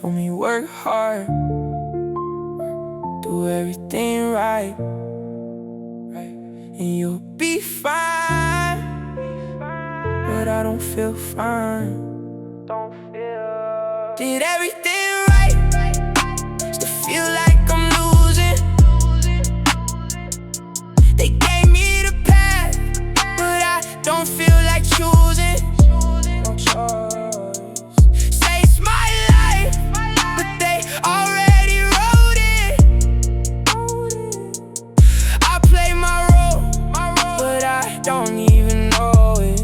told me work hard, do everything right, and you'll be fine. But I don't feel fine. Did everything right, still feel like I'm losing. They gave me the path, but I don't feel like choosing. No choice. Say it's my life, but they already wrote it. I play my role, but I don't even know it.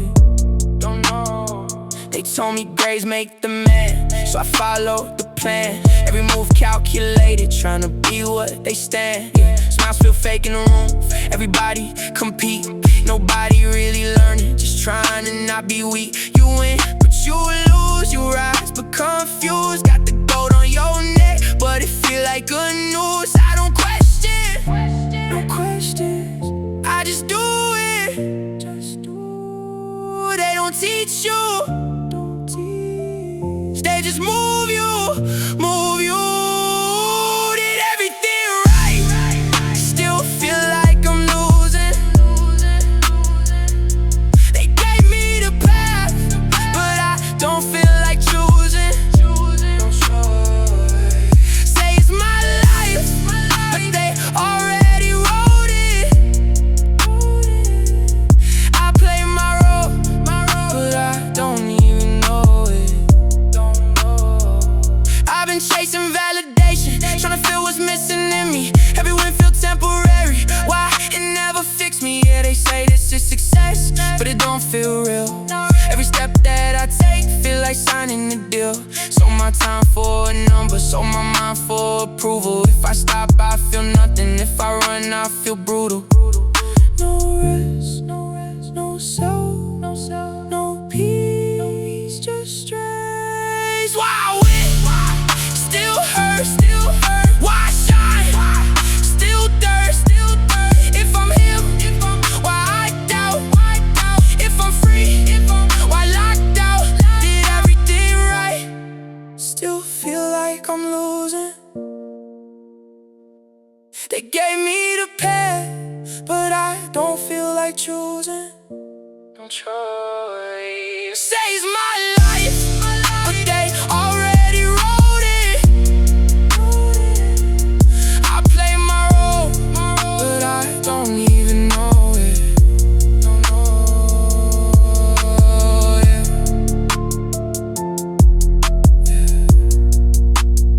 Don't know. They told me grades make the man, so I followed the plan. Every move calculated, trying to be what they stand. Smiles feel fake in the room, everybody compete. Nobody really learning, just trying to not be weak. You win, but you lose. You rise, but confused. Got the gold on your neck, but it feel like good news. I don't question, no questions, I just do it. They don't teach you, they just move you. Did everything right, still feel like I'm losing. They gave me the path, but I don't feel like choosing. Say it's my life, but they already wrote it. I play my role, but I don't even know it. I've been chasing validation, trying to feel what's missing in me. Every win feel temporary, why it never fixed me. Yeah, they say this is success, but it don't feel real. Every step that I take feel like signing a deal. So my time for a number, so my mind for approval. If I stop, I feel nothing. If I run, I feel brutal. No rest, no soul, no peace, just stress. Why I win? Still hurt. Why shine? Still dirt. If I'm him, why I doubt? If I'm free, why locked out? Did everything right, still feel like I'm losing. They gave me the path, but I don't feel like choosing. No choice. Say it's my life, but they already wrote it. I play my role, but I don't even know it. Don't know, yeah.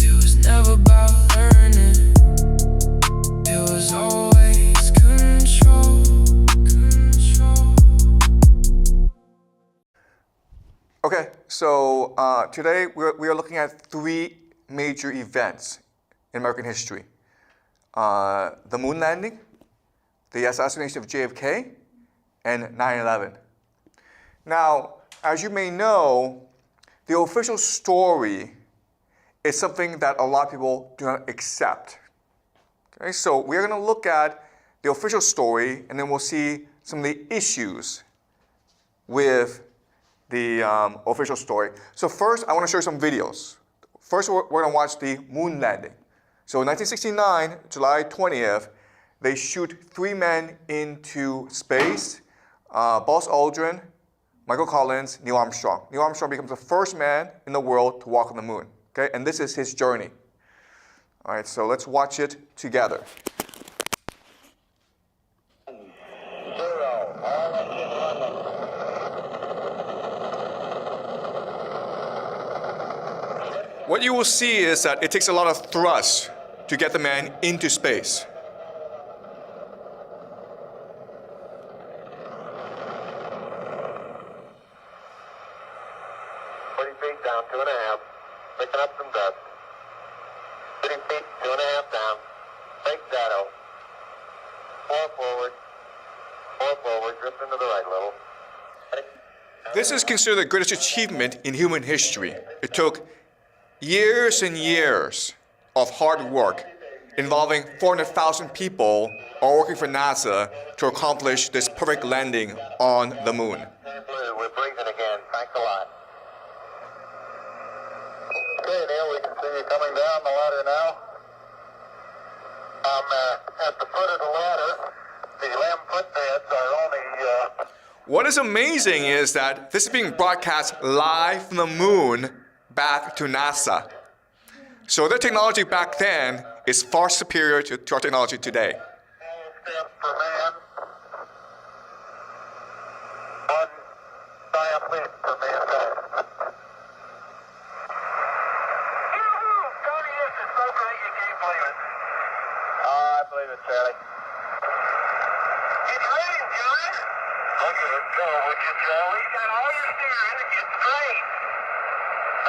It was never about learning, it was always control. Okay, so today we are looking at three major events in American history. The moon landing, the assassination of JFK, and 9/11. Now, as you may know, the official story is something that a lot of people do not accept. Okay, so we're going to look at the official story, and then we'll see some of the issues with the official story. So first, I want to show you some videos. First, we're going to watch the moon landing. So in 1969, July 20th, they shoot three men into space. Buzz Aldrin, Michael Collins, Neil Armstrong. Neil Armstrong becomes the first man in the world to walk on the moon. Okay, and this is his journey. All right, so let's watch it together. What you will see is that it takes a lot of thrust to get the man into space. 40 feet down, 2.5. Picking up some dust. 30 feet, 2.5 down. Big shadow. 4 forward. 4 forward. Drift into the right a little. This is considered the greatest achievement in human history. It took years and years of hard work involving 400,000 people all working for NASA to accomplish this perfect landing on the moon. We're breathing again. Thanks a lot. Okay, Neil, we can see you coming down the ladder now. I'm at the foot of the ladder. The limb footbeds are only... What is amazing is that this is being broadcast live from the moon back to NASA. So their technology back then is far superior to our technology today. 4 steps per man. 1 giant leap per mankind. Tony, this is so great you can't believe it. I believe it, Charlie. It's raining, Johnny. Look at it go, would you, Charlie? You got all your steering to get straight.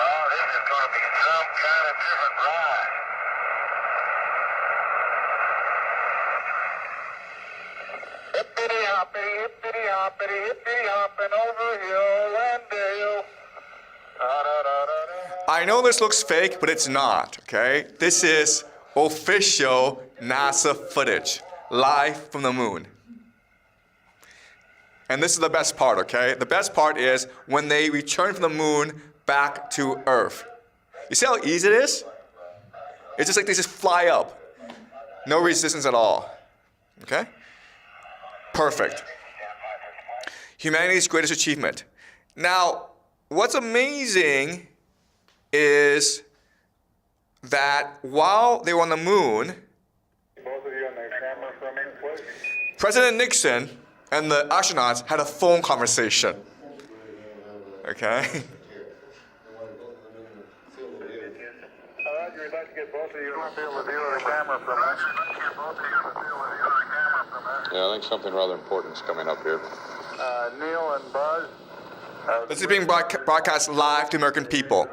Oh, this is going to be some kind of different ride. Hippity hoppity, hippity hoppity, hippity hopping over hill and dale. I know this looks fake, but it's not, okay? This is official NASA footage, live from the moon. And this is the best part, okay? The best part is when they return from the moon back to Earth. You see how easy it is? It's just like they just fly up. No resistance at all, okay? Perfect. Humanity's greatest achievement. Now, what's amazing is that while they were on the moon, Both of you on the camera for me, please. President Nixon and the astronauts had a phone conversation. Okay? Roger, I'd like to get both of you on the field of view of the camera for me. Yeah, I think something rather important is coming up here. Neil and Buzz. This is being broadcast live to American people.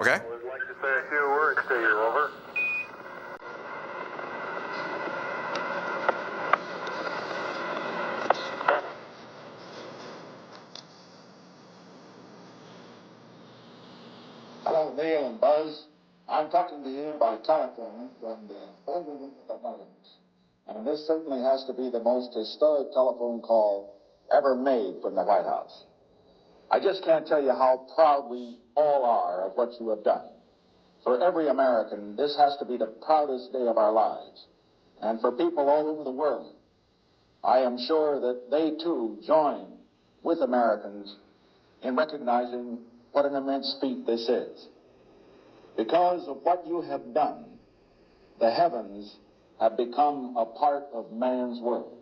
Okay? I would like to say a few words to you, over. Hello, Neil and Buzz. I'm talking to you by telephone from the President of the Netherlands. And this certainly has to be the most historic telephone call ever made from the White House. I just can't tell you how proud we all are of what you have done. For every American, this has to be the proudest day of our lives. And for people all over the world, I am sure that they too join with Americans in recognizing what an immense feat this is. Because of what you have done, the heavens have become a part of man's world.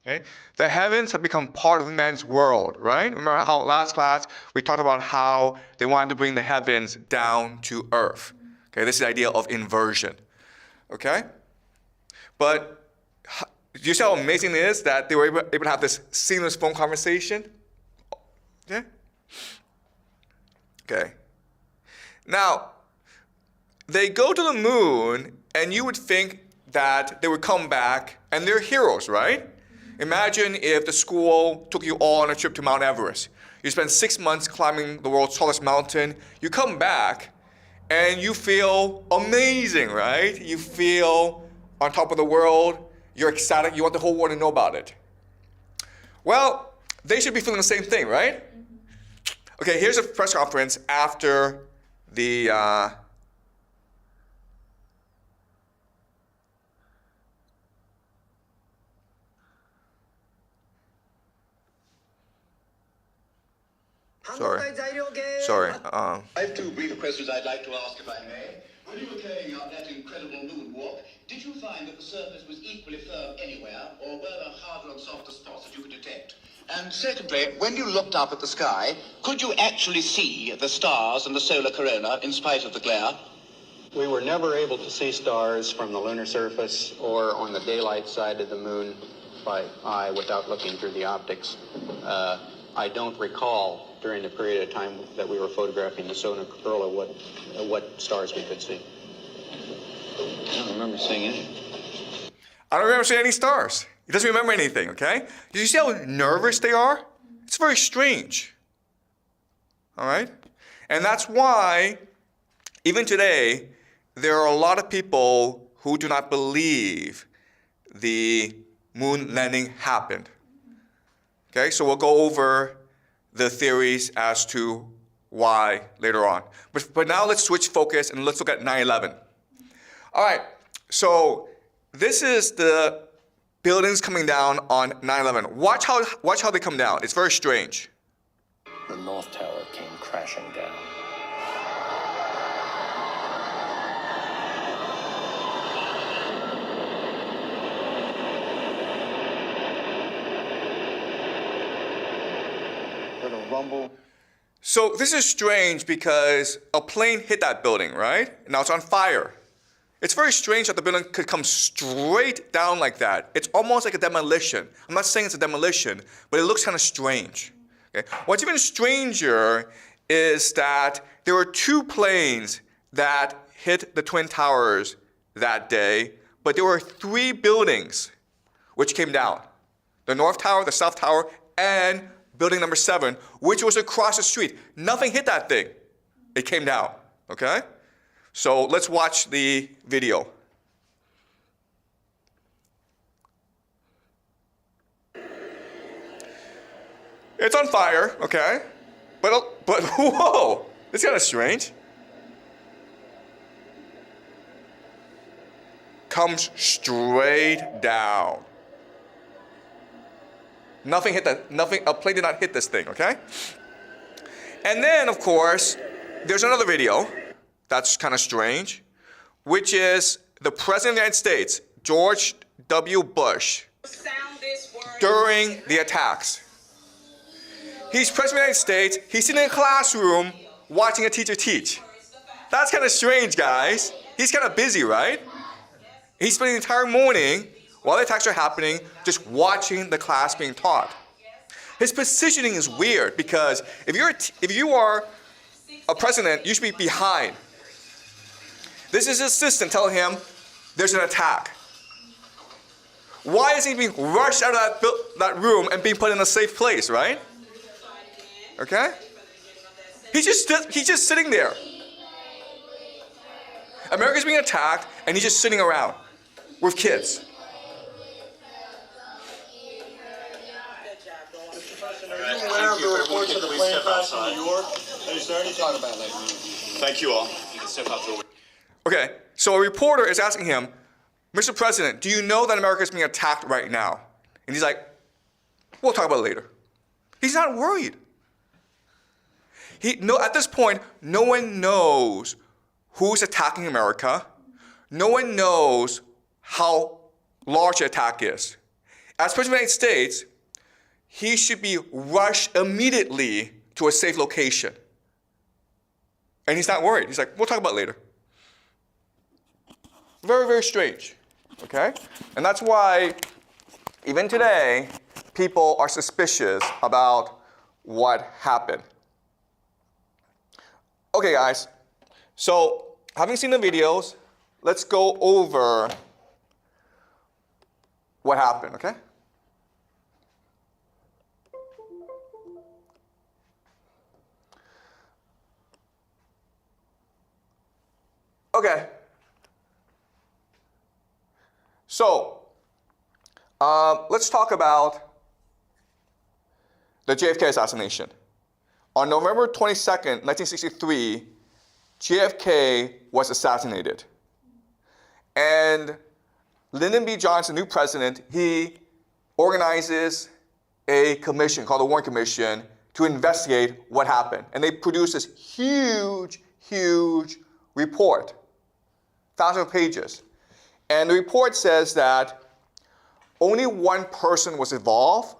Okay? The heavens have become part of man's world, right? Remember how last class we talked about how they wanted to bring the heavens down to earth. Okay, this is the idea of inversion. Okay? But do you see how amazing it is that they were able to have this seamless phone conversation? Yeah? Okay. Now, they go to the moon, and you would think that they would come back, and they're heroes, right? Imagine if the school took you all on a trip to Mount Everest. You spend 6 months climbing the world's tallest mountain. You come back, and you feel amazing, right? You feel on top of the world. You're ecstatic. You want the whole world to know about it. Well, they should be feeling the same thing, right? Okay, here's a press conference after the Sorry. I have two brief questions I'd like to ask, if I may. When you were carrying out that incredible moonwalk, did you find that the surface was equally firm anywhere, or were there harder and softer spots that you could detect? And secondly, when you looked up at the sky, could you actually see the stars and the solar corona in spite of the glare? We were never able to see stars from the lunar surface or on the daylight side of the moon by eye without looking through the optics. I don't recall during the period of time that we were photographing the solar corona what stars we could see. I don't remember seeing any. I don't remember seeing any stars. He doesn't remember anything, okay? Did you see how nervous they are? It's very strange. All right? And that's why, even today, there are a lot of people who do not believe the moon landing happened. Okay, so we'll go over the theories as to why later on. But now let's switch focus and let's look at 9/11. All right, so this is the buildings coming down on 9/11. Watch how they come down. It's very strange. The North Tower came crashing down. Little rumble. So this is strange because a plane hit that building, right? Now it's on fire. It's very strange that the building could come straight down like that. It's almost like a demolition. I'm not saying it's a demolition, but it looks kind of strange. Okay? What's even stranger is that there were 2 planes that hit the Twin Towers that day, but there were 3 buildings which came down. The North Tower, the South Tower, and building number 7, which was across the street. Nothing hit that thing. It came down, okay? So let's watch the video. It's on fire, okay? But whoa, it's kind of strange. Comes straight down. Nothing hit that, a plane did not hit this thing, okay? And then, of course, there's another video that's kind of strange, which is the President of the United States, George W. Bush, during the attacks. He's President of the United States, he's sitting in a classroom watching a teacher teach. That's kind of strange, guys. He's kind of busy, right? He's spending the entire morning while the attacks are happening, just watching the class being taught. His positioning is weird because if you are a president, you should be behind. This is his assistant telling him there's an attack. Why is he being rushed out of that room and being put in a safe place, right? Okay? He's just sitting there. America's being attacked and he's just sitting around with kids. Aware of the reports of the plane crash in New York? Is there any talk about that? Thank you all. You can step out the. Okay, so a reporter is asking him, Mr. President, do you know that America is being attacked right now? And he's like, we'll talk about it later. He's not worried. At this point, no one knows who's attacking America. No one knows how large the attack is. As President of the United States, he should be rushed immediately to a safe location. And he's not worried. He's like, we'll talk about it later. Very, very strange, okay? And that's why, even today, people are suspicious about what happened. Okay, guys, so having seen the videos, let's go over what happened, okay? Okay. So, let's talk about the JFK assassination. On November 22nd, 1963, JFK was assassinated. And Lyndon B. Johnson, new president, he organizes a commission called the Warren Commission to investigate what happened. And they produce this huge, huge report, thousands of pages. And the report says that only one person was involved,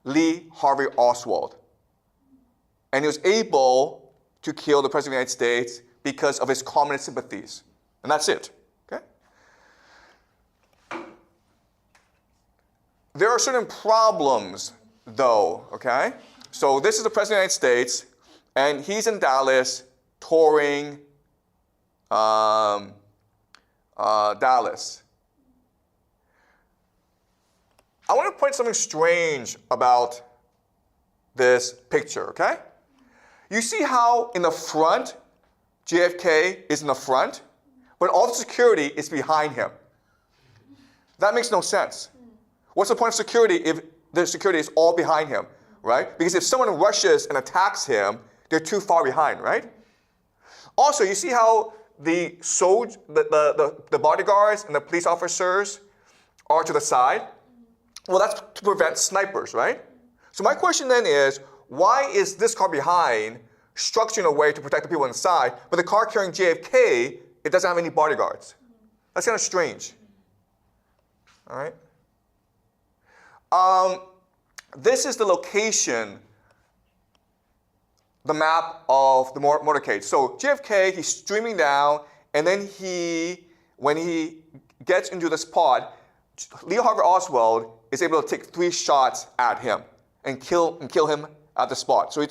Lee Harvey Oswald. And he was able to kill the President of the United States because of his communist sympathies. And that's it, okay? There are certain problems, though, okay? So this is the President of the United States, and he's in Dallas touring Dallas. I want to point something strange about this picture, okay? You see how in the front, JFK is in the front, but all the security is behind him. That makes no sense. What's the point of security if the security is all behind him, right? Because if someone rushes and attacks him, they're too far behind, right? Also, you see how the bodyguards and the police officers are to the side? Well, that's to prevent snipers, right? So my question then is, why is this car behind structured in a way to protect the people inside, but the car carrying JFK, it doesn't have any bodyguards? That's kind of strange. All right? This is the location, the map of the motorcade. So JFK, he's streaming down, and then when he gets into the spot, Lee Harvey Oswald is able to take 3 shots at him and kill him at the spot. So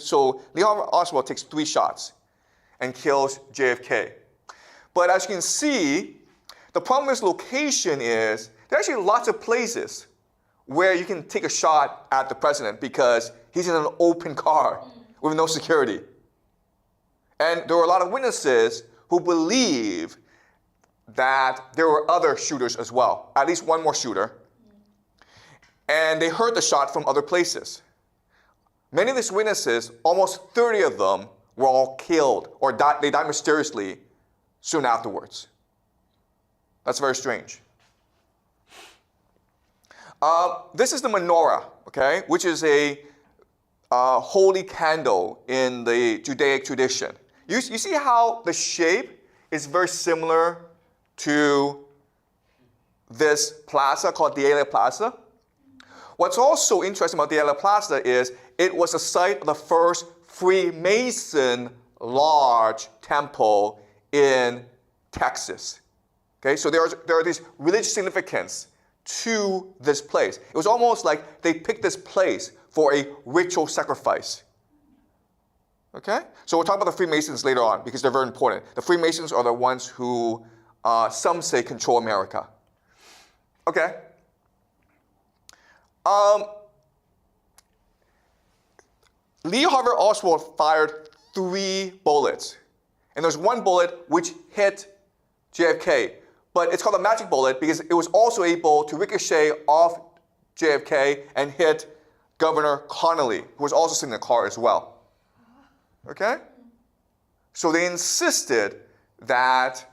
Lee Harvey Oswald takes 3 shots and kills JFK. But as you can see, the problem with this location is there are actually lots of places where you can take a shot at the president because he's in an open car with no security. And there were a lot of witnesses who believe that there were other shooters as well, at least one more shooter. And they heard the shot from other places. Many of these witnesses, almost 30 of them, were all killed or they died mysteriously soon afterwards. That's very strange. This is the menorah, okay, which is a holy candle in the Judaic tradition. You see how the shape is very similar to this plaza called the Dealey Plaza? What's also interesting about the Dealey Plaza is it was the site of the first Freemason large temple in Texas. Okay, so there are these religious significance to this place. It was almost like they picked this place for a ritual sacrifice. Okay? So we'll talk about the Freemasons later on because they're very important. The Freemasons are the ones who some say control America. Okay? Lee Harvey Oswald fired 3 bullets. And there's 1 bullet which hit JFK. But it's called a magic bullet because it was also able to ricochet off JFK and hit Governor Connolly, who was also sitting in the car as well. Okay? So they insisted that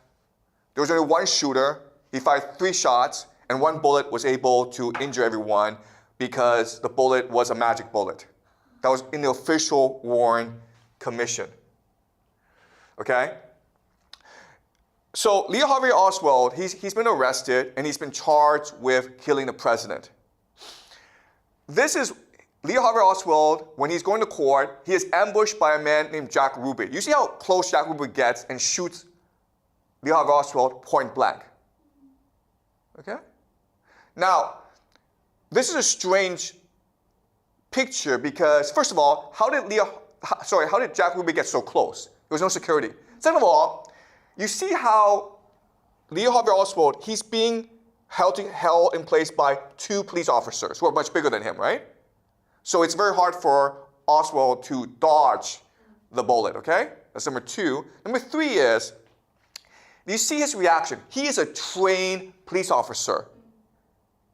there was only 1 shooter. He fired 3 shots, and 1 bullet was able to injure everyone because the bullet was a magic bullet. That was in the official Warren Commission. Okay? So Lee Harvey Oswald, he's been arrested and he's been charged with killing the president. This is Lee Harvey Oswald, when he's going to court, he is ambushed by a man named Jack Ruby. You see how close Jack Ruby gets and shoots Lee Harvey Oswald point blank. Okay? Now, this is a strange picture because, first of all, how did Jack Ruby get so close? There was no security. Second of all, you see how Lee Harvey Oswald, he's being held in place by 2 police officers who are much bigger than him, right? So it's very hard for Oswald to dodge the bullet, okay? That's number 2. Number 3 is, you see his reaction. He is a trained police officer,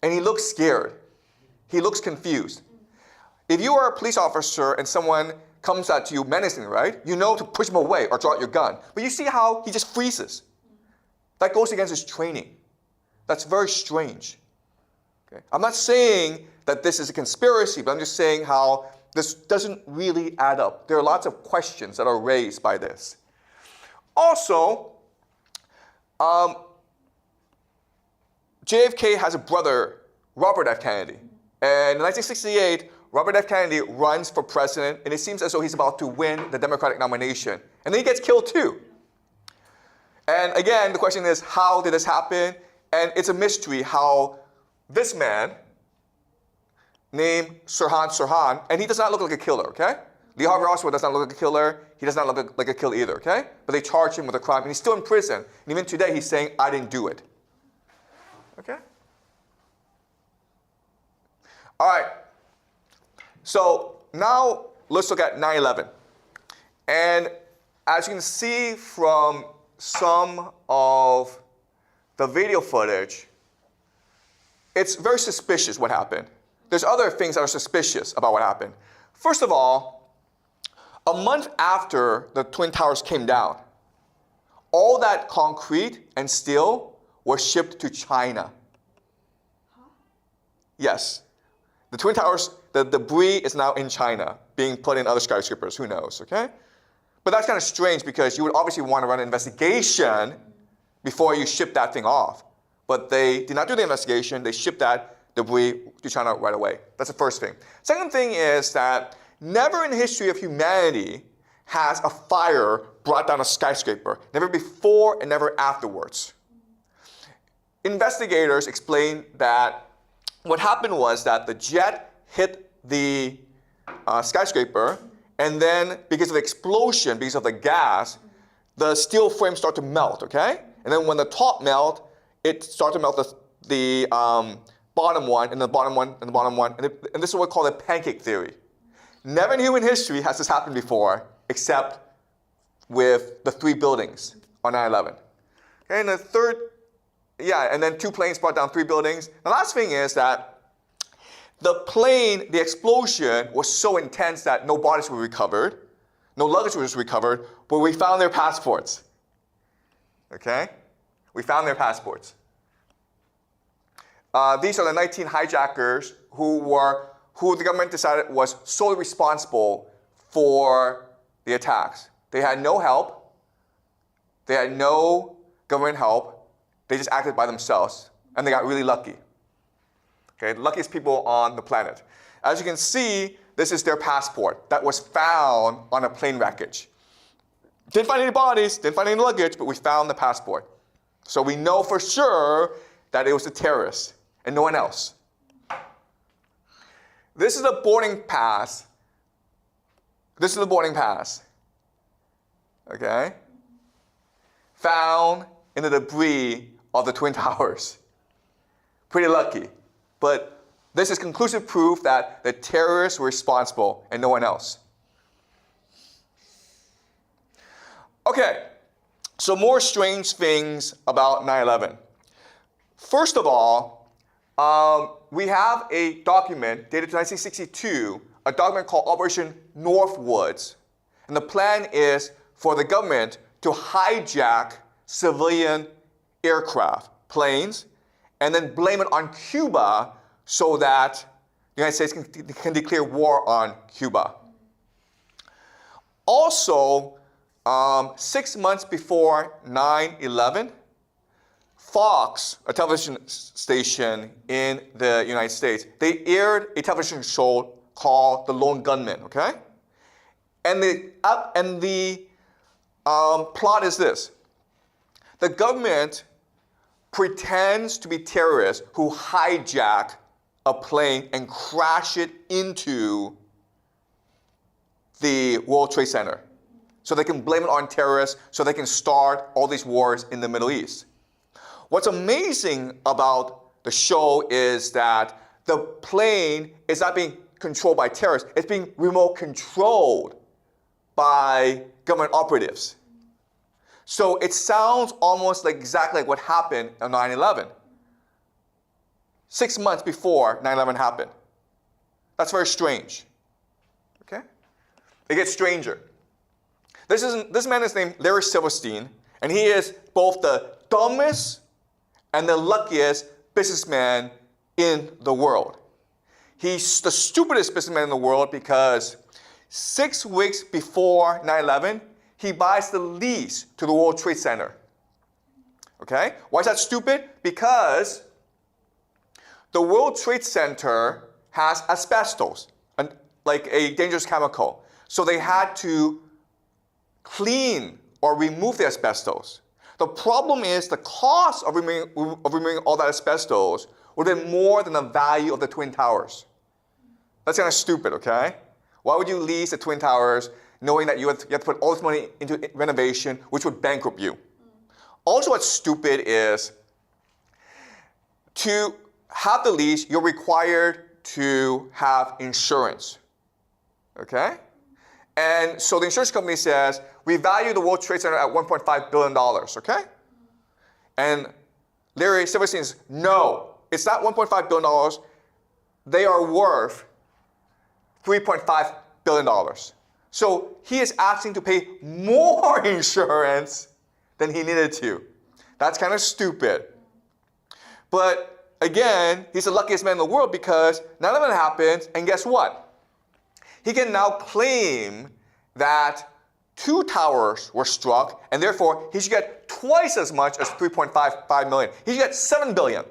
and he looks scared. He looks confused. If you are a police officer and someone comes at you menacingly, right? You know to push him away or draw out your gun. But you see how he just freezes. That goes against his training. That's very strange. Okay? I'm not saying that this is a conspiracy, but I'm just saying how this doesn't really add up. There are lots of questions that are raised by this. Also, JFK has a brother, Robert F. Kennedy. And in 1968, Robert F. Kennedy runs for president, and it seems as though he's about to win the Democratic nomination. And then he gets killed too. And again, the question is, how did this happen? And it's a mystery how this man, named Sirhan, and he does not look like a killer, okay? Lee Harvey Oswald does not look like a killer. He does not look like a killer either, okay? But they charge him with a crime, and he's still in prison. And even today, he's saying, I didn't do it. Okay? All right. So now let's look at 9/11. And as you can see from some of the video footage, it's very suspicious what happened. There's other things that are suspicious about what happened. First of all, a month after the Twin Towers came down, all that concrete and steel was shipped to China. Yes. The Twin Towers, the debris is now in China, being put in other skyscrapers. Who knows, okay? But that's kind of strange because you would obviously want to run an investigation before you ship that thing off. But they did not do the investigation. They shipped that debris to China right away. That's the first thing. Second thing is that never in the history of humanity has a fire brought down a skyscraper. Never before and never afterwards. Investigators explain that what happened was that the jet hit the skyscraper, and then because of the explosion, because of the gas, the steel frame started to melt, okay? And then when the top melt, it started to melt the bottom one, and the bottom one, and the bottom one, and this is what we call the pancake theory. Never in human history has this happened before, except with the 3 buildings on 9/11. Okay, and the third, and then 2 planes brought down 3 buildings. The last thing is that the plane, the explosion was so intense that no bodies were recovered, no luggage was recovered, but we found their passports. Okay? We found their passports. These are the 19 hijackers who the government decided was solely responsible for the attacks. They had no help. They had no government help. They just acted by themselves, and they got really lucky. Okay, the luckiest people on the planet. As you can see, this is their passport that was found on a plane wreckage. Didn't find any bodies, didn't find any luggage, but we found the passport. So we know for sure that it was a terrorist and no one else. This is the boarding pass. This is the boarding pass. Okay? Found in the debris of the Twin Towers. Pretty lucky. But this is conclusive proof that the terrorists were responsible and no one else. Okay, so more strange things about 9/11. First of all, we have a document dated to 1962, a document called Operation Northwoods. And the plan is for the government to hijack civilian aircraft, planes, and then blame it on Cuba so that the United States can declare war on Cuba. Also, 6 months before 9/11, Fox, a television station in the United States, they aired a television show called The Lone Gunman, okay? And the plot is this. The government pretends to be terrorists who hijack a plane and crash it into the World Trade Center. So they can blame it on terrorists, so they can start all these wars in the Middle East. What's amazing about the show is that the plane is not being controlled by terrorists, it's being remote controlled by government operatives. So it sounds almost like exactly like what happened on 9/11. 6 months before 9/11 happened. That's very strange. Okay? It gets stranger. This man is named Larry Silverstein, and he is both the dumbest and the luckiest businessman in the world. He's the stupidest businessman in the world because 6 weeks before 9/11, he buys the lease to the World Trade Center. Okay? Why is that stupid? Because the World Trade Center has asbestos, like a dangerous chemical. So they had to clean or remove the asbestos. The problem is the cost of removing all that asbestos would have been more than the value of the Twin Towers. That's kind of stupid, okay? Why would you lease the Twin Towers knowing that you have to put all this money into renovation, which would bankrupt you? Also, what's stupid is to have the lease, you're required to have insurance, okay? And so the insurance company says, we value the World Trade Center at $1.5 billion, okay? And Larry Silverstein says, no, it's not $1.5 billion. They are worth $3.5 billion. So he is asking to pay more insurance than he needed to. That's kind of stupid. But again, he's the luckiest man in the world because 9/11 happens, and guess what? He can now claim that 2 towers were struck, and therefore he should get twice as much as 3.55 million. He should get 7 billion.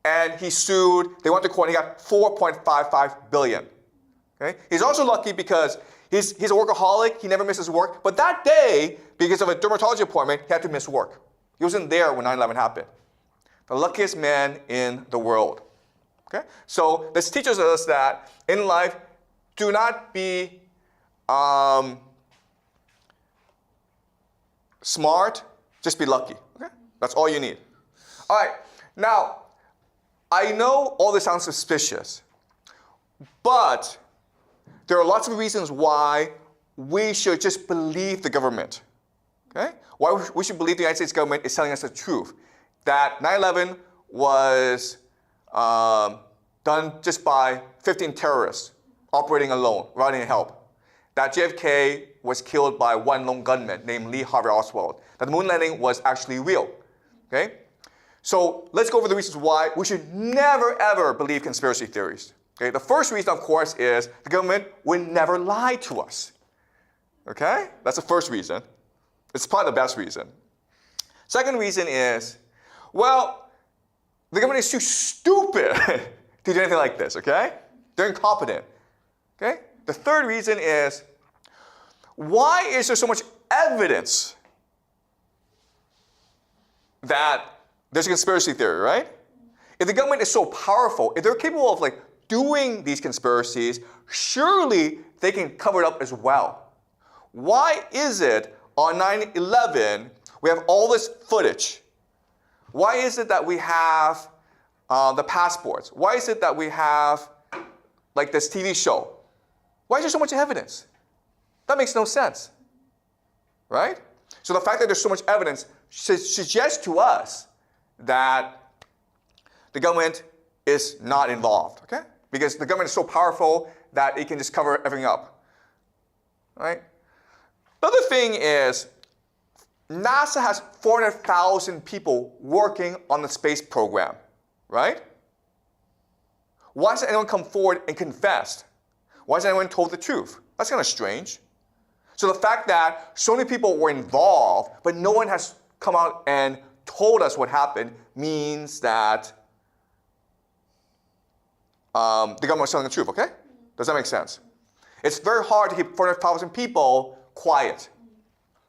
And he sued, they went to court, and he got 4.55 billion. Okay? He's also lucky because he's a workaholic, he never misses work, but that day, because of a dermatology appointment, he had to miss work. He wasn't there when 9/11 happened. The luckiest man in the world. Okay? So this teaches us that in life, do not be smart, just be lucky. Okay? That's all you need. All right, now, I know all this sounds suspicious, but there are lots of reasons why we should just believe the government. Okay? Why we should believe the United States government is telling us the truth. That 9/11 was done just by 15 terrorists operating alone, without any help. That JFK was killed by one lone gunman named Lee Harvey Oswald. That the moon landing was actually real. Okay? So let's go over the reasons why we should never ever believe conspiracy theories. Okay? The first reason, of course, is the government will never lie to us. Okay? That's the first reason. It's probably the best reason. Second reason is, well, the government is too stupid to do anything like this, okay? They're incompetent, okay? The third reason is, why is there so much evidence that there's a conspiracy theory, right? If the government is so powerful, if they're capable of like doing these conspiracies, surely they can cover it up as well. Why is it on 9/11 we have all this footage? Why is it that we have the passports? Why is it that we have like this TV show? Why is there so much evidence? That makes no sense, right? So the fact that there's so much evidence suggests to us that the government is not involved, okay? Because the government is so powerful that it can just cover everything up, right? The other thing is, NASA has 400,000 people working on the space program, right? Why hasn't anyone come forward and confessed? Why hasn't anyone told the truth? That's kind of strange. So the fact that so many people were involved, but no one has come out and told us what happened means that the government is telling the truth, okay? Does that make sense? It's very hard to keep 400,000 people quiet.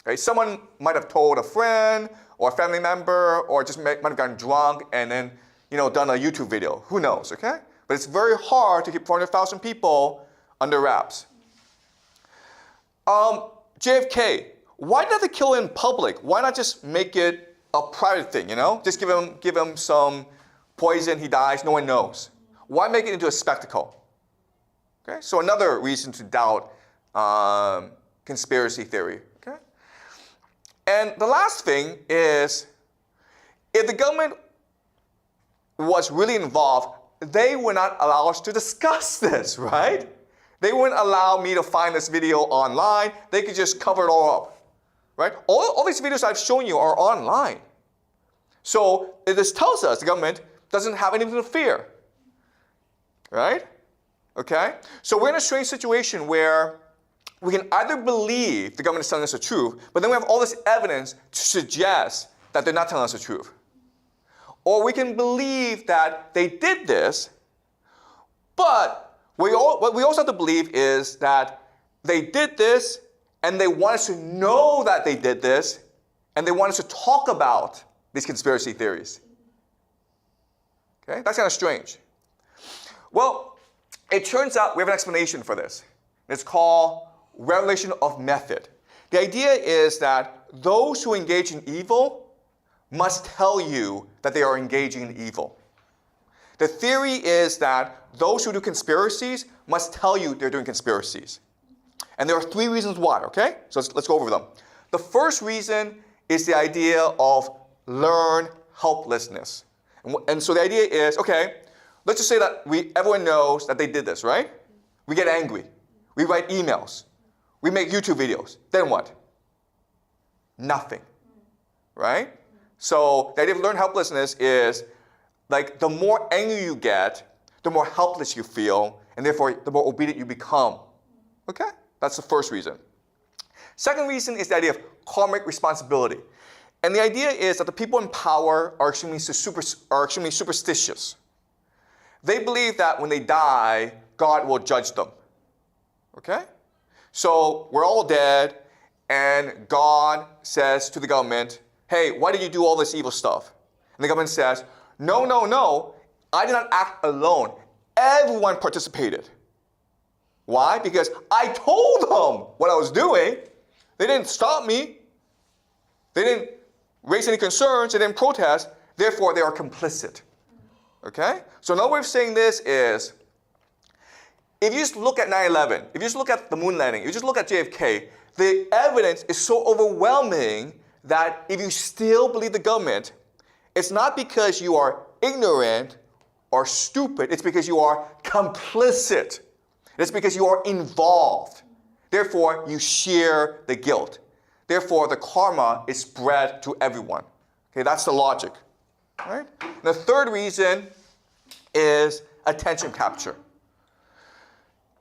Okay? Someone might have told a friend or a family member or just might have gotten drunk and then done a YouTube video. Who knows, okay? But it's very hard to keep 400,000 people under wraps. JFK, why did they kill in public? Why not just make it a private thing, Just give him some poison, he dies, no one knows. Why make it into a spectacle? Okay, so another reason to doubt conspiracy theory, okay? And the last thing is, if the government was really involved, they would not allow us to discuss this, right? They wouldn't allow me to find this video online. They could just cover it all up, right? All these videos I've shown you are online. So this tells us the government doesn't have anything to fear, right? Okay? So we're in a strange situation where we can either believe the government is telling us the truth, but then we have all this evidence to suggest that they're not telling us the truth. Or we can believe that they did this, but what we also have to believe is that they did this and they want us to know that they did this and they want us to talk about these conspiracy theories. Okay? That's kind of strange. Well, it turns out we have an explanation for this. It's called revelation of method. The idea is that those who engage in evil must tell you that they are engaging in evil. The theory is that those who do conspiracies must tell you they're doing conspiracies. And there are 3 reasons why, okay? So let's go over them. The first reason is the idea of learned helplessness. And so the idea is, okay, let's just say that everyone knows that they did this, right? We get angry. We write emails. We make YouTube videos. Then what? Nothing, right? So the idea of learned helplessness is like the more angry you get, the more helpless you feel, and therefore the more obedient you become. Okay? That's the first reason. Second reason is the idea of karmic responsibility. And the idea is that the people in power are extremely superstitious. They believe that when they die, God will judge them. Okay? So we're all dead, and God says to the government, hey, why did you do all this evil stuff? And the government says, no, no, no, I did not act alone. Everyone participated. Why? Because I told them what I was doing. They didn't stop me. They didn't raise any concerns. They didn't protest. Therefore, they are complicit. Okay? So another way of saying this is, if you just look at 9/11, if you just look at the moon landing, if you just look at JFK, the evidence is so overwhelming that if you still believe the government, it's not because you are ignorant or stupid, it's because you are complicit. It's because you are involved. Therefore, you share the guilt. Therefore, the karma is spread to everyone. Okay, that's the logic. Right? And the third reason is attention capture.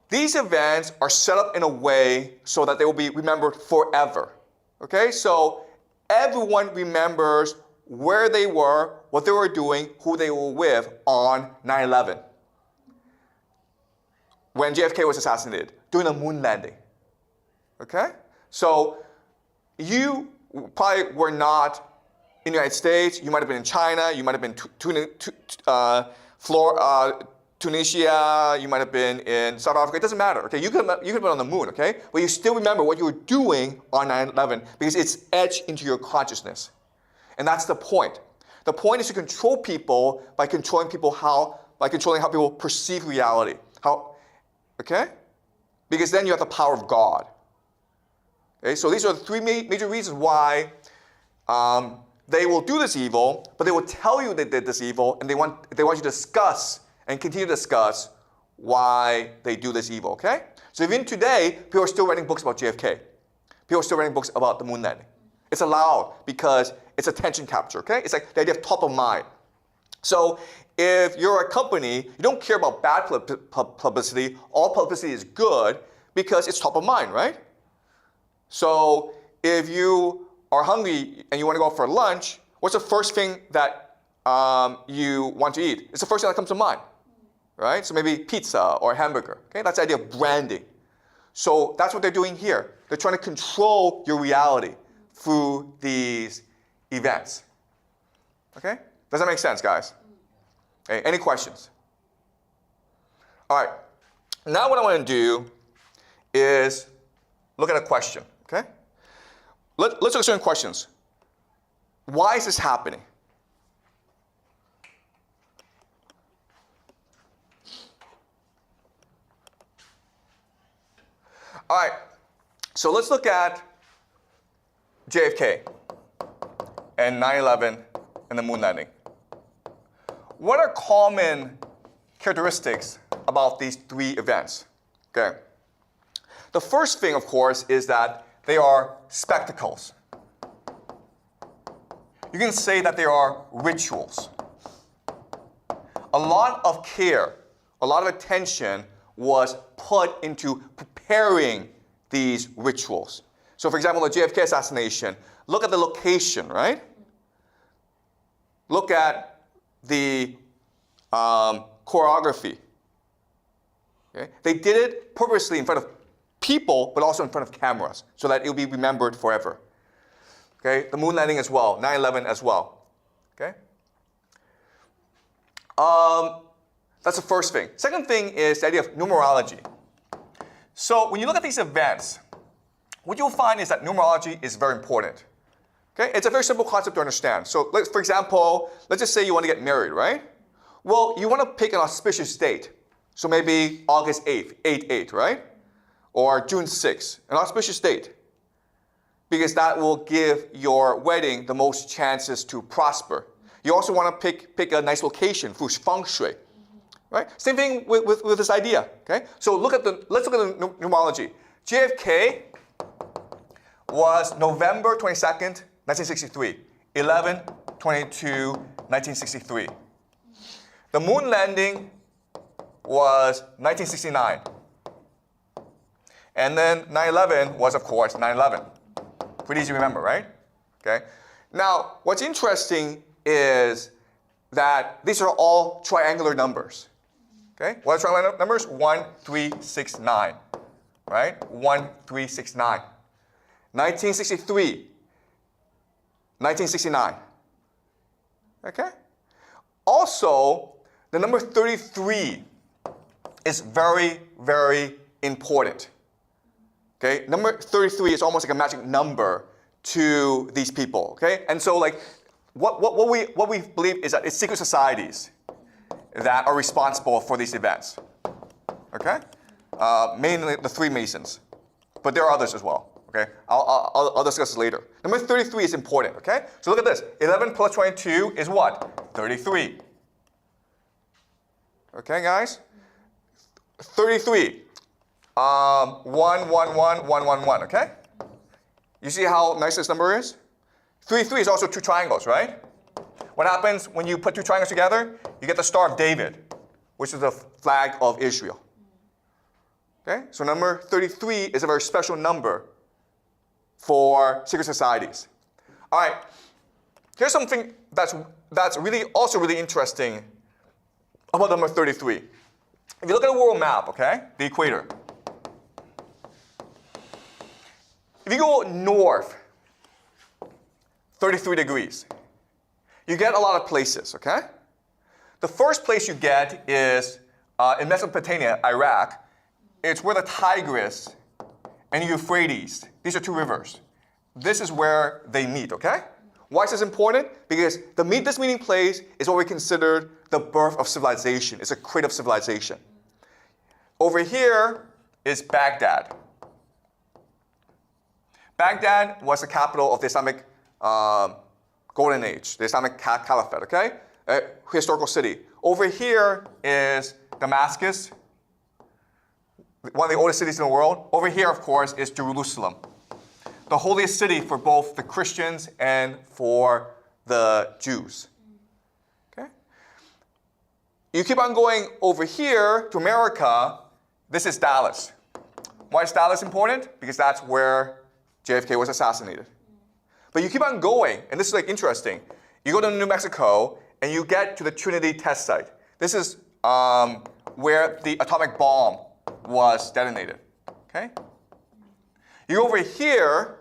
These events are set up in a way so that they will be remembered forever. Okay, so everyone remembers where they were, what they were doing, who they were with on 9/11. When JFK was assassinated, during the moon landing. Okay? So you probably were not in the United States. You might have been in China. You might have been Tunisia. You might have been in South Africa. It doesn't matter. Okay? You could have been on the moon. Okay? But you still remember what you were doing on 9/11 because it's etched into your consciousness. And that's the point. The point is to control people by controlling how people perceive reality. Okay? Because then you have the power of God. Okay? So these are the three major reasons why they will do this evil, but they will tell you they did this evil, and they want you to discuss and continue to discuss why they do this evil. Okay? So even today, people are still writing books about JFK. People are still writing books about the moon landing. It's allowed because it's attention capture. Okay? It's like the idea of top of mind. So if you're a company, you don't care about bad publicity. All publicity is good because it's top of mind, right? So if you are hungry and you want to go out for lunch, what's the first thing that you want to eat? It's the first thing that comes to mind, right? So maybe pizza or hamburger. Okay, that's the idea of branding. So that's what they're doing here. They're trying to control your reality through these events. Okay? Does that make sense, guys? Okay, any questions? All right. Now what I want to do is look at a question. Okay? Let's look at certain questions. Why is this happening? All right. So let's look at JFK and 9/11 and the moon landing. What are common characteristics about these three events? Okay. The first thing, of course, is that they are spectacles. You can say that they are rituals. A lot of care, a lot of attention was put into preparing these rituals. So for example, the JFK assassination, look at the location, right? Look at the choreography. Okay? They did it purposely in front of people, but also in front of cameras, so that it will be remembered forever. Okay? The moon landing as well, 9/11 as well. Okay? That's the first thing. Second thing is the idea of numerology. So when you look at these events, what you'll find is that numerology is very important. Okay? It's a very simple concept to understand. So for example, let's just say you want to get married, right? Well, you want to pick an auspicious date. So maybe August 8th, 8/8, right? Or June 6th, an auspicious date. Because that will give your wedding the most chances to prosper. You also want to pick a nice location through feng shui. right? Same thing with this idea, okay? So let's look at the numerology. JFK was November 22nd, 1963, 11/22/1963. The moon landing was 1969. And then 9/11 was, of course, 9/11. Pretty easy to remember, right? Okay. Now, what's interesting is that these are all triangular numbers. Okay. What are triangular numbers? 1, 3, 6, 9. Right? 1, 3, 6, 9. 1963. 1969. Okay. Also, the number 33 is very, very important. Okay, number 33 is almost like a magic number to these people. Okay, and so like what we believe is that it's secret societies that are responsible for these events. Okay, mainly the three Masons, but there are others as well. Okay, I'll discuss this later. Number 33 is important. Okay, so look at this. 11 plus 22 is what? 33. Okay, guys. 33. 1, 1, 1, 1, 1, 1, okay? You see how nice this number is? 33 is also two triangles, right? What happens when you put two triangles together? You get the Star of David, which is the flag of Israel. Okay? So number 33 is a very special number for secret societies. All right. Here's something that's really also really interesting about number 33. If you look at the world map, okay, the equator. If you go north 33 degrees, you get a lot of places, okay? The first place you get is in Mesopotamia, Iraq. It's where the Tigris and Euphrates, these are two rivers. This is where they meet, okay? Why is this important? Because this meeting place is what we consider the birth of civilization. It's a crate of civilization. Over here is Baghdad. Baghdad was the capital of the Islamic Golden Age, the Islamic Caliphate, okay? A historical city. Over here is Damascus, one of the oldest cities in the world. Over here, of course, is Jerusalem, the holiest city for both the Christians and for the Jews. Okay? You keep on going over here to America. This is Dallas. Why is Dallas important? Because that's where JFK was assassinated. But you keep on going, and this is like interesting. You go to New Mexico, and you get to the Trinity test site. This is where the atomic bomb was detonated. Okay? You go over here,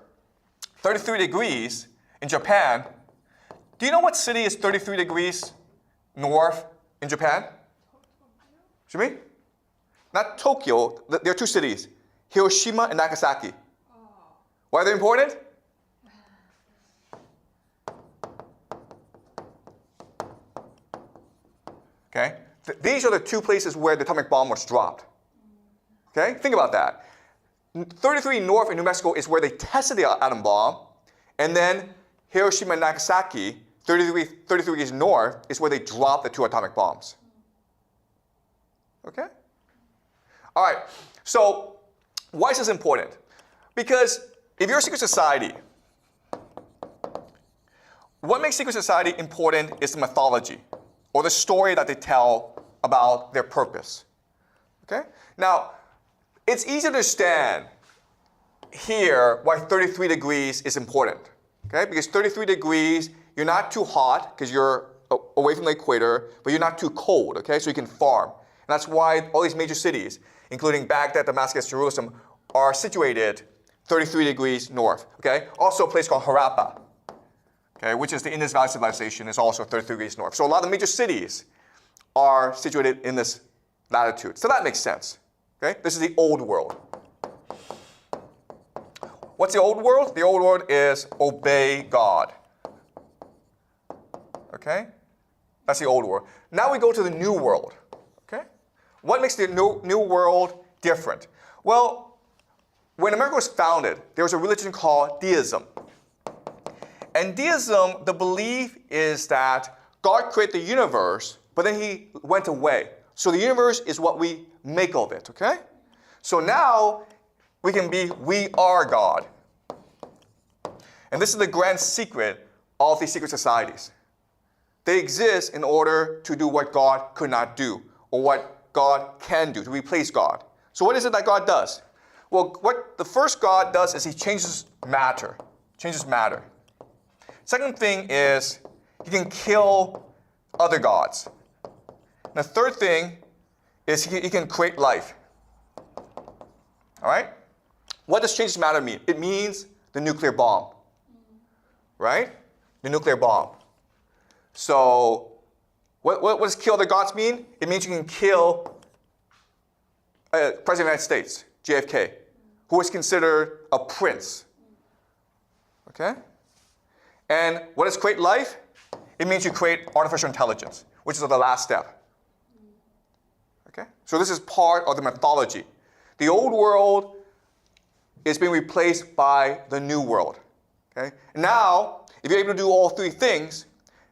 33 degrees in Japan. Do you know what city is 33 degrees north in Japan? Shimi? Not Tokyo. There are two cities, Hiroshima and Nagasaki. Why are they important? Okay? These are the two places where the atomic bomb was dropped. Okay? Think about that. 33 north in New Mexico is where they tested the atom bomb, and then Hiroshima and Nagasaki, 33 degrees north, is where they dropped the two atomic bombs. Okay? All right. So why is this important? Because if you're a secret society, what makes secret society important is the mythology, or the story that they tell about their purpose. Okay? Now, it's easy to understand here why 33 degrees is important. Okay? Because 33 degrees, you're not too hot because you're away from the equator, but you're not too cold, okay? So you can farm. And that's why all these major cities, including Baghdad, Damascus, Jerusalem, are situated 33 degrees north, okay? Also a place called Harappa, okay, which is the Indus Valley civilization, is also 33 degrees north. So a lot of the major cities are situated in this latitude. So that makes sense, okay? This is the old world. What's the old world? The old world is obey God, okay? That's the old world. Now we go to the new world, okay? What makes the new world different? Well, when America was founded, there was a religion called deism. And deism, the belief is that God created the universe, but then he went away. So the universe is what we make of it, okay? So now we can be, we are God. And this is the grand secret of these secret societies. They exist in order to do what God could not do, or what God can do, to replace God. So what is it that God does? Well, what the first God does is he changes matter. Second thing is he can kill other gods. And the third thing is he can create life. All right? What does changes matter mean? It means the nuclear bomb. Right? The nuclear bomb. So what does kill other gods mean? It means you can kill President of the United States, JFK, who was considered a prince. Okay? And what does create life? It means you create artificial intelligence, which is the last step. Okay? So this is part of the mythology. The old world is being replaced by the new world. Okay? Now, if you're able to do all three things,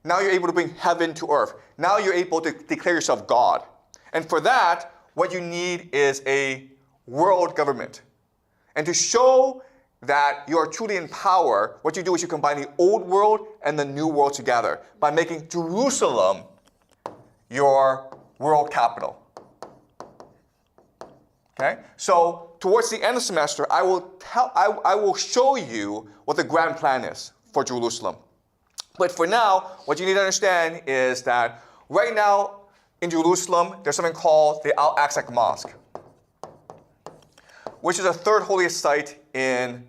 now you're able to bring heaven to earth. Now you're able to declare yourself God. And for that, what you need is a world government. And to show that you are truly in power, what you do is you combine the old world and the new world together by making Jerusalem your world capital. Okay? So towards the end of the semester, I will show you what the grand plan is for Jerusalem. But for now, what you need to understand is that right now in Jerusalem, there's something called the Al-Aqsa Mosque, which is the third holiest site in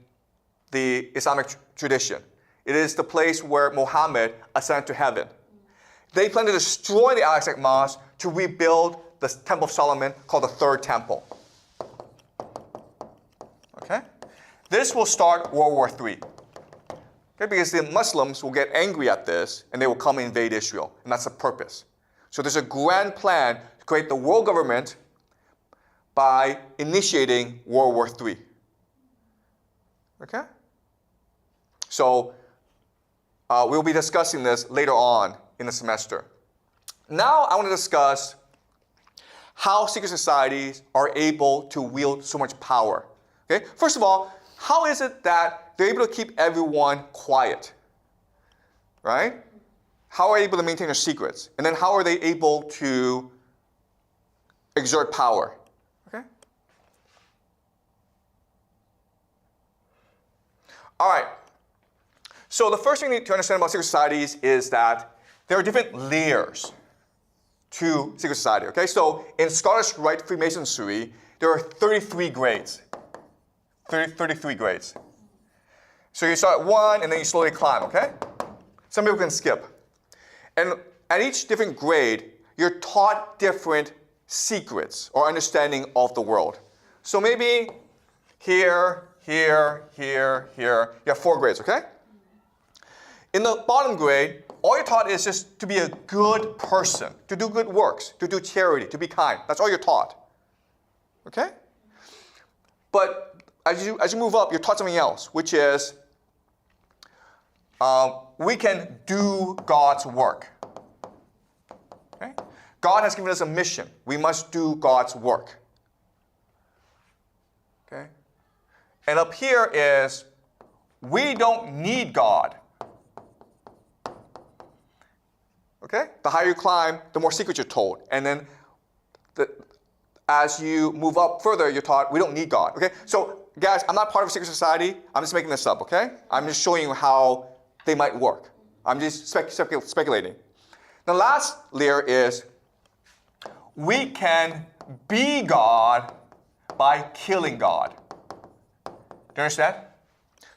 the Islamic tradition. It is the place where Muhammad ascended to heaven. They plan to destroy the Al-Aqsa Mosque to rebuild the Temple of Solomon, called the Third Temple. Okay? This will start World War III. Okay? Because the Muslims will get angry at this and they will come and invade Israel. And that's the purpose. So there's a grand plan to create the world government by initiating World War III. Okay? So we'll be discussing this later on in the semester. Now I want to discuss how secret societies are able to wield so much power. Okay? First of all, how is it that they're able to keep everyone quiet? Right? How are they able to maintain their secrets? And then how are they able to exert power? Okay? All right. So the first thing you need to understand about secret societies is that there are different layers to secret society. Okay? So in Scottish Rite Freemasonry, there are 33 grades. 33 grades. So you start at 1 and then you slowly climb, okay? Some people can skip. And at each different grade, you're taught different secrets or understanding of the world. So maybe here, here, here, here, you have 4 grades, okay? In the bottom grade, all you're taught is just to be a good person, to do good works, to do charity, to be kind. That's all you're taught, okay? But as you move up, you're taught something else, which is we can do God's work. Okay? God has given us a mission. We must do God's work. Okay? And up here is we don't need God. Okay? The higher you climb, the more secrets you're told. And then as you move up further, you're taught we don't need God. Okay? So guys, I'm not part of a secret society. I'm just making this up, okay? I'm just showing you how they might work. I'm just speculating. The last layer is we can be God by killing God. Do you understand?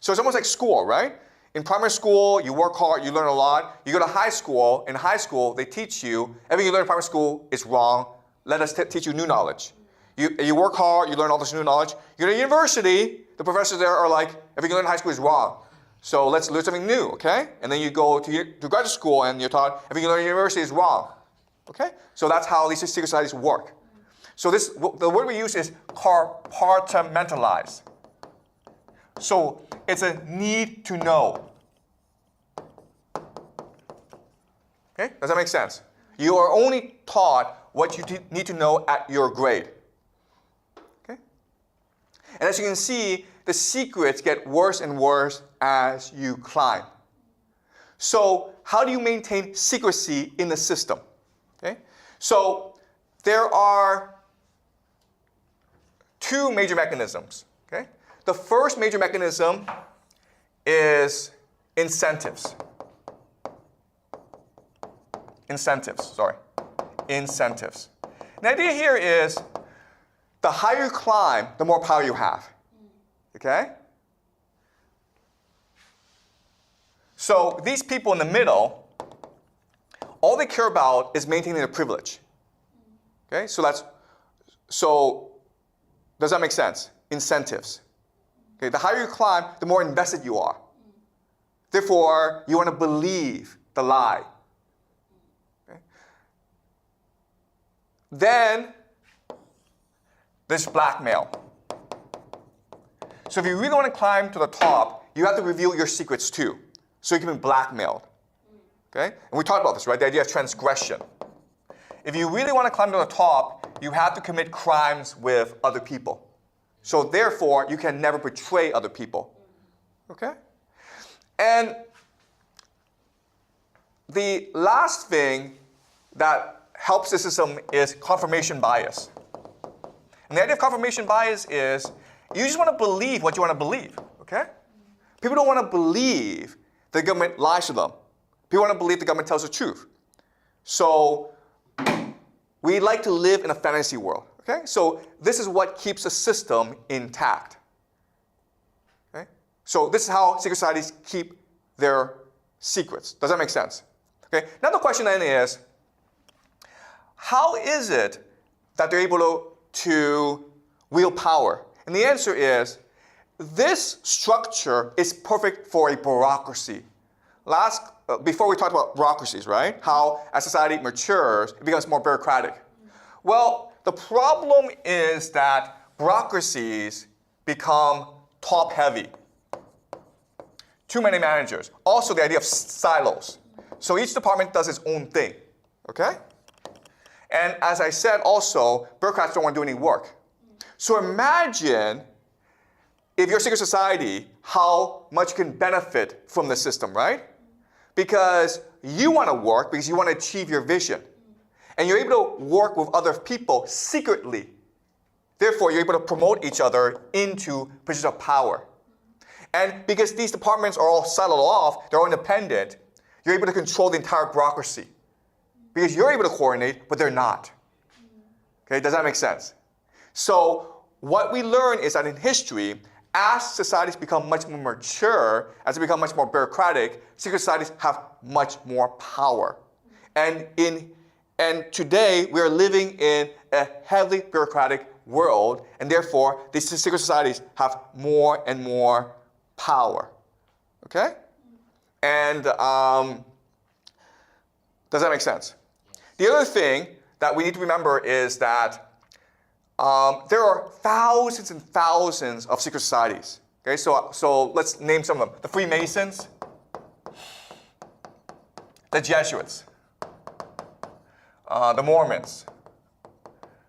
So it's almost like school, right? In primary school, you work hard, you learn a lot. You go to high school. In high school, they teach you everything you learn in primary school is wrong. Let us teach you new knowledge. You work hard, you learn all this new knowledge. You go to university, the professors there are like, everything you learn in high school is wrong. So let's learn something new, okay? And then you go to graduate school and you're taught everything you learn in university is wrong. Okay? So that's how these secret societies work. So the word we use is compartmentalize. So it's a need to know. Okay? Does that make sense? You are only taught what you need to know at your grade. Okay? And as you can see, the secrets get worse and worse as you climb. So how do you maintain secrecy in the system? Okay? So there are two major mechanisms. Okay? The first major mechanism is incentives. Incentives. The idea here is the higher you climb, the more power you have. Okay? So these people in the middle, all they care about is maintaining their privilege. Okay? So does that make sense? Incentives. Okay? The higher you climb, the more invested you are. Therefore, you want to believe the lie. Okay? Then there's blackmail. So if you really want to climb to the top, you have to reveal your secrets too, so you can be blackmailed. Okay? And we talked about this, right? The idea of transgression. If you really want to climb to the top, you have to commit crimes with other people. So therefore, you can never betray other people. Okay? And the last thing that helps the system is confirmation bias. And the idea of confirmation bias is you just want to believe what you want to believe. Okay? People don't want to believe the government lies to them. People want to believe the government tells the truth. So we like to live in a fantasy world. Okay? So this is what keeps the system intact. Okay? So this is how secret societies keep their secrets. Does that make sense? Okay? Now the question then is, how is it that they're able to wield power? And the answer is, this structure is perfect for a bureaucracy. Before we talked about bureaucracies, right? How as society matures, it becomes more bureaucratic. Well, the problem is that bureaucracies become top-heavy. Too many managers. Also the idea of silos. So each department does its own thing. Okay? And as I said also, bureaucrats don't want to do any work. So imagine if you're a secret society, how much you can benefit from the system, right? Because you want to work because you want to achieve your vision. And you're able to work with other people secretly. Therefore, you're able to promote each other into positions of power. And because these departments are all siloed off, they're all independent, you're able to control the entire bureaucracy. Because you're able to coordinate, but they're not. Okay, does that make sense? So what we learn is that in history, as societies become much more mature, as they become much more bureaucratic, secret societies have much more power. And today, we are living in a heavily bureaucratic world, and therefore, these secret societies have more and more power. Okay? And does that make sense? The other thing that we need to remember is that there are thousands and thousands of secret societies. Okay, so let's name some of them. The Freemasons, the Jesuits, the Mormons,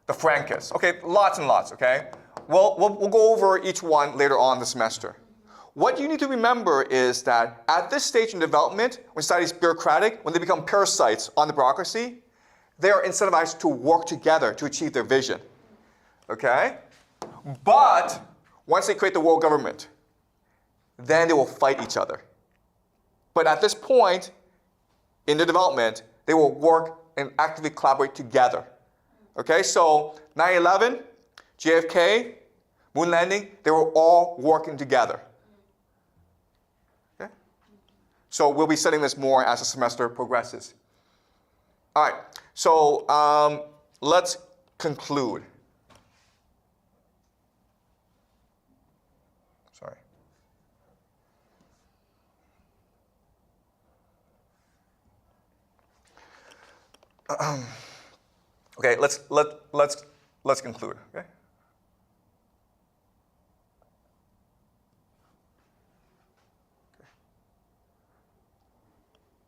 the Frankists. Okay, lots and lots, okay? We'll go over each one later on this semester. What you need to remember is that at this stage in development, when society is bureaucratic, when they become parasites on the bureaucracy, they are incentivized to work together to achieve their vision. Okay? But once they create the world government, then they will fight each other. But at this point in their development, they will work and actively collaborate together. Okay, so 9/11, JFK, moon landing, they were all working together. Okay? So we'll be studying this more as the semester progresses. All right, so let's conclude. Sorry. Okay, let's conclude. Okay.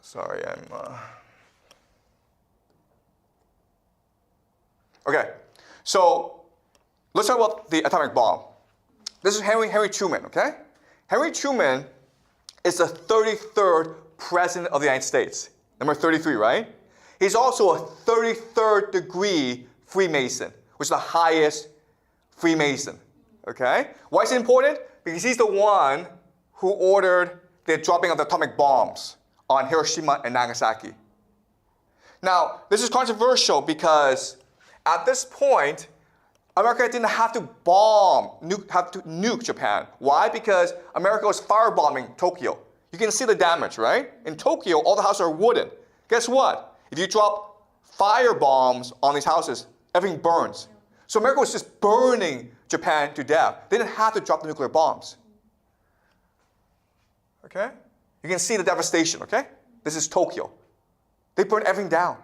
Sorry, I'm. Okay, so let's talk about the atomic bomb. This is Henry Truman, okay? Henry Truman is the 33rd president of the United States. Number 33, right? He's also a 33rd degree Freemason, which is the highest Freemason, okay? Why is it important? Because he's the one who ordered the dropping of the atomic bombs on Hiroshima and Nagasaki. Now, this is controversial because at this point, America didn't have to nuke Japan. Why? Because America was firebombing Tokyo. You can see the damage, right? In Tokyo, all the houses are wooden. Guess what? If you drop fire bombs on these houses, everything burns. So America was just burning Japan to death. They didn't have to drop the nuclear bombs. Okay? You can see the devastation, okay? This is Tokyo. They burned everything down.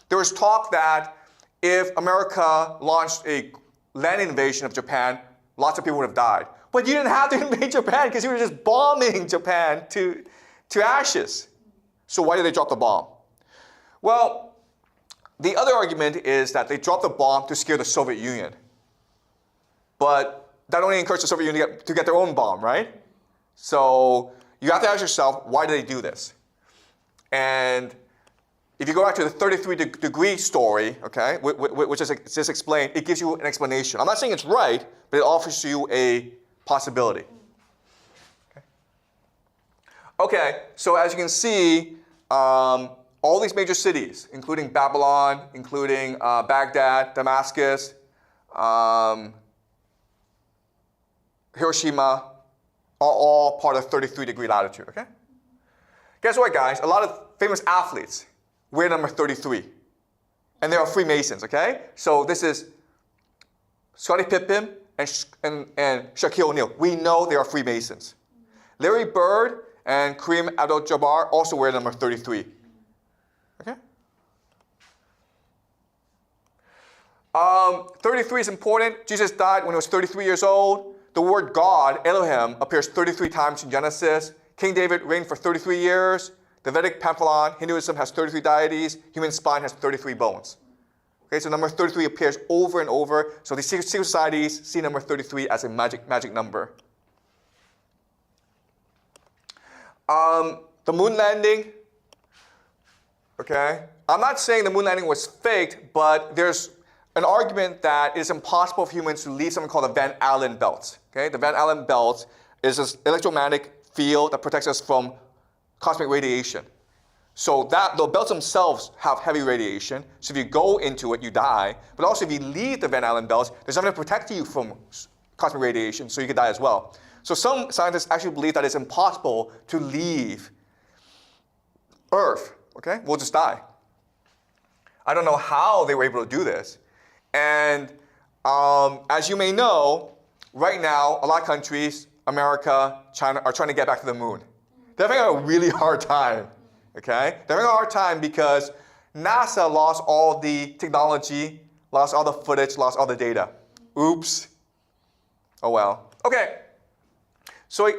There was talk that if America launched a land invasion of Japan, lots of people would have died. But you didn't have to invade Japan because you were just bombing Japan to ashes. So why did they drop the bomb? Well, the other argument is that they dropped the bomb to scare the Soviet Union. But that only encouraged the Soviet Union to get their own bomb, right? So you have to ask yourself, why did they do this? And if you go back to the 33-degree story, okay, which is just explained, it gives you an explanation. I'm not saying it's right, but it offers you a possibility. Okay, so as you can see, all these major cities, including Babylon, including Baghdad, Damascus, Hiroshima, are all part of 33-degree latitude, okay? Guess what, guys? A lot of famous athletes wear number 33. And they are Freemasons, okay? So this is Scottie Pippen and Shaquille O'Neal. We know they are Freemasons. Larry Bird and Kareem Abdul-Jabbar also wear number 33. Okay? 33 is important. Jesus died when he was 33 years old. The word God, Elohim, appears 33 times in Genesis. King David reigned for 33 years. The Vedic pantheon, Hinduism, has 33 deities. Human spine has 33 bones. Okay, so number 33 appears over and over. So these secret societies see number 33 as a magic number. The moon landing. Okay, I'm not saying the moon landing was faked, but there's an argument that it is impossible for humans to leave something called the Van Allen belt. Okay, the Van Allen belt is this electromagnetic field that protects us from cosmic radiation. So that the belts themselves have heavy radiation. So if you go into it, you die. But also if you leave the Van Allen belts, there's nothing to protect you from cosmic radiation, so you could die as well. So some scientists actually believe that it's impossible to leave Earth. Okay, we'll just die. I don't know how they were able to do this. And as you may know, right now, a lot of countries, America, China, are trying to get back to the moon. They're having a really hard time, okay? They're having a hard time because NASA lost all the technology, lost all the footage, lost all the data. Oops. Oh well. Okay. So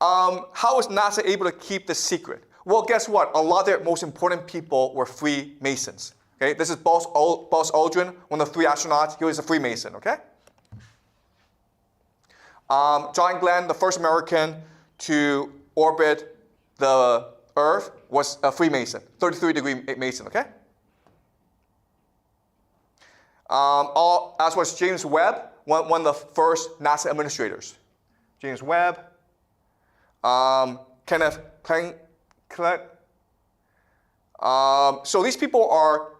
how was NASA able to keep this secret? Well, guess what? A lot of their most important people were Freemasons. Okay, this is Buzz Aldrin, one of the 3 astronauts. He was a Freemason, okay? John Glenn, the first American to orbit the Earth, was a Freemason, 33-degree Mason, okay? As was James Webb, one of the first NASA administrators. James Webb, Kenneth Planck. So these people are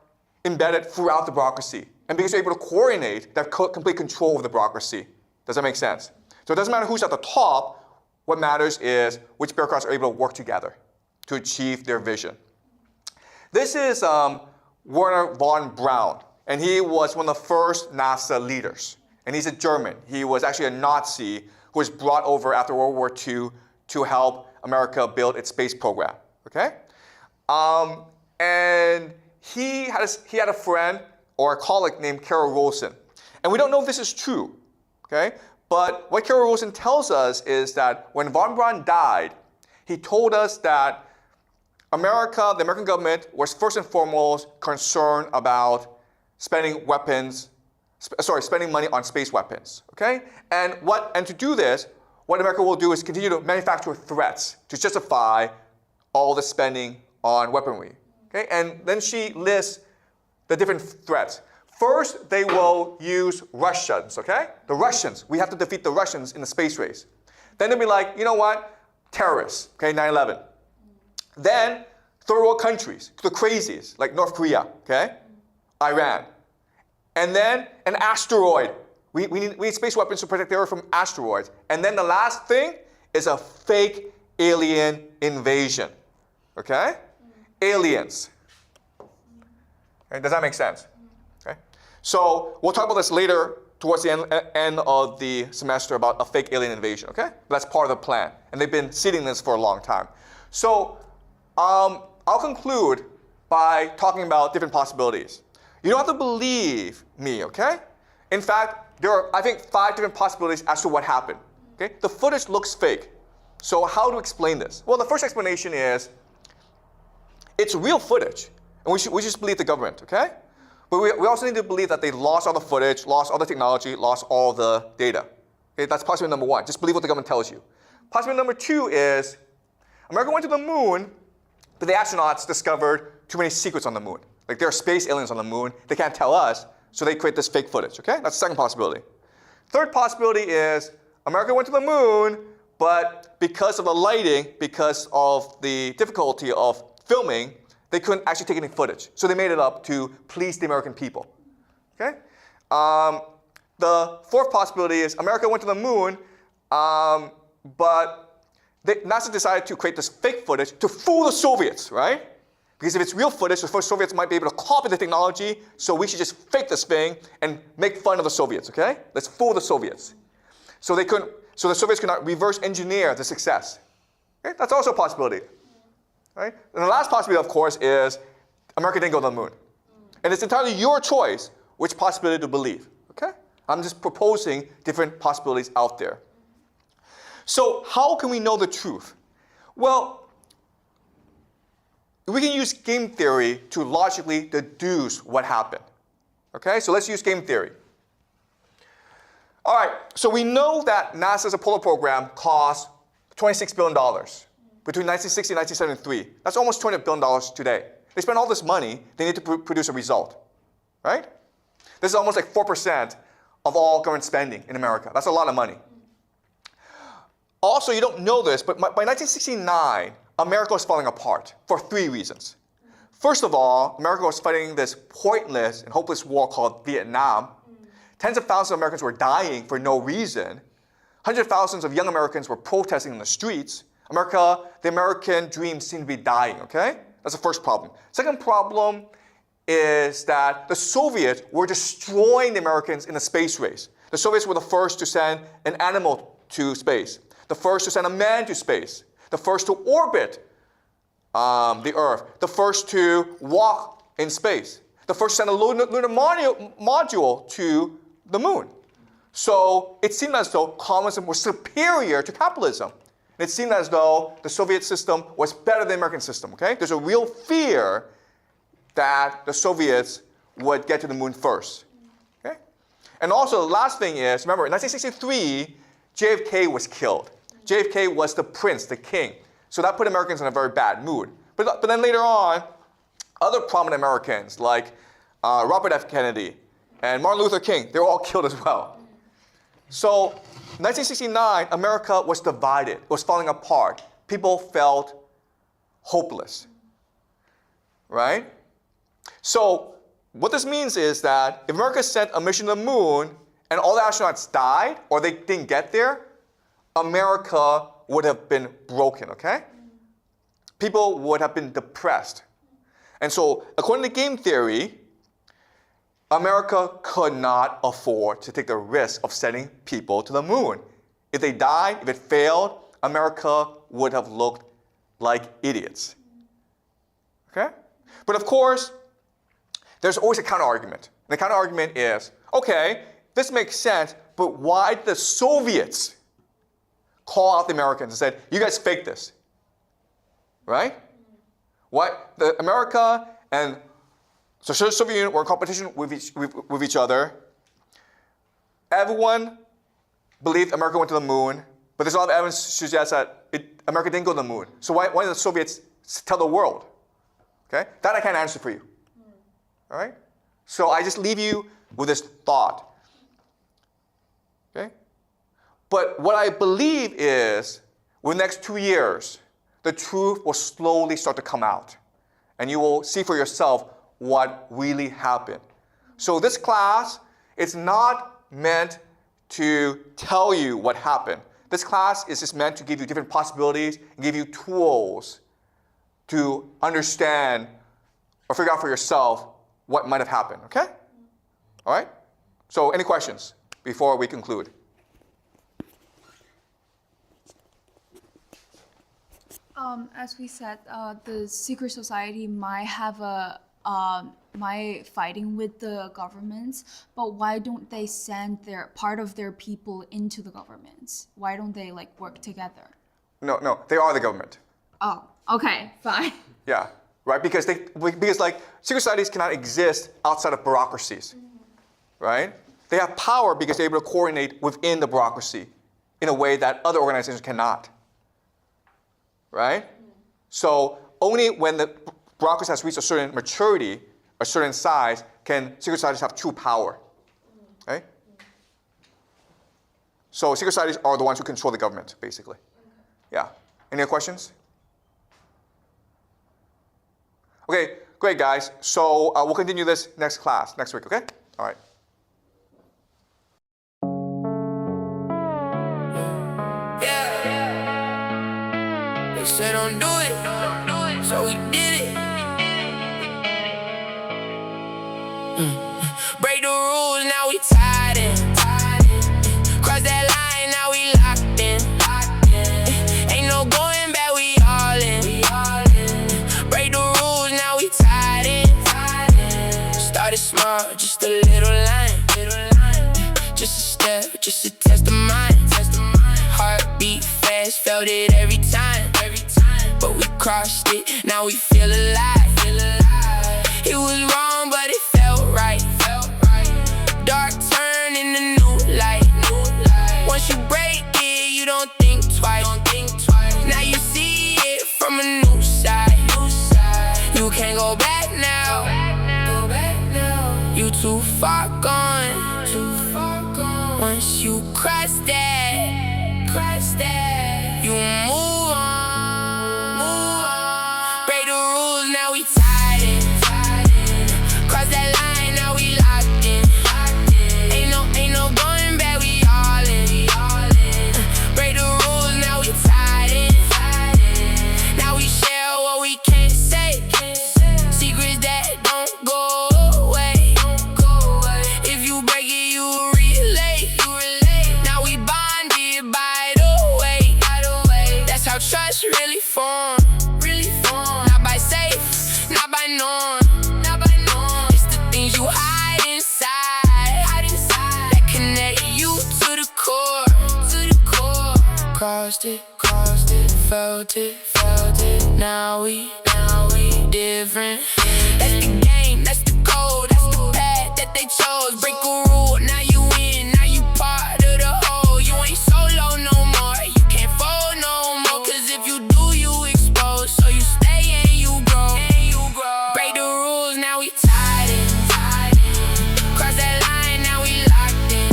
embedded throughout the bureaucracy. And because they're able to coordinate, they have complete control of the bureaucracy. Does that make sense? So it doesn't matter who's at the top. What matters is which bureaucrats are able to work together to achieve their vision. This is Werner von Braun. And he was one of the first NASA leaders. And he's a German. He was actually a Nazi who was brought over after World War II to help America build its space program. Okay? And he had a friend or a colleague named Carol Rosen. And we don't know if this is true. Okay? But what Carol Rosen tells us is that when von Braun died, he told us that America, the American government, was first and foremost concerned about spending money on space weapons, okay? And to do this, what America will do is continue to manufacture threats to justify all the spending on weaponry, okay? And then she lists the different threats. First, they will use Russians, okay? The Russians, we have to defeat the Russians in the space race. Then they'll be like, you know what? Terrorists, okay, 9/11. Then, third world countries, the crazies, like North Korea, okay? Iran. And then, an asteroid. We need space weapons to protect the Earth from asteroids. And then the last thing is a fake alien invasion, okay? Aliens. Okay, does that make sense? Okay. So we'll talk about this later towards the end of the semester about a fake alien invasion, okay? That's part of the plan. And they've been seeding this for a long time. So I'll conclude by talking about different possibilities. You don't have to believe me, okay? In fact, there are, I think, 5 different possibilities as to what happened, okay? The footage looks fake. So how to explain this? Well, the first explanation is it's real footage. And we just believe the government, okay? But we also need to believe that they lost all the footage, lost all the technology, lost all the data. Okay, that's possibility number 1. Just believe what the government tells you. Possibility number 2 is America went to the moon, but the astronauts discovered too many secrets on the moon. Like there are space aliens on the moon. They can't tell us, so they create this fake footage, okay? That's the second possibility. Third possibility is America went to the moon, but because of the lighting, because of the difficulty of filming, they couldn't actually take any footage. So they made it up to please the American people. Okay? The fourth possibility is America went to the moon, but NASA decided to create this fake footage to fool the Soviets, right? Because if it's real footage, the first Soviets might be able to copy the technology, so we should just fake this thing and make fun of the Soviets, okay? Let's fool the Soviets. So the Soviets could not reverse engineer the success. Okay? That's also a possibility. Right? And the last possibility, of course, is America didn't go to the moon. And it's entirely your choice which possibility to believe. Okay? I'm just proposing different possibilities out there. So how can we know the truth? Well, we can use game theory to logically deduce what happened. Okay? So let's use game theory. All right. So we know that NASA's Apollo program cost $26 billion. Between 1960 and 1973. That's almost $200 billion today. They spend all this money, they need to produce a result, right? This is almost like 4% of all government spending in America. That's a lot of money. Also, you don't know this, but by 1969, America was falling apart for 3 reasons. First of all, America was fighting this pointless and hopeless war called Vietnam. Tens of thousands of Americans were dying for no reason. Hundreds of thousands of young Americans were protesting in the streets. The American dream seemed to be dying, okay? That's the first problem. Second problem is that the Soviets were destroying the Americans in the space race. The Soviets were the first to send an animal to space, the first to send a man to space, the first to orbit the Earth, the first to walk in space, the first to send a lunar module to the moon. So it seemed as though communism was superior to capitalism. It seemed as though the Soviet system was better than the American system, okay? There's a real fear that the Soviets would get to the moon first, okay? And also, the last thing is, remember, in 1963, JFK was killed. JFK was the prince, the king. So that put Americans in a very bad mood. But then later on, other prominent Americans like Robert F. Kennedy and Martin Luther King, they were all killed as well. So 1969, America was divided. It was falling apart. People felt hopeless, right? So what this means is that if America sent a mission to the moon and all the astronauts died or they didn't get there, America would have been broken, okay? People would have been depressed. And so according to game theory, America could not afford to take the risk of sending people to the moon. If they died, if it failed, America would have looked like idiots. Okay? But of course, there's always a counter-argument. And the counter-argument is, okay, this makes sense, but why did the Soviets call out the Americans and said, you guys faked this? Right? What? America and the Soviet Union were in competition with each other. Everyone believed America went to the moon, but there's a lot of evidence to suggest that America didn't go to the moon. So why did the Soviets tell the world? Okay? That I can't answer for you. All right? So I just leave you with this thought. Okay? But what I believe is, within the next 2 years, the truth will slowly start to come out. And you will see for yourself what really happened. So this class is not meant to tell you what happened. This class is just meant to give you different possibilities and give you tools to understand or figure out for yourself what might have happened, okay? All right? So any questions before we conclude? As we said, the secret society might have might fighting with the governments, but why don't they send part of their people into the governments? Why don't they work together? No, they are the government. Oh, okay, fine. Yeah, right. Because secret societies cannot exist outside of bureaucracies, right? They have power because they're able to coordinate within the bureaucracy in a way that other organizations cannot. Right? So only when the bureaucracy has reached a certain maturity, a certain size, can secret societies have true power. Okay? So secret societies are the ones who control the government, basically. Yeah. Any other questions? Okay, great, guys. So we'll continue this next week, okay? All right. They said don't do it, so we did it. Break the rules, now we tied in. Cross that line, now we locked in. Ain't no going back, we all in. Break the rules, now we tied in. Started small, just a little line. Just a step, just a test of mine. Heartbeat fast, felt it every time. But we crossed it, now we feel alive. It was wrong, but it felt right. Dark turn in the new light. Once you break it, you don't think twice. Now you see it from a new side. You can't go back now. You too far gone. Once you cross that, you move on. Break the rules, now we tied in. Cross that line, now we locked in. Ain't no going back, we all in. Break the rules, now we tied in. Now we share what we can't say. Secrets that don't go away. If you break it, you relate. Now we bonded by the way. That's how trust really formed. Not by safe, not by norm. It's the things you hide inside that connect you to the core. Crossed it, felt it. Now we different. That's the game, that's the code, that's the path that they chose. Break a rule, now you in, now you part of the whole. You ain't solo no more, you can't fold no more. Cause if you do, you expose. So you stay and you grow. Break the rules, now we tied in. Cross that line, now we locked in.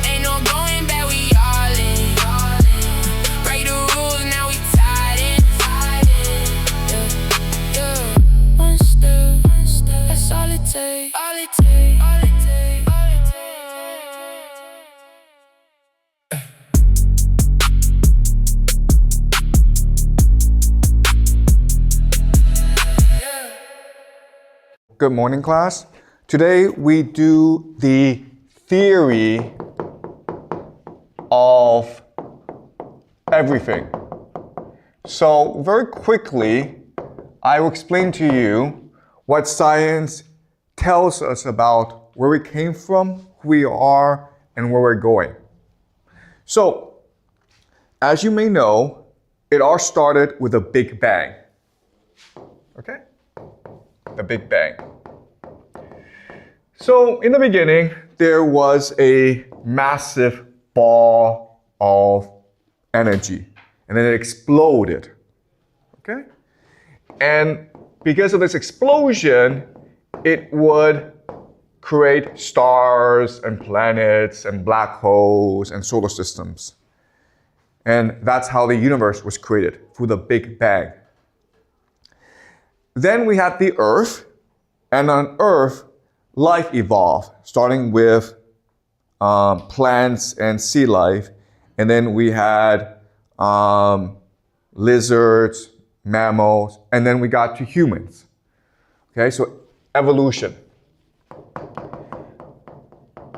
Ain't no going back, we all in. Break the rules, now we tied in. One step, that's all it takes. Good morning, class. Today we do the theory of everything. So very quickly, I will explain to you what science tells us about where we came from, who we are, and where we're going. So, as you may know, it all started with a Big Bang. okay? The Big Bang. So in the beginning, there was a massive ball of energy, and then it exploded, okay? And because of this explosion, it would create stars and planets and black holes and solar systems. And that's how the universe was created, through the Big Bang. Then we had the Earth, and on Earth, life evolved, starting with plants and sea life, and then we had lizards, mammals, and then we got to humans. Okay, so evolution.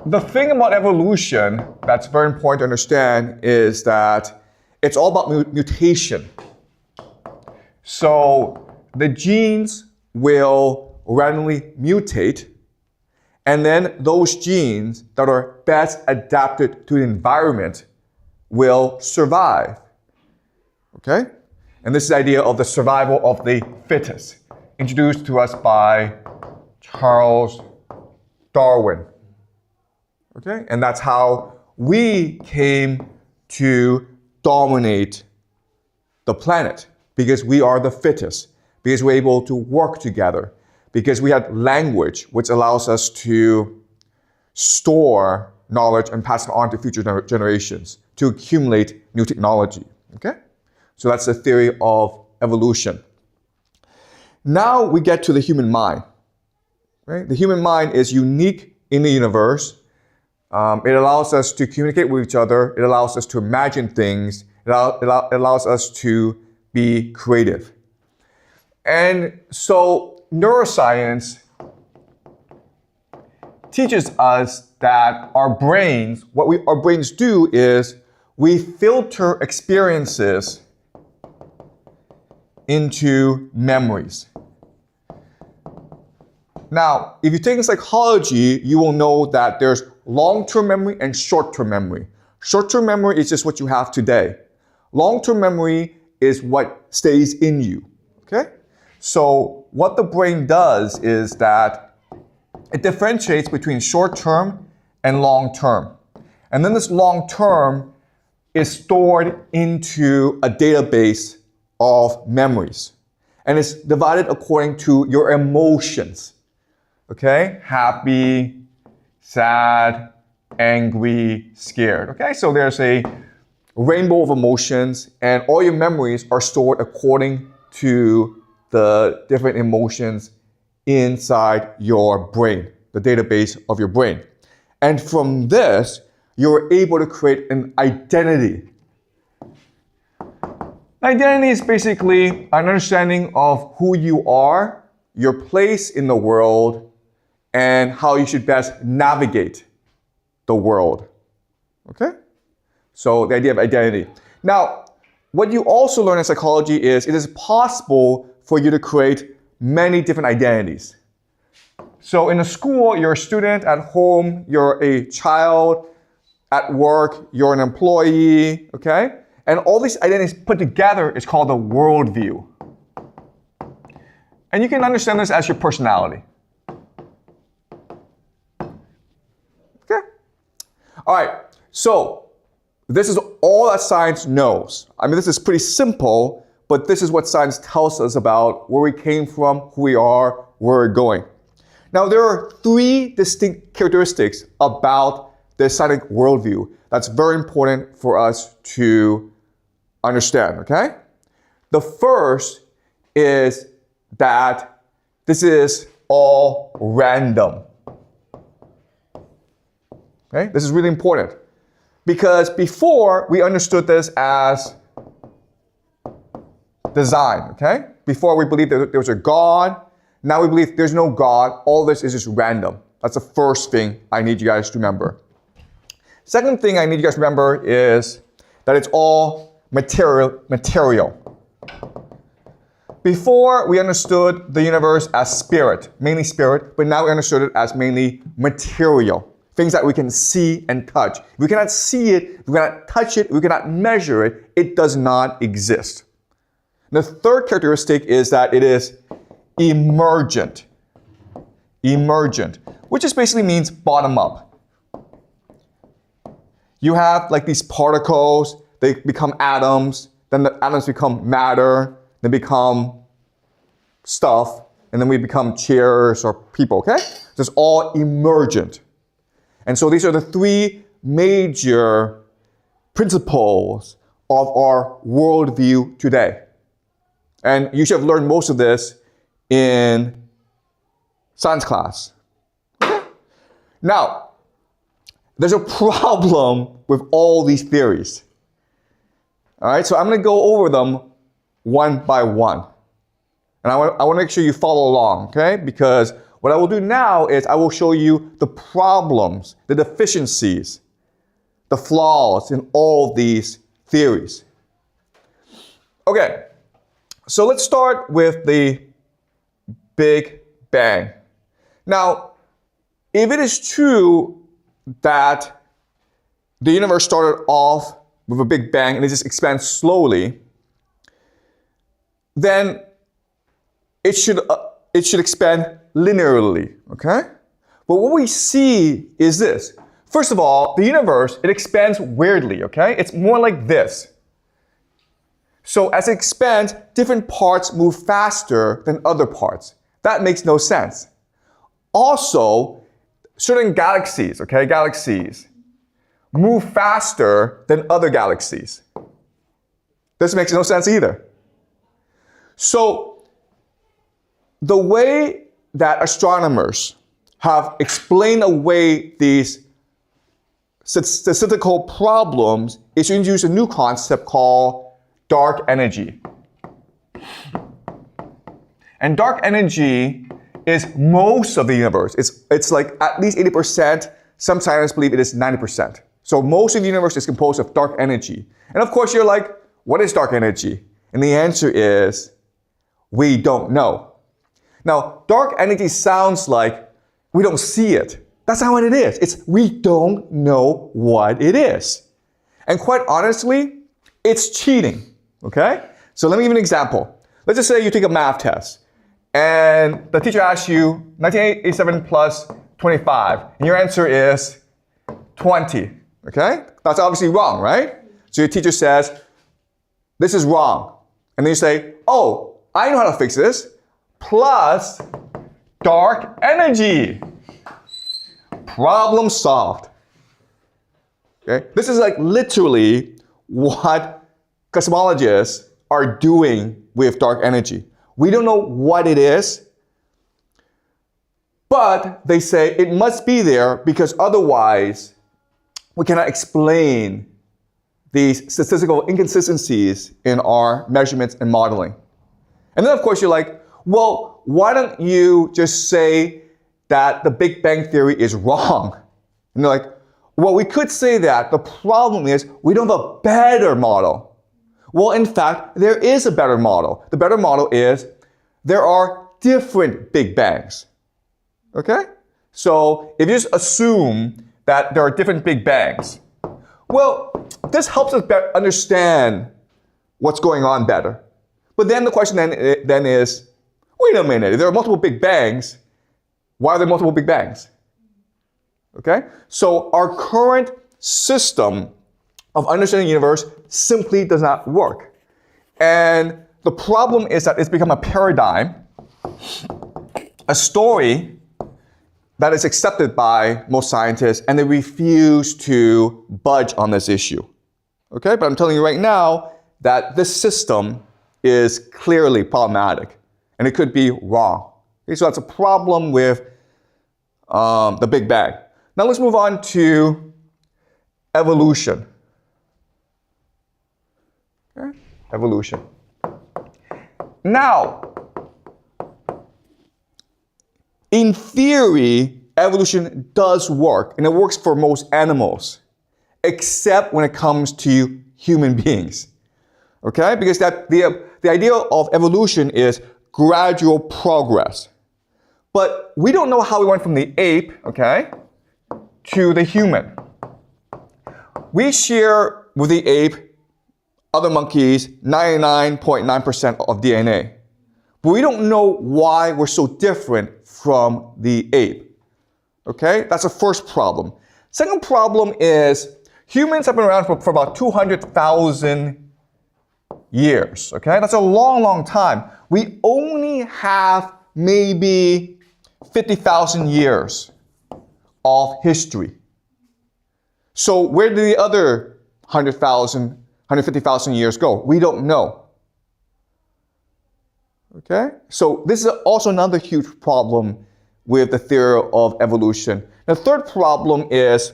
The thing about evolution that's very important to understand is that it's all about mutation. So the genes will randomly mutate, and then those genes that are best adapted to the environment will survive. Okay? And this is the idea of the survival of the fittest, introduced to us by Charles Darwin. Okay? And that's how we came to dominate the planet, because we are the fittest, because we're able to work together, because we have language which allows us to store knowledge and pass it on to future generations, to accumulate new technology. Okay? So that's the theory of evolution. Now we get to the human mind. Right? The human mind is unique in the universe. It allows us to communicate with each other. It allows us to imagine things. It allows us to be creative. And so neuroscience teaches us that our brains, our brains do is we filter experiences into memories. Now, if you take psychology, you will know that there's long-term memory and short-term memory. Short-term memory is just what you have today. Long-term memory is what stays in you, okay? So what the brain does is that it differentiates between short-term and long-term. And then this long-term is stored into a database of memories. And it's divided according to your emotions. Okay? Happy, sad, angry, scared. Okay? So there's a rainbow of emotions, and all your memories are stored according to the different emotions inside your brain, the database of your brain. And from this, you're able to create an identity. Identity is basically an understanding of who you are, your place in the world, and how you should best navigate the world. Okay? So the idea of identity. Now, what you also learn in psychology is it is possible for you to create many different identities. So in a school, you're a student. At home, you're a child. At work, you're an employee. Okay? And all these identities put together is called a worldview. And you can understand this as your personality. Okay? All right. So this is all that science knows. I mean, this is pretty simple, but this is what science tells us about where we came from, who we are, where we're going. Now, there are three distinct characteristics about the scientific worldview that's very important for us to understand, okay? The first is that this is all random. Okay? This is really important. Because before, we understood this as design, okay? Before, we believed that there was a God. Now we believe there's no God. All this is just random. That's the first thing I need you guys to remember. Second thing I need you guys to remember is that it's all material. Before, we understood the universe as spirit, mainly spirit, but now we understood it as mainly material. Things that we can see and touch. If we cannot see it, if we cannot touch it, if we cannot measure it, it does not exist. The third characteristic is that it is emergent. Emergent, which just basically means bottom up. You have like these particles, they become atoms, then the atoms become matter, then become stuff, and then we become chairs or people, okay? So it's all emergent. And so these are the three major principles of our worldview today. And you should have learned most of this in science class. Okay? Now, there's a problem with all these theories. All right, so I'm going to go over them one by one. And I want to make sure you follow along, okay? Because what I will do now is I will show you the problems, the deficiencies, the flaws in all these theories. Okay, so let's start with the Big Bang. Now, if it is true that the universe started off with a Big Bang and it just expands slowly, then it should expand linearly, okay? But what we see is this. First of all, the universe, it expands weirdly, okay? It's more like this. So as it expands, different parts move faster than other parts. That makes no sense. Also, certain galaxies, okay, galaxies, move faster than other galaxies. This makes no sense either. So, the way that astronomers have explained away these statistical problems is to introduce a new concept called dark energy. And dark energy is most of the universe. It's like at least 80%. Some scientists believe it is 90%. So most of the universe is composed of dark energy. And of course you're like, what is dark energy? And the answer is, we don't know. Now, dark energy sounds like we don't see it. That's not what it is. It's we don't know what it is. And quite honestly, it's cheating, okay? So let me give you an example. Let's just say you take a math test and the teacher asks you 1987 plus 25, and your answer is 20, okay? That's obviously wrong, right? So your teacher says, this is wrong. And then you say, oh, I know how to fix this. Plus dark energy. Problem solved. Okay? This is like literally what cosmologists are doing with dark energy. We don't know what it is, but they say it must be there because otherwise we cannot explain these statistical inconsistencies in our measurements and modeling. And then of course you're like, well, why don't you just say that the Big Bang Theory is wrong? And they're like, well, we could say that. The problem is we don't have a better model. Well, in fact, there is a better model. The better model is there are different Big Bangs. Okay? So if you just assume that there are different Big Bangs, well, this helps us understand what's going on better. But then the question then is, wait a minute, if there are multiple Big Bangs, why are there multiple Big Bangs? Okay? So our current system of understanding the universe simply does not work. And the problem is that it's become a paradigm, a story that is accepted by most scientists, and they refuse to budge on this issue. Okay? But I'm telling you right now that this system is clearly problematic, and it could be wrong. Okay, so that's a problem with the Big Bang. Now let's move on to evolution. Okay? Evolution. Now, in theory, evolution does work, and it works for most animals, except when it comes to human beings. Okay? Because the idea of evolution is gradual progress. But we don't know how we went from the ape, okay, to the human. We share with the ape, other monkeys, 99.9% of DNA. but we don't know why we're so different from the ape. Okay, that's the first problem. Second problem is humans have been around for about 200,000 years. Okay, that's a long, long time. We only have maybe 50,000 years of history. So where did the other 100,000, 150,000 years go? We don't know. Okay, so this is also another huge problem with the theory of evolution. The third problem is,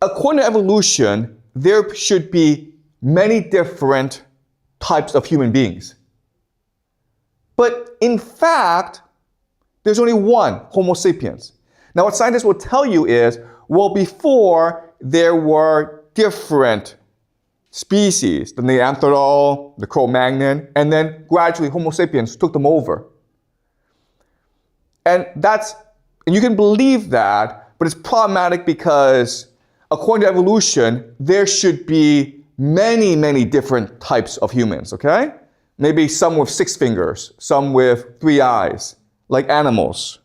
according to evolution, there should be many different types of human beings. But in fact, there's only one, Homo sapiens. Now what scientists will tell you is, well, before there were different species, the Neanderthal, the Cro-Magnon, and then gradually Homo sapiens took them over. And you can believe that, but it's problematic because according to evolution, there should be many, many different types of humans, okay? Maybe some with 6 fingers, some with 3 eyes, like animals.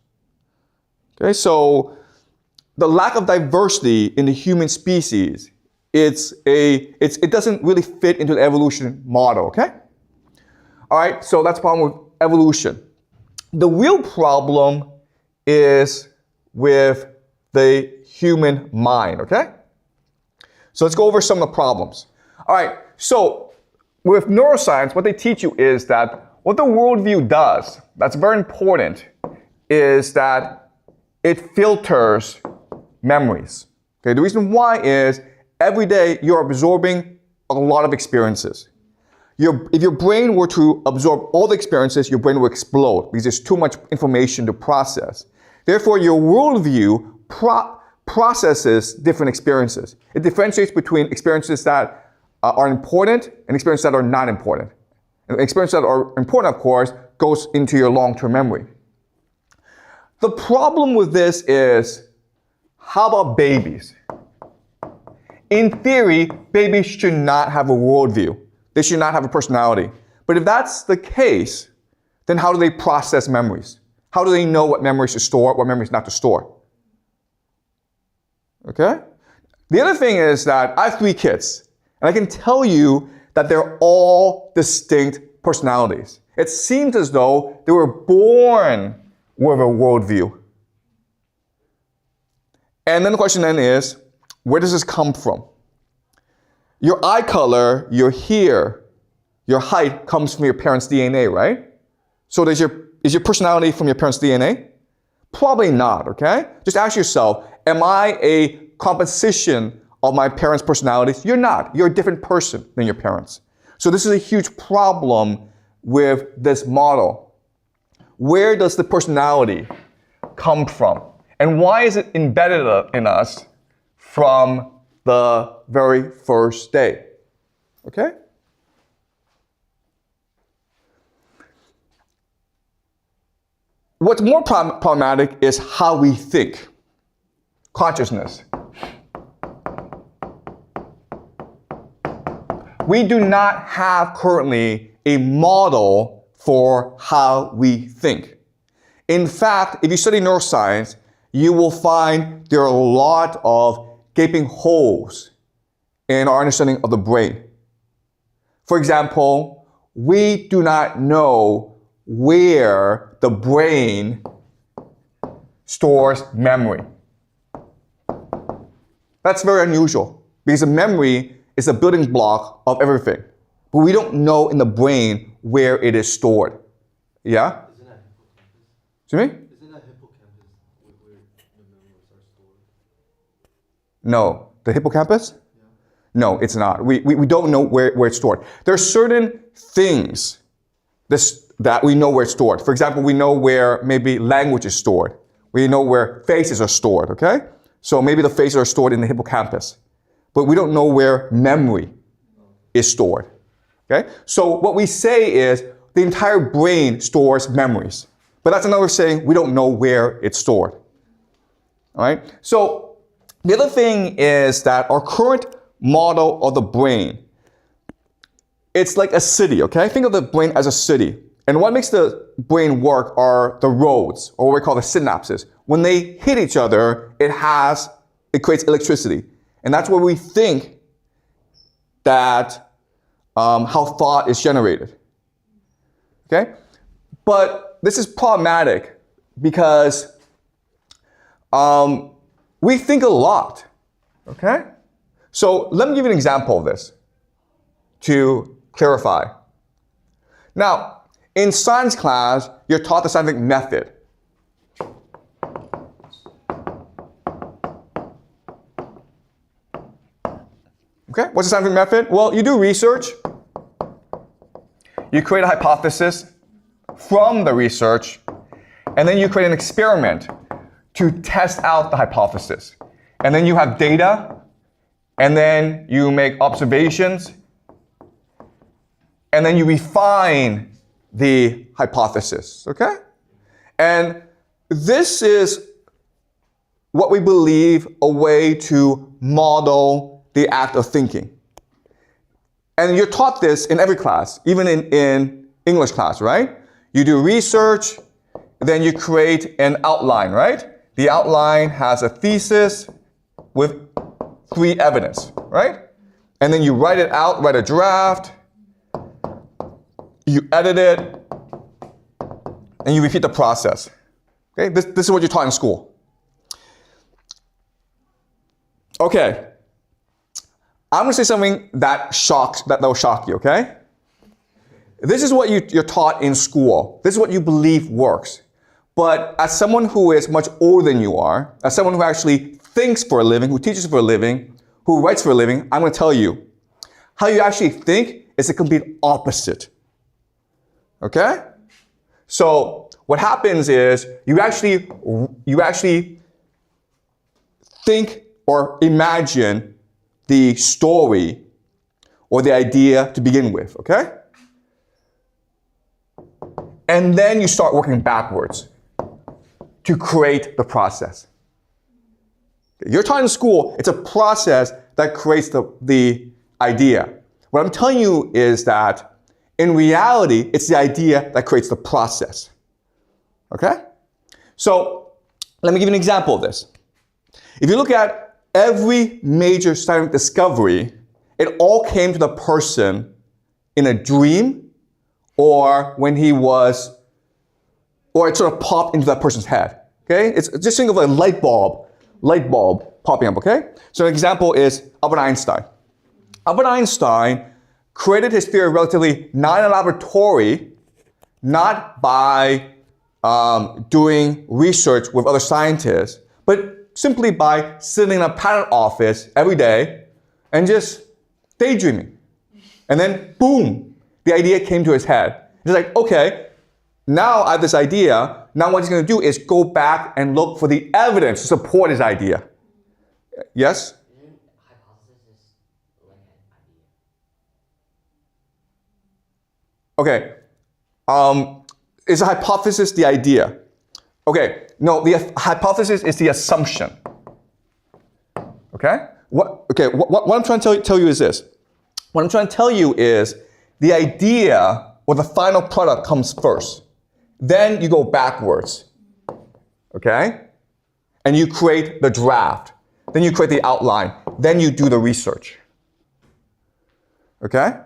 Okay, so the lack of diversity in the human species, it doesn't really fit into the evolution model, okay? All right, so that's the problem with evolution. The real problem is with the human mind, okay? So let's go over some of the problems. All right, so with neuroscience, what they teach you is that what the worldview does, that's very important, is that it filters memories. Okay, the reason why is every day you're absorbing a lot of experiences. If your brain were to absorb all the experiences, your brain will explode because there's too much information to process. Therefore, your worldview processes different experiences. It differentiates between experiences that are important and experiences that are not important. And experiences that are important, of course, goes into your long-term memory. The problem with this is, how about babies? In theory, babies should not have a worldview. They should not have a personality. But if that's the case, then how do they process memories? How do they know what memories to store, what memories not to store? Okay? The other thing is that I have 3 kids, and I can tell you that they're all distinct personalities. It seems as though they were born with a worldview. And then the question then is, where does this come from? Your eye color, your hair, your height comes from your parents' DNA, right? So is your personality from your parents' DNA? Probably not, okay? Just ask yourself, am I a composition of my parents' personalities? You're not. You're a different person than your parents. So this is a huge problem with this model. Where does the personality come from? And why is it embedded in us from the very first day? Okay? What's more problematic is how we think. Consciousness. We do not have currently a model for how we think. In fact, if you study neuroscience, you will find there are a lot of gaping holes in our understanding of the brain. For example, we do not know where the brain stores memory. That's very unusual because a memory is a building block of everything. But we don't know in the brain where it is stored. Yeah? Isn't that hippocampus? Excuse me? Isn't that hippocampus where the memories are stored? No. The hippocampus? Yeah. No, it's not. We don't know where it's stored. There are certain things that we know where it's stored. For example, we know where maybe language is stored. We know where faces are stored, okay? So maybe the faces are stored in the hippocampus. But we don't know where memory is stored, okay? So what we say is the entire brain stores memories. But that's another saying we don't know where it's stored, all right? So the other thing is that our current model of the brain, it's like a city, okay? Think of the brain as a city. And what makes the brain work are the roads, or what we call the synapses. When they hit each other, it creates electricity. And that's where we think that how thought is generated. Okay? But this is problematic because we think a lot. Okay? So let me give you an example of this to clarify. Now, in science class, you're taught the scientific method. Okay, what's the scientific method? Well, you do research. You create a hypothesis from the research, and then you create an experiment to test out the hypothesis. And then you have data, and then you make observations, and then you refine the hypothesis, okay? And this is what we believe a way to model the act of thinking. And you're taught this in every class, even in English class, right? You do research, then you create an outline, right? The outline has a thesis with 3 evidence, right? And then you write it out, write a draft, you edit it, and you repeat the process. Okay, this is what you're taught in school. Okay, I'm gonna say something that will shock you, okay? This is what you're taught in school. This is what you believe works. But as someone who is much older than you are, as someone who actually thinks for a living, who teaches for a living, who writes for a living, I'm gonna tell you, how you actually think is the complete opposite. Okay? So what happens is you actually think or imagine the story or the idea to begin with, okay? And then you start working backwards to create the process. You're taught in school, it's a process that creates the idea. What I'm telling you is that in reality, it's the idea that creates the process. Okay? So let me give you an example of this. If you look at every major scientific discovery, it all came to the person in a dream or when or it sort of popped into that person's head. Okay? It's just think of a light bulb popping up, okay? So an example is Albert Einstein. Albert Einstein created his theory relatively not in a laboratory, not by doing research with other scientists, but simply by sitting in a patent office every day and just daydreaming. And then, boom, the idea came to his head. He's like, okay, now I have this idea. Now what he's going to do is go back and look for the evidence to support his idea. Yes? Okay, is a hypothesis the idea? Okay, no, the hypothesis is the assumption. Okay? What I'm trying to tell you is this. What I'm trying to tell you is the idea or the final product comes first. Then you go backwards. Okay? And you create the draft. Then you create the outline. Then you do the research. Okay?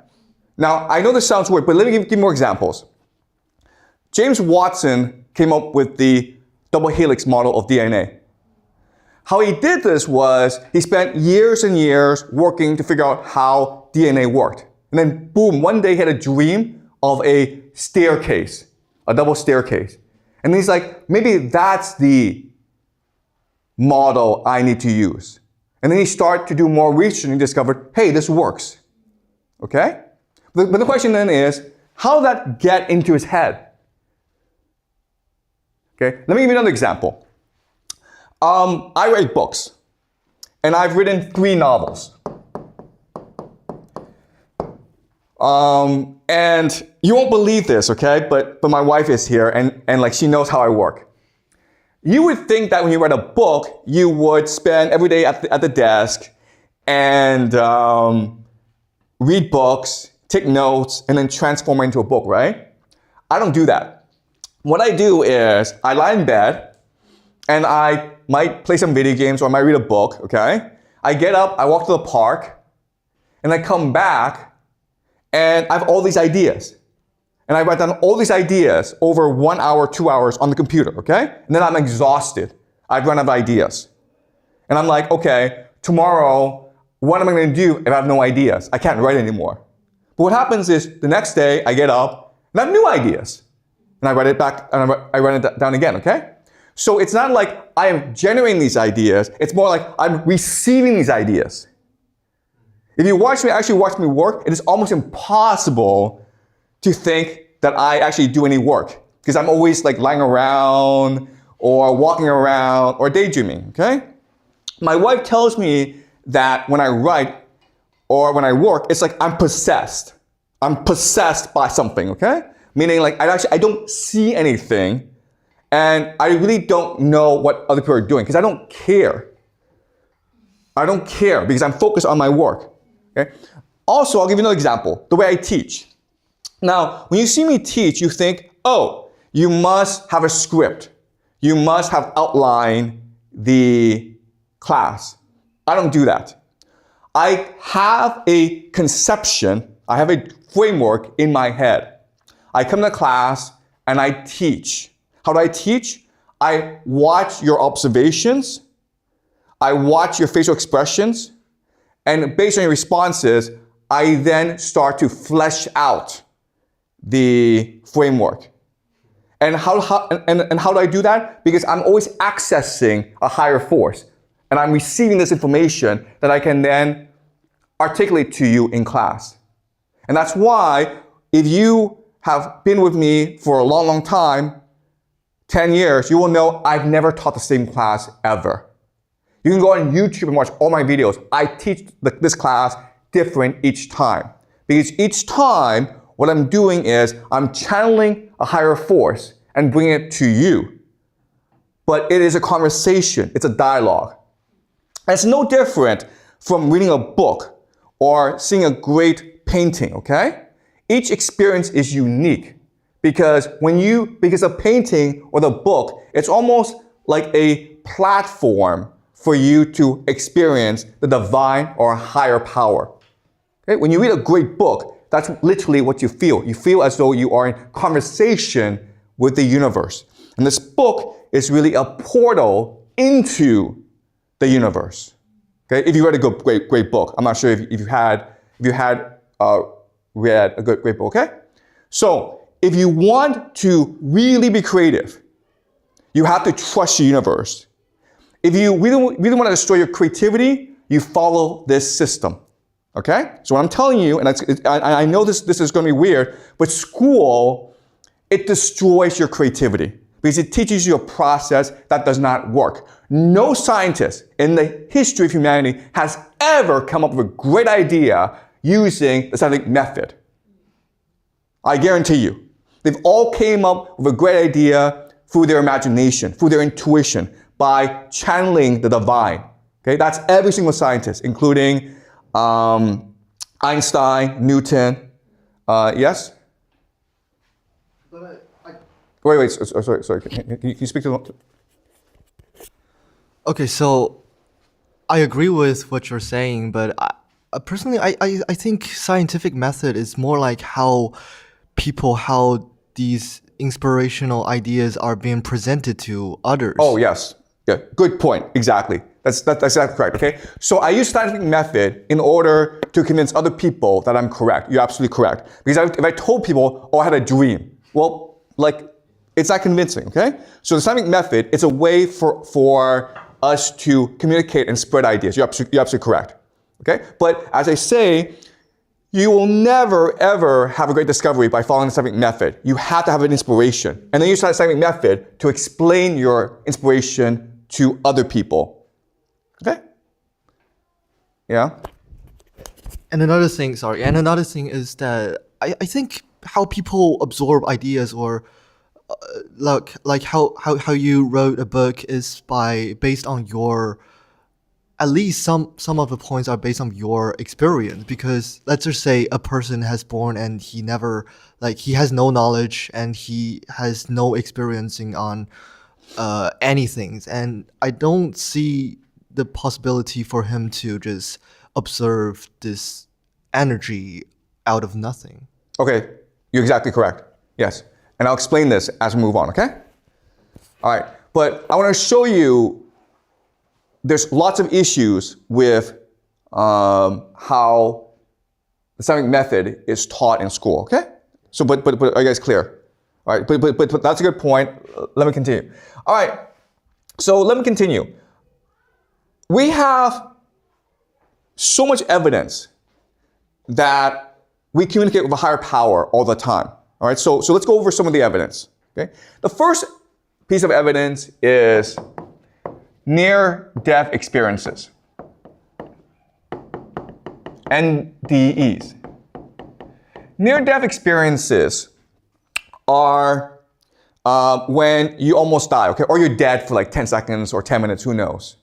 Now, I know this sounds weird, but let me give more examples. James Watson came up with the double helix model of DNA. How he did this was he spent years and years working to figure out how DNA worked. And then, boom, one day he had a dream of a staircase, a double staircase. And he's like, maybe that's the model I need to use. And then he started to do more research and he discovered, hey, this works. Okay? But the question then is, how did that get into his head? Okay, let me give you another example. I write books, and I've written 3 novels. And you won't believe this, okay? But my wife is here, and like she knows how I work. You would think that when you write a book, you would spend every day at the desk and read books, take notes, and then transform it into a book, right? I don't do that. What I do is I lie in bed and I might play some video games or I might read a book, okay? I get up, I walk to the park, and I come back and I have all these ideas. And I write down all these ideas over 1 hour, 2 hours on the computer, okay? And then I'm exhausted. I've run out of ideas. And I'm like, okay, tomorrow, what am I going to do if I have no ideas? I can't write anymore. But what happens is the next day I get up and I have new ideas. And I write it back and I write it down again, okay? So it's not like I am generating these ideas. It's more like I'm receiving these ideas. If you actually watch me work, it is almost impossible to think that I actually do any work because I'm always like lying around or walking around or daydreaming, okay? My wife tells me that when I write or when I work, it's like I'm possessed. I'm possessed by something, okay? Meaning like I don't see anything and I really don't know what other people are doing because I don't care. I don't care because I'm focused on my work, okay? Also, I'll give you another example, the way I teach. Now, when you see me teach, you think, oh, you must have a script. You must have outlined the class. I don't do that. I have a conception, I have a framework in my head. I come to class and I teach. How do I teach? I watch your observations, I watch your facial expressions, and based on your responses, I then start to flesh out the framework. And how do I do that? Because I'm always accessing a higher force and I'm receiving this information that I can then articulate to you in class. And that's why if you have been with me for a long, long time, 10 years, you will know I've never taught the same class ever. You can go on YouTube and watch all my videos. I teach this class different each time. Because each time, what I'm doing is I'm channeling a higher force and bringing it to you. But it is a conversation, it's a dialogue. And it's no different from reading a book or seeing a great painting, okay? Each experience is unique because a painting or the book, it's almost like a platform for you to experience the divine or higher power. Okay? When you read a great book, that's literally what you feel. You feel as though you are in conversation with the universe. And this book is really a portal into the universe. Okay? If you read a great book, I'm not sure if you had read a great book. Okay? So if you want to really be creative, you have to trust the universe. If you really want to destroy your creativity, you follow this system. Okay? So what I'm telling you, and I know this is going to be weird, but school, it destroys your creativity because it teaches you a process that does not work. No scientist in the history of humanity has ever come up with a great idea using the scientific method. I guarantee you. They've all came up with a great idea through their imagination, through their intuition, by channeling the divine. Okay? That's every single scientist, including Einstein, Newton, yes? But Wait, sorry. Can you speak to the... Okay, so I agree with what you're saying, but personally, I think scientific method is more like how these inspirational ideas are being presented to others. Oh, yes. Yeah, good point. Exactly. That's exactly correct, okay? So I use scientific method in order to convince other people that I'm correct. You're absolutely correct. Because if I told people, oh, I had a dream, well, like, it's not convincing, okay? So the scientific method, it's a way for us to communicate and spread ideas. You're absolutely correct, okay? But as I say, you will never, ever have a great discovery by following the scientific method. You have to have an inspiration. And then use the scientific method to explain your inspiration to other people. Okay? Yeah? And another thing is that I think how people absorb ideas or like how you wrote a book is based on your at least some of the points are based on your experience, because let's just say a person has born and he never, like, he has no knowledge and he has no experiencing on anything, and I don't see the possibility for him to just observe this energy out of nothing. Okay, you're exactly correct. Yes. And I'll explain this as we move on, okay? All right. But I want to show you there's lots of issues with how the scientific method is taught in school, okay? So, but are you guys clear? All right, but that's a good point. Let me continue. All right, so let me continue. We have so much evidence that we communicate with a higher power all the time. All right, so let's go over some of the evidence. Okay, the first piece of evidence is near-death experiences, NDEs. Near-death experiences are when you almost die, okay, or you're dead for like 10 seconds or 10 minutes, who knows.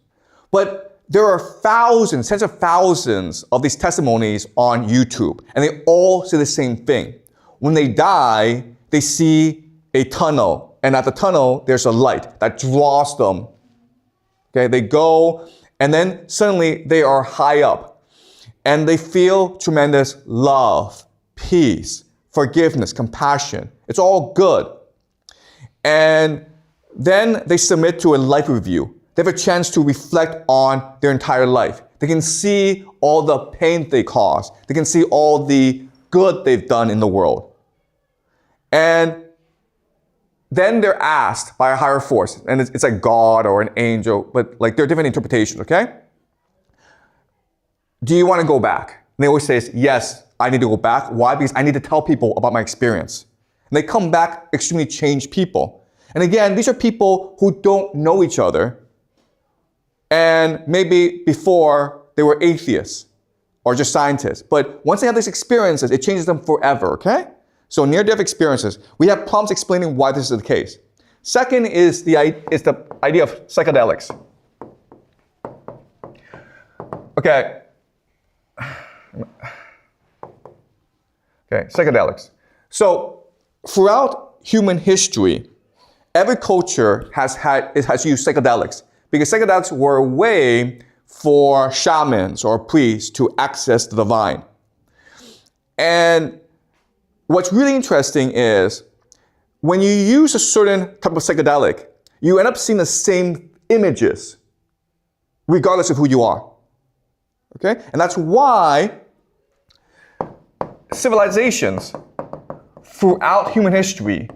But there are thousands, tens of thousands of these testimonies on YouTube, and they all say the same thing. When they die, they see a tunnel, and at the tunnel, there's a light that draws them. Okay, they go, and then suddenly they are high up, and they feel tremendous love, peace, forgiveness, compassion. It's all good. And then they submit to a life review. They have a chance to reflect on their entire life. They can see all the pain they caused. They can see all the good they've done in the world. And then they're asked by a higher force, and it's like God or an angel, but like there are different interpretations, okay? Do you want to go back? And they always say, yes, I need to go back. Why? Because I need to tell people about my experience. And they come back extremely changed people. And again, these are people who don't know each other. And maybe before they were atheists or just scientists. But once they have these experiences, it changes them forever, okay? So near-death experiences, we have problems explaining why this is the case. Second is the idea of psychedelics. Okay. Okay, psychedelics. So throughout human history, every culture has used psychedelics because psychedelics were a way for shamans or priests to access the divine. And what's really interesting is when you use a certain type of psychedelic, you end up seeing the same images regardless of who you are. Okay? And that's why civilizations throughout human history,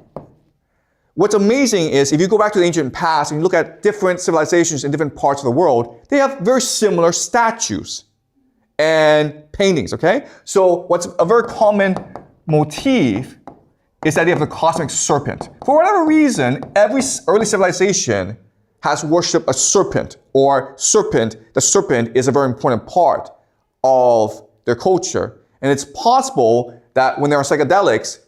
what's amazing is if you go back to the ancient past and you look at different civilizations in different parts of the world, they have very similar statues and paintings, okay? So what's a very common motif is the idea of the cosmic serpent. For whatever reason, every early civilization has worshipped a serpent, or the serpent is a very important part of their culture. And it's possible that when they're on psychedelics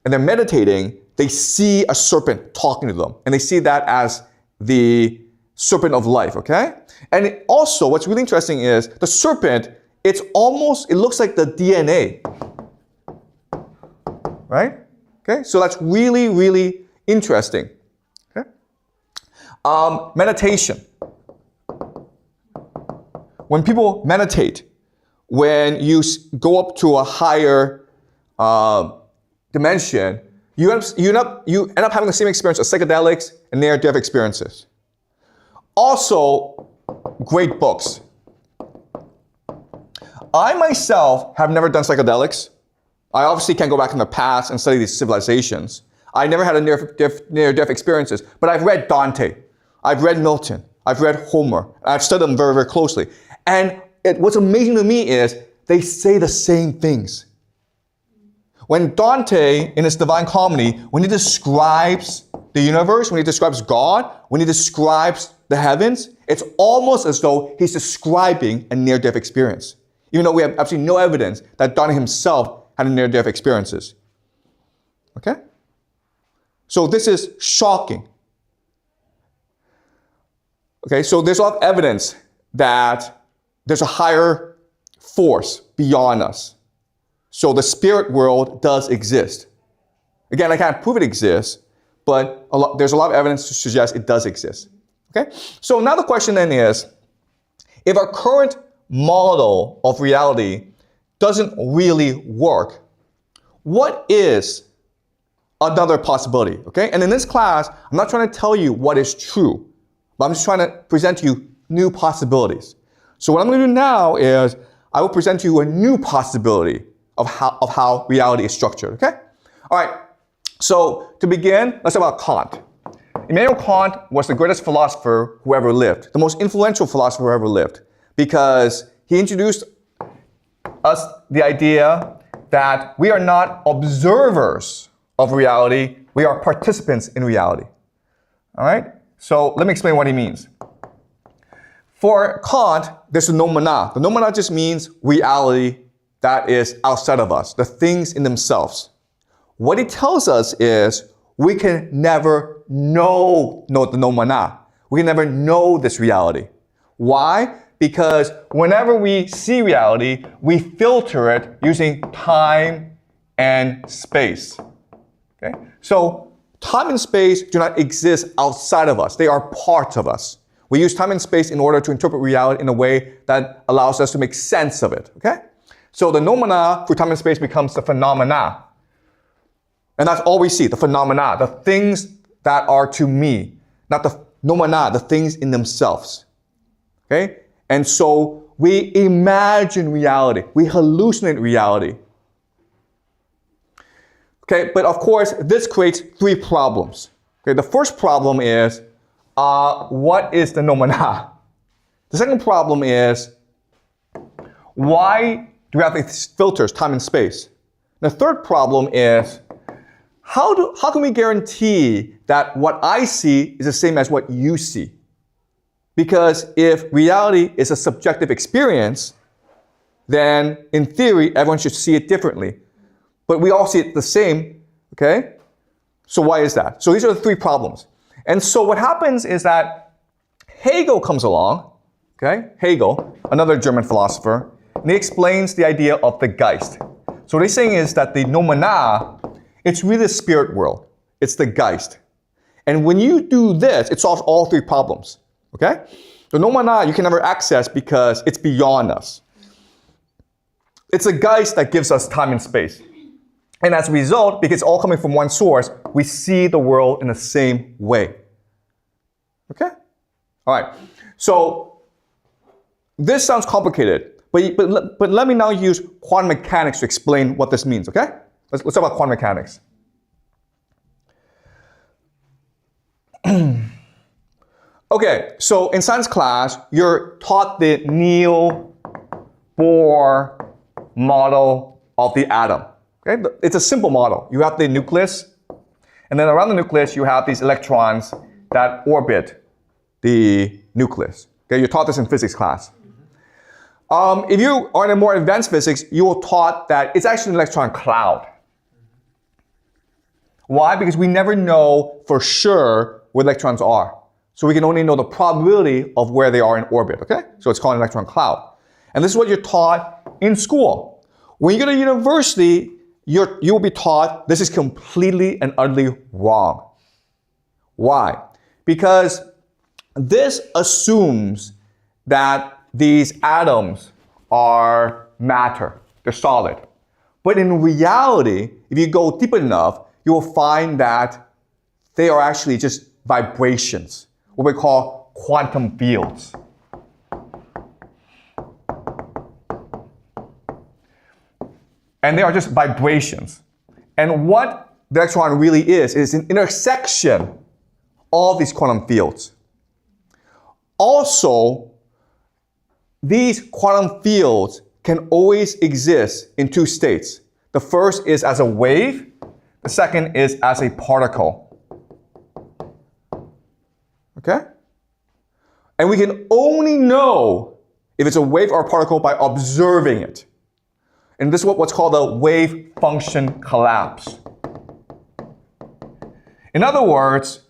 and they're meditating, they see a serpent talking to them. And they see that as the serpent of life, okay? And also, what's really interesting is the serpent, it looks like the DNA. Right? Okay, so that's really, really interesting. Okay? Meditation. When people meditate, when you go up to a higher dimension, you end up having the same experience as psychedelics and near-death experiences. Also, great books. I myself have never done psychedelics. I obviously can't go back in the past and study these civilizations. I never had a near-death experiences, but I've read Dante, I've read Milton, I've read Homer, I've studied them very, very closely. And what's amazing to me is they say the same things. When Dante, in his Divine Comedy, when he describes the universe, when he describes God, when he describes the heavens, it's almost as though he's describing a near-death experience. Even though we have absolutely no evidence that Dante himself had near-death experiences. Okay? So this is shocking. Okay, so there's a lot of evidence that there's a higher force beyond us. So the spirit world does exist. Again, I can't prove it exists, but there's a lot of evidence to suggest it does exist. Okay? So now the question then is, if our current model of reality doesn't really work, what is another possibility? Okay? And in this class, I'm not trying to tell you what is true, but I'm just trying to present to you new possibilities. So what I'm going to do now is I will present to you a new possibility of how reality is structured. Okay? All right. So to begin, let's talk about Kant. Immanuel Kant was the greatest philosopher who ever lived, the most influential philosopher who ever lived, because he introduced us the idea that we are not observers of reality, we are participants in reality. All right? So let me explain what he means. For Kant, there's the noumena. The noumena just means reality that is outside of us, the things in themselves. What he tells us is we can never know the noumena. We can never know this reality. Why? Because whenever we see reality, we filter it using time and space. Okay? So time and space do not exist outside of us. They are part of us. We use time and space in order to interpret reality in a way that allows us to make sense of it. Okay? So the noumena for time and space becomes the phenomena. And that's all we see, the phenomena, the things that are to me, not the noumena, the things in themselves. Okay? And so we imagine reality. We hallucinate reality. Okay, but of course, this creates three problems. Okay, the first problem is, what is the noumena? The second problem is, why do we have these filters, time and space? The third problem is, how can we guarantee that what I see is the same as what you see? Because if reality is a subjective experience, then in theory, everyone should see it differently. But we all see it the same, okay? So why is that? So these are the three problems. And so what happens is that Hegel comes along, okay? Hegel, another German philosopher, and he explains the idea of the Geist. So what he's saying is that the noumena, it's really the spirit world. It's the Geist. And when you do this, it solves all three problems. Okay? The noumena you can never access because it's beyond us. It's a Geist that gives us time and space. And as a result, because it's all coming from one source, we see the world in the same way. Okay? All right. So this sounds complicated, but let me now use quantum mechanics to explain what this means, okay? Let's talk about quantum mechanics. Okay, so in science class, you're taught the Neal-Bohr model of the atom. Okay? It's a simple model. You have the nucleus, and then around the nucleus, you have these electrons that orbit the nucleus. Okay? You're taught this in physics class. If you are in a more advanced physics, you will taught that it's actually an electron cloud. Why? Because we never know for sure where electrons are. So we can only know the probability of where they are in orbit, okay? So it's called an electron cloud. And this is what you're taught in school. When you go to university, you will be taught this is completely and utterly wrong. Why? Because this assumes that these atoms are matter, they're solid. But in reality, if you go deep enough, you will find that they are actually just vibrations, what we call quantum fields. And they are just vibrations. And what the electron really is an intersection of these quantum fields. Also, these quantum fields can always exist in two states. The first is as a wave, the second is as a particle. Okay? And we can only know if it's a wave or a particle by observing it. And this is what's called a wave function collapse. In other words,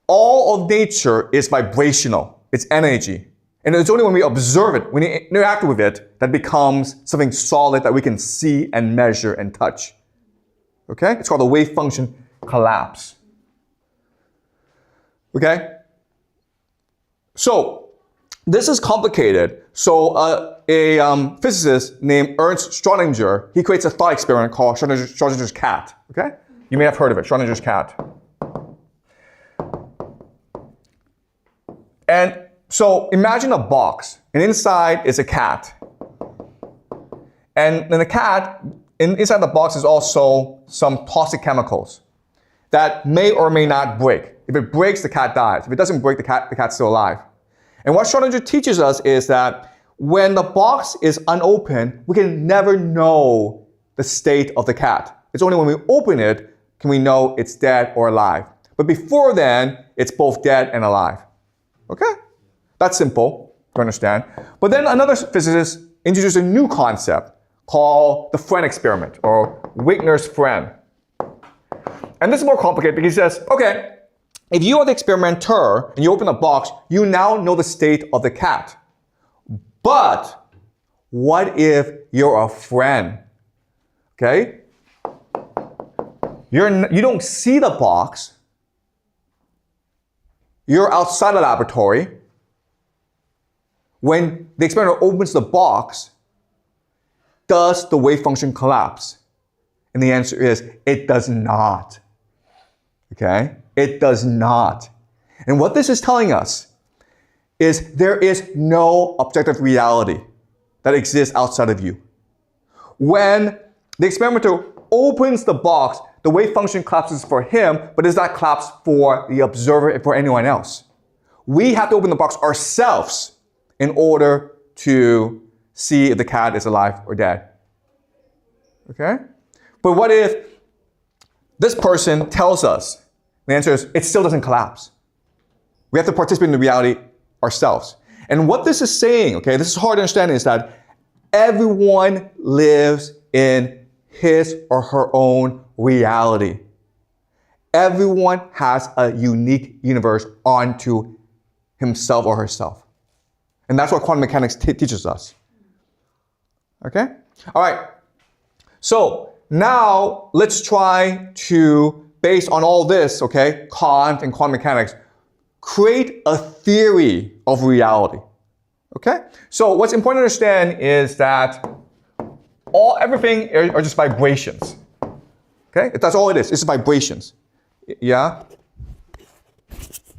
all of nature is vibrational. It's energy. And it's only when we observe it, when we interact with it, that becomes something solid that we can see and measure and touch. Okay? It's called the wave function collapse. Okay? So, this is complicated. So, a physicist named Ernst Schrödinger, he creates a thought experiment called Schrödinger's cat. Okay? You may have heard of it, Schrödinger's cat. And so imagine a box, and inside is a cat. And in the cat, inside the box is also some toxic chemicals that may or may not break. If it breaks, the cat dies. If it doesn't break, the cat's still alive. And what Schrödinger teaches us is that when the box is unopened, we can never know the state of the cat. It's only when we open it can we know it's dead or alive. But before then, it's both dead and alive. Okay? That's simple to understand. But then another physicist introduced a new concept called the friend experiment, or Wigner's friend. And this is more complicated because he says, okay, if you are the experimenter and you open the box, you now know the state of the cat. But what if you're a friend? Okay? You don't see the box. You're outside the laboratory. When the experimenter opens the box, does the wave function collapse? And the answer is, it does not. Okay? It does not. And what this is telling us is there is no objective reality that exists outside of you. When the experimenter opens the box, the wave function collapses for him, but does not collapse for the observer and for anyone else. We have to open the box ourselves in order to see if the cat is alive or dead. Okay? But what if this person tells us? The answer is, it still doesn't collapse. We have to participate in the reality ourselves. And what this is saying, okay, this is hard to understand, is that everyone lives in his or her own reality. Everyone has a unique universe onto himself or herself. And that's what quantum mechanics teaches us. Okay? All right. So now let's try to, based on all this, okay, Kant and quantum mechanics, create a theory of reality. Okay? So what's important to understand is that everything are just vibrations. Okay? That's all it is. It's vibrations. Yeah?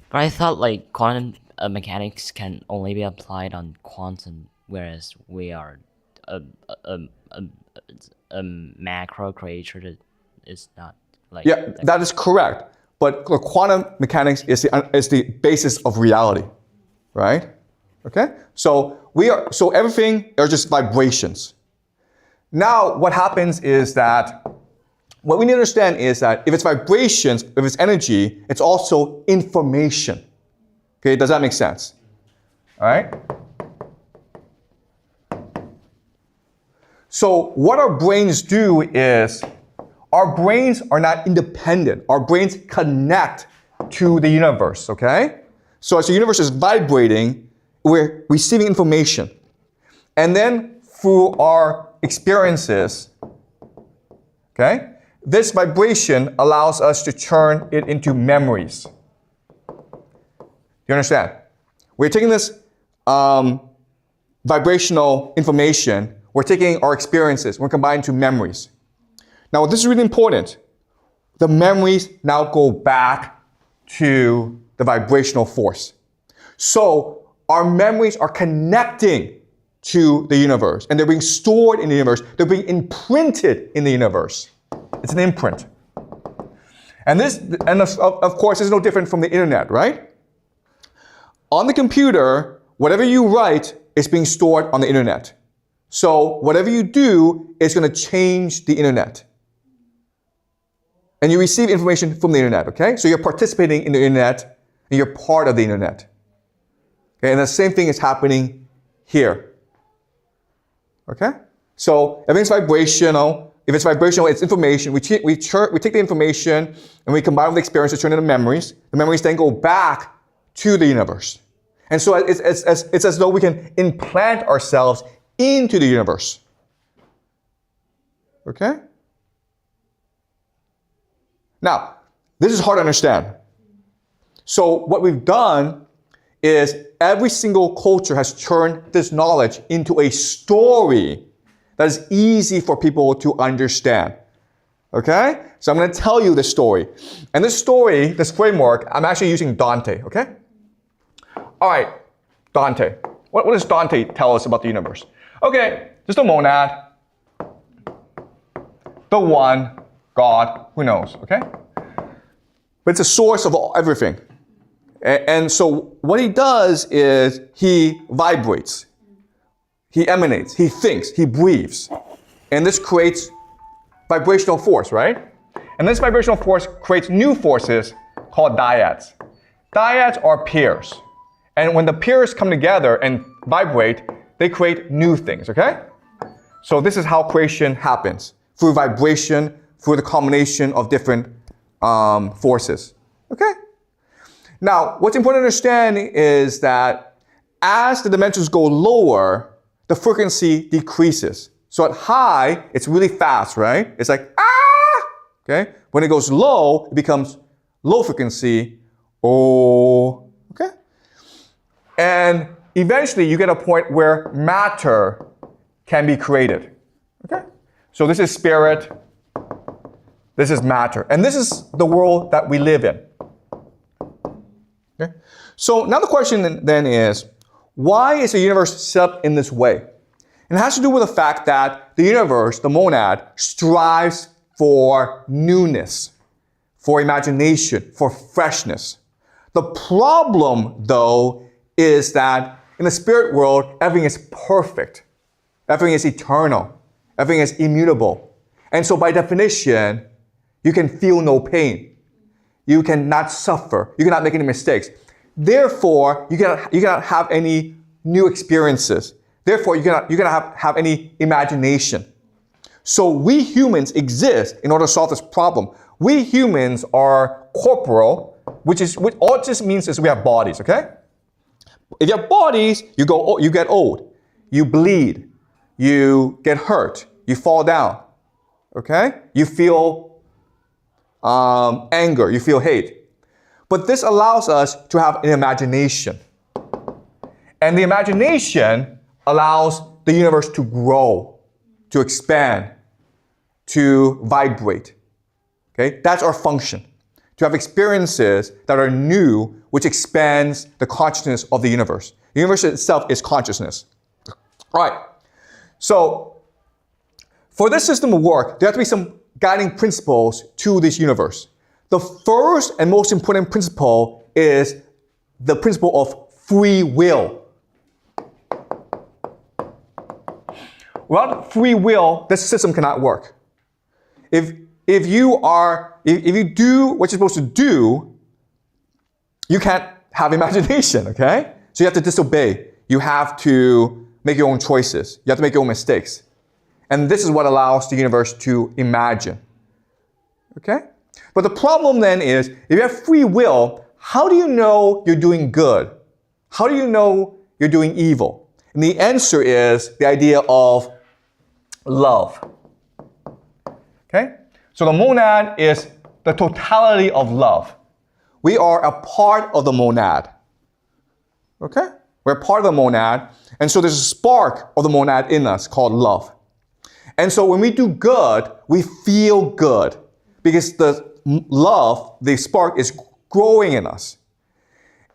But I thought like quantum mechanics can only be applied on quantum, whereas we are a macro creature that is not like. Yeah, that is correct. But quantum mechanics is the basis of reality, right? Okay. So everything are just vibrations. Now, what happens is that what we need to understand is that if it's vibrations, if it's energy, it's also information. Okay, does that make sense? All right? So what our brains do is, our brains are not independent. Our brains connect to the universe, okay? So as the universe is vibrating, we're receiving information. And then through our experiences, okay, this vibration allows us to turn it into memories. You understand? We're taking this vibrational information, we're taking our experiences, we're combining to memories. Now, this is really important. The memories now go back to the vibrational force. So our memories are connecting to the universe, and they're being stored in the universe. They're being imprinted in the universe. It's an imprint. And of course, is no different from the internet, right? On the computer, whatever you write is being stored on the internet. So whatever you do is going to change the internet. And you receive information from the internet, okay? So you're participating in the internet, and you're part of the internet. Okay, and the same thing is happening here. Okay? So everything's vibrational. If it's vibrational, it's information. We take the information and we combine with the experience to turn into memories. The memories then go back to the universe. And so it's as though we can implant ourselves into the universe. Okay? Now, this is hard to understand. So what we've done is every single culture has turned this knowledge into a story that is easy for people to understand. Okay? So I'm going to tell you this story. And this story, this framework, I'm actually using Dante. Okay? All right, Dante. What does Dante tell us about the universe? Okay, just a monad. The one, God, who knows, okay? But it's a source of everything. And so what he does is he vibrates. He emanates, he thinks, he breathes. And this creates vibrational force, right? And this vibrational force creates new forces called dyads. Dyads are pairs. And when the pairs come together and vibrate, they create new things, okay? So this is how creation happens, through vibration, through the combination of different forces, okay? Now, what's important to understand is that as the dimensions go lower, the frequency decreases. So at high, it's really fast, right? It's like, ah! Okay? When it goes low, it becomes low frequency, oh, okay? And eventually, you get a point where matter can be created, okay? So this is spirit, this is matter, and this is the world that we live in. Okay? So now the question then is, why is the universe set up in this way? And it has to do with the fact that the universe, the monad, strives for newness, for imagination, for freshness. The problem, though, is that in the spirit world, everything is perfect. Everything is eternal. Everything is immutable. And so by definition, you can feel no pain. You cannot suffer. You cannot make any mistakes. Therefore, you cannot have any new experiences. Therefore, you cannot have any imagination. So we humans exist in order to solve this problem. We humans are corporal, which all it just means is we have bodies, okay? If you have bodies, you get old, you bleed, you get hurt, you fall down, okay? You feel anger, you feel hate. But this allows us to have an imagination. And the imagination allows the universe to grow, to expand, to vibrate. Okay? That's our function. To have experiences that are new, which expands the consciousness of the universe. The universe itself is consciousness. All right. So, for this system to work, there have to be some guiding principles to this universe. The first and most important principle is the principle of free will. Without free will, this system cannot work. If you do what you're supposed to do, you can't have imagination, okay? So you have to disobey. You have to make your own choices. You have to make your own mistakes. And this is what allows the universe to imagine. Okay? But the problem then is, if you have free will, how do you know you're doing good? How do you know you're doing evil? And the answer is the idea of love. Okay? So the monad is the totality of love. We are a part of the monad. Okay? We're a part of the monad. And so there's a spark of the monad in us called love. And so when we do good, we feel good because the love, the spark, is growing in us.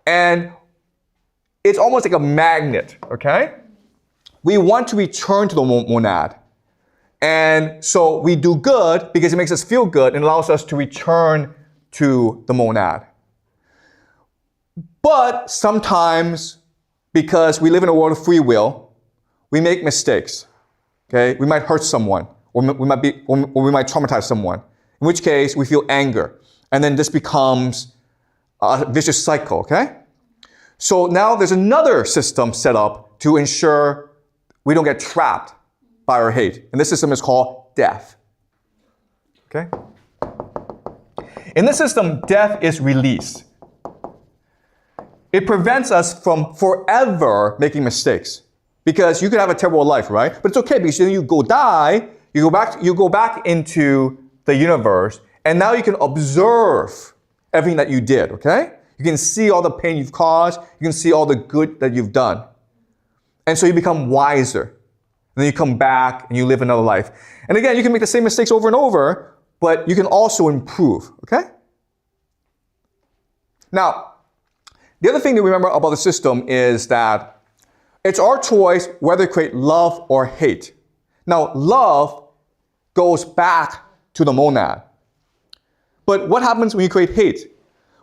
And it's almost like a magnet, okay? We want to return to the monad. And so we do good because it makes us feel good and allows us to return to the monad. But sometimes, because we live in a world of free will, we make mistakes. Okay? We might hurt someone, or we might traumatize someone. In which case, we feel anger. And then this becomes a vicious cycle, okay? So now there's another system set up to ensure we don't get trapped by our hate. And this system is called death. Okay? In this system, death is release. it prevents us from forever making mistakes. Because you could have a terrible life, right? But it's okay because then you go die, you go back into the universe, and now you can observe everything that you did, okay? You can see all the pain you've caused, you can see all the good that you've done. And so you become wiser. And then you come back and you live another life. And again, you can make the same mistakes over and over, but you can also improve, okay? Now, the other thing to remember about the system is that it's our choice whether to create love or hate. Now, love goes back to the monad. But what happens when you create hate?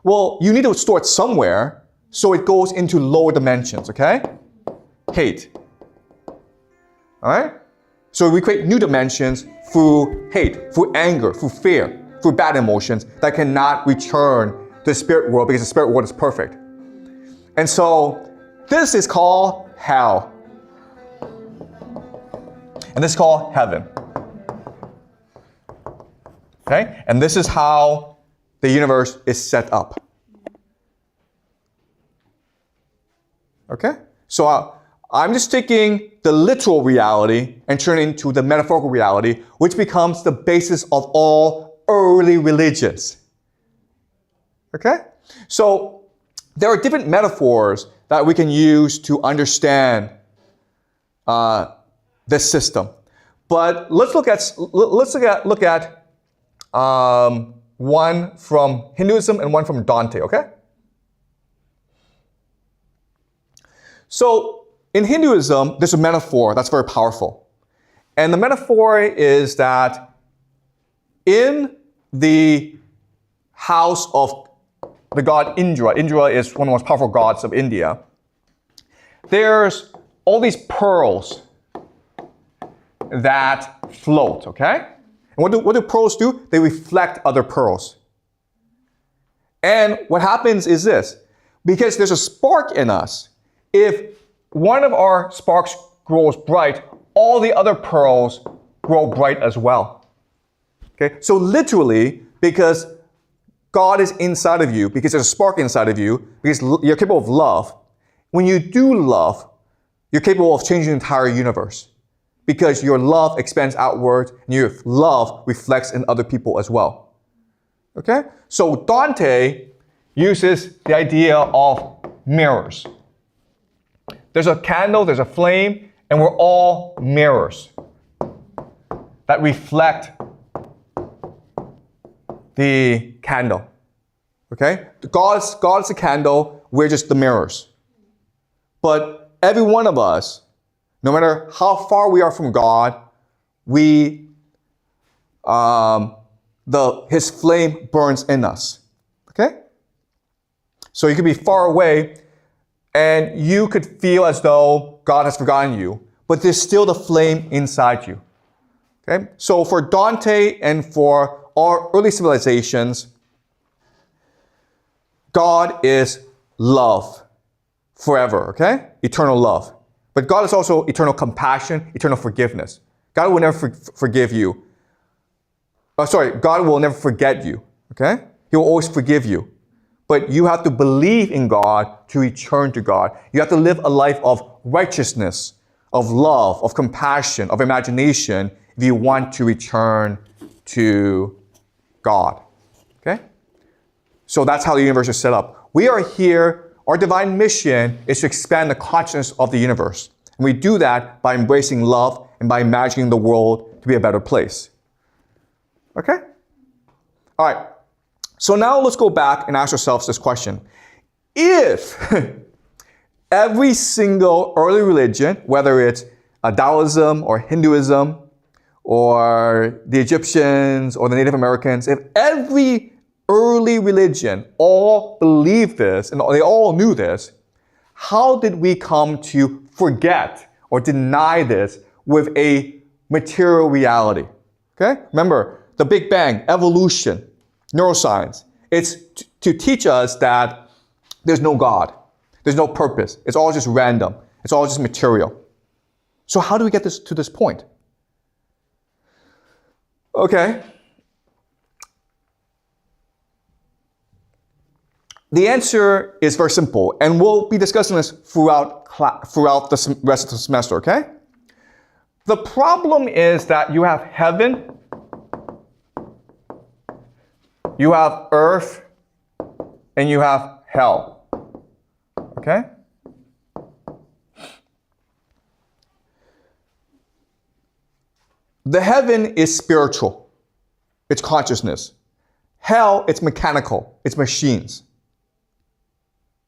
Well, you need to store it somewhere, so it goes into lower dimensions, okay? Hate. All right? So we create new dimensions through hate, through anger, through fear, through bad emotions that cannot return to the spirit world because the spirit world is perfect. And so this is called hell. And this is called heaven. Okay? And this is how the universe is set up. Okay? So I'm just taking the literal reality and turning it into the metaphorical reality, which becomes the basis of all early religions. Okay? So there are different metaphors that we can use to understand this system. But let's look at one from Hinduism and one from Dante, okay? So in Hinduism, there's a metaphor that's very powerful. And the metaphor is that in the house of the god Indra, Indra is one of the most powerful gods of India, there's all these pearls that float, okay? And what do pearls do? They reflect other pearls. And what happens is this, because there's a spark in us, if one of our sparks grows bright, all the other pearls grow bright as well. Okay? So literally, because God is inside of you, because there's a spark inside of you, because you're capable of love, when you do love, you're capable of changing the entire universe. Because your love expands outward, and your love reflects in other people as well. Okay? So Dante uses the idea of mirrors. There's a candle, there's a flame, and we're all mirrors that reflect the candle. Okay? God's the candle, we're just the mirrors. But every one of us, no matter how far we are from God, His flame burns in us. Okay? So you could be far away and you could feel as though God has forgotten you, but there's still the flame inside you. Okay? So for Dante and for our early civilizations, God is love forever, okay? Eternal love. But God is also eternal compassion, eternal forgiveness. God will never forgive you. God will never forget you, okay? He will always forgive you. But you have to believe in God to return to God. You have to live a life of righteousness, of love, of compassion, of imagination if you want to return to God, okay? So that's how the universe is set up. We are here, our divine mission is to expand the consciousness of the universe. And we do that by embracing love and by imagining the world to be a better place. Okay? All right. So now let's go back and ask ourselves this question. If every single early religion, whether it's Taoism or Hinduism or the Egyptians or the Native Americans, if every early religion all believed this and they all knew this, how did we come to forget or deny this with a material reality? Okay? Remember, the Big Bang, evolution, neuroscience, it's to teach us that there's no God. There's no purpose. It's all just random. It's all just material. So how do we get to this point? Okay. the answer is very simple, and we'll be discussing this throughout the rest of the semester, okay? The problem is that you have heaven, you have earth, and you have hell, okay? The heaven is spiritual. It's consciousness. Hell, it's mechanical. It's machines.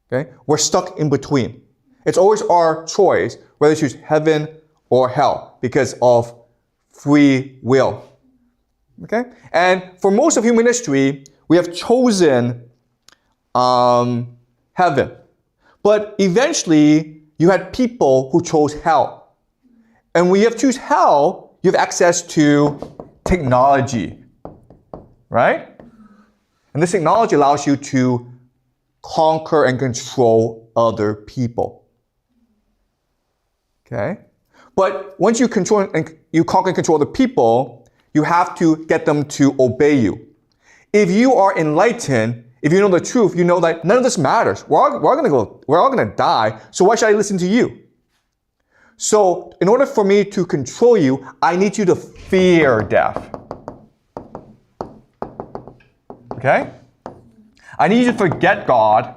Okay? We're stuck in between. It's always our choice whether to choose heaven or hell because of free will. Okay? And for most of human history, we have chosen heaven. But eventually, you had people who chose hell. And when you have choose hell, you have access to technology, right? And this technology allows you to conquer and control other people. Okay? But once you conquer and control other people, you have to get them to obey you. If you are enlightened, if you know the truth, you know that none of this matters. We're all gonna die, so why should I listen to you? So, in order for me to control you, I need you to fear death. Okay? I need you to forget God,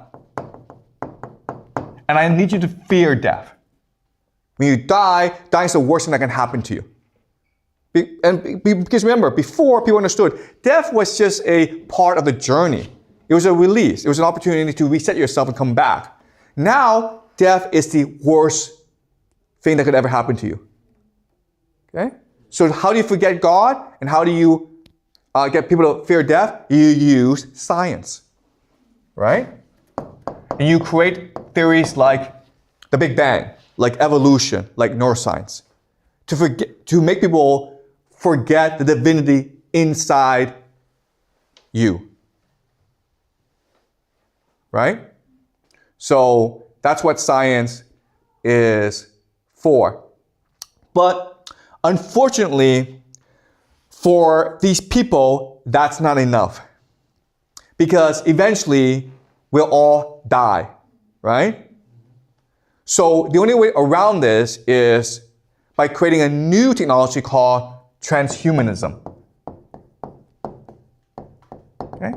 and I need you to fear death. When you die, dying is the worst thing that can happen to you. Because remember, before people understood, death was just a part of the journey. It was a release. It was an opportunity to reset yourself and come back. Now, death is the worst thing that could ever happen to you. Okay? So how do you forget God? And how do you get people to fear death? You use science. Right? And you create theories like the Big Bang, like evolution, like neuroscience, to make people forget the divinity inside you. Right? So that's what science is for. But unfortunately, for these people, that's not enough. Because eventually, we'll all die, right? So the only way around this is by creating a new technology called transhumanism. Okay?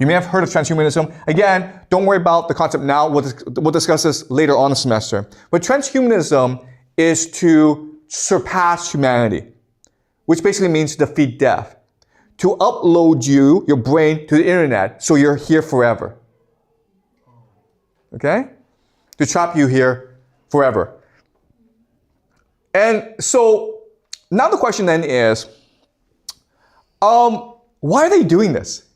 You may have heard of transhumanism. Again, don't worry about the concept now. We'll discuss this later on in the semester. But transhumanism is to surpass humanity, which basically means to defeat death. To upload your brain, to the internet so you're here forever. Okay? To trap you here forever. And so, now the question then is, why are they doing this?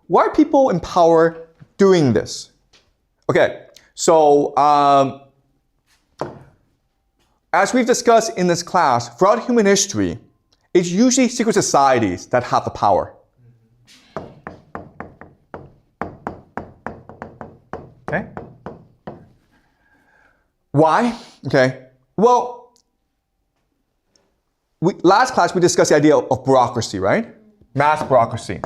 Why are people in power doing this? Okay, so as we've discussed in this class, throughout human history, it's usually secret societies that have the power. Okay? Why? Okay. Well, last class we discussed the idea of bureaucracy, right? Mass bureaucracy.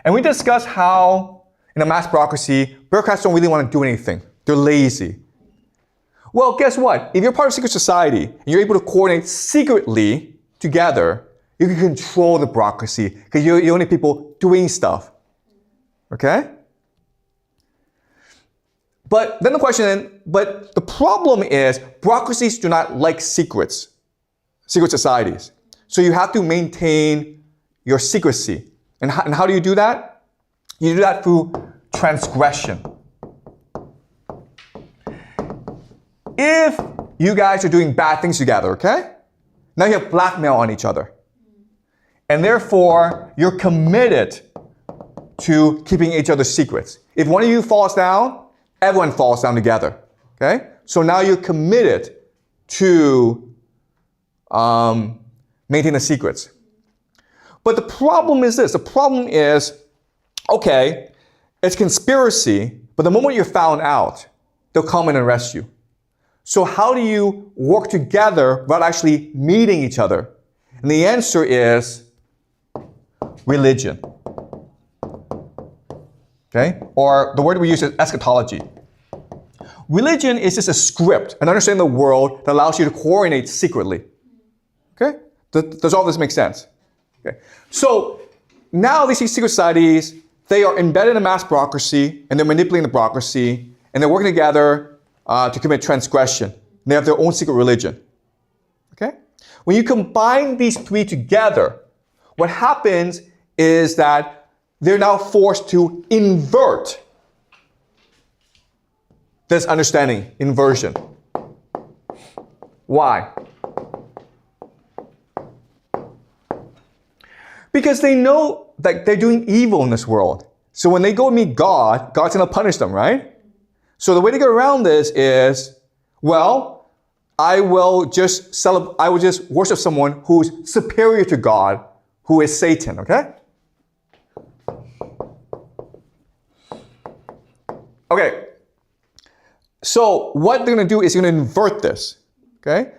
And we discussed how in a mass bureaucracy, bureaucrats don't really want to do anything. They're lazy. Well, guess what? If you're part of a secret society and you're able to coordinate secretly together, you can control the bureaucracy because you're the only people doing stuff. Okay? But then the problem is bureaucracies do not like secret societies. So you have to maintain your secrecy. And how do you do that? You do that through transgression. If you guys are doing bad things together, okay? Now you have blackmail on each other. And therefore, you're committed to keeping each other's secrets. If one of you falls down, everyone falls down together, okay? So now you're committed to maintain the secrets. But the problem is this. The problem is, okay, it's conspiracy, but the moment you're found out, they'll come and arrest you. So how do you work together without actually meeting each other? And the answer is religion. Okay? Or the word we use is eschatology. Religion is just a script, an understanding of the world that allows you to coordinate secretly. Okay? Does all this make sense? Okay. So now these secret societies, they are embedded in a mass bureaucracy, and they're manipulating the bureaucracy, and they're working together to commit transgression. They have their own secret religion. Okay? When you combine these three together, what happens is that they're now forced to invert this understanding, inversion. Why? Because they know that they're doing evil in this world. So when they go meet God, God's going to punish them, right? So the way to get around this is, well, I will just worship someone who's superior to God, who is Satan, okay? Okay. So what they're going to do is they're going to invert this, okay?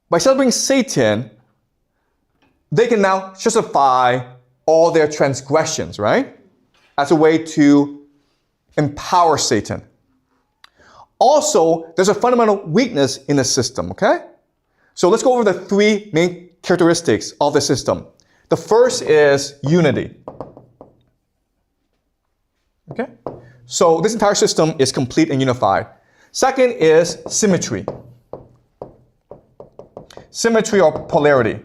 By celebrating Satan, they can now justify all their transgressions, right? As a way to empower Satan. Also, there's a fundamental weakness in the system, okay? So let's go over the three main characteristics of the system. The first is unity. Okay? So this entire system is complete and unified. Second is symmetry. Symmetry or polarity.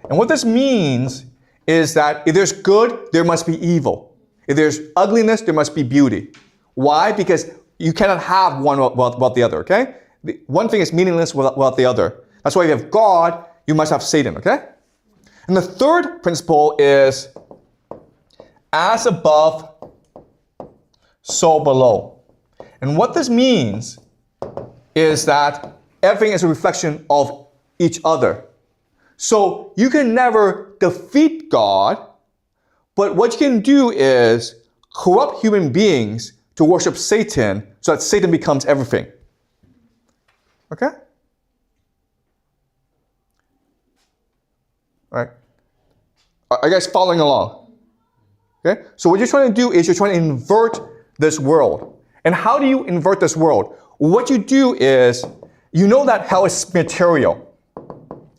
And what this means is that if there's good, there must be evil. If there's ugliness, there must be beauty. Why? Because you cannot have one without the other, okay? One thing is meaningless without the other. That's why if you have God, you must have Satan, okay? And the third principle is as above, so below. And what this means is that everything is a reflection of each other. So you can never defeat God, but what you can do is corrupt human beings to worship Satan so that Satan becomes everything. Okay? All right. Are you guys following along? Okay? So what you're trying to do is you're trying to invert this world. And how do you invert this world? What you do is, you know that hell is material.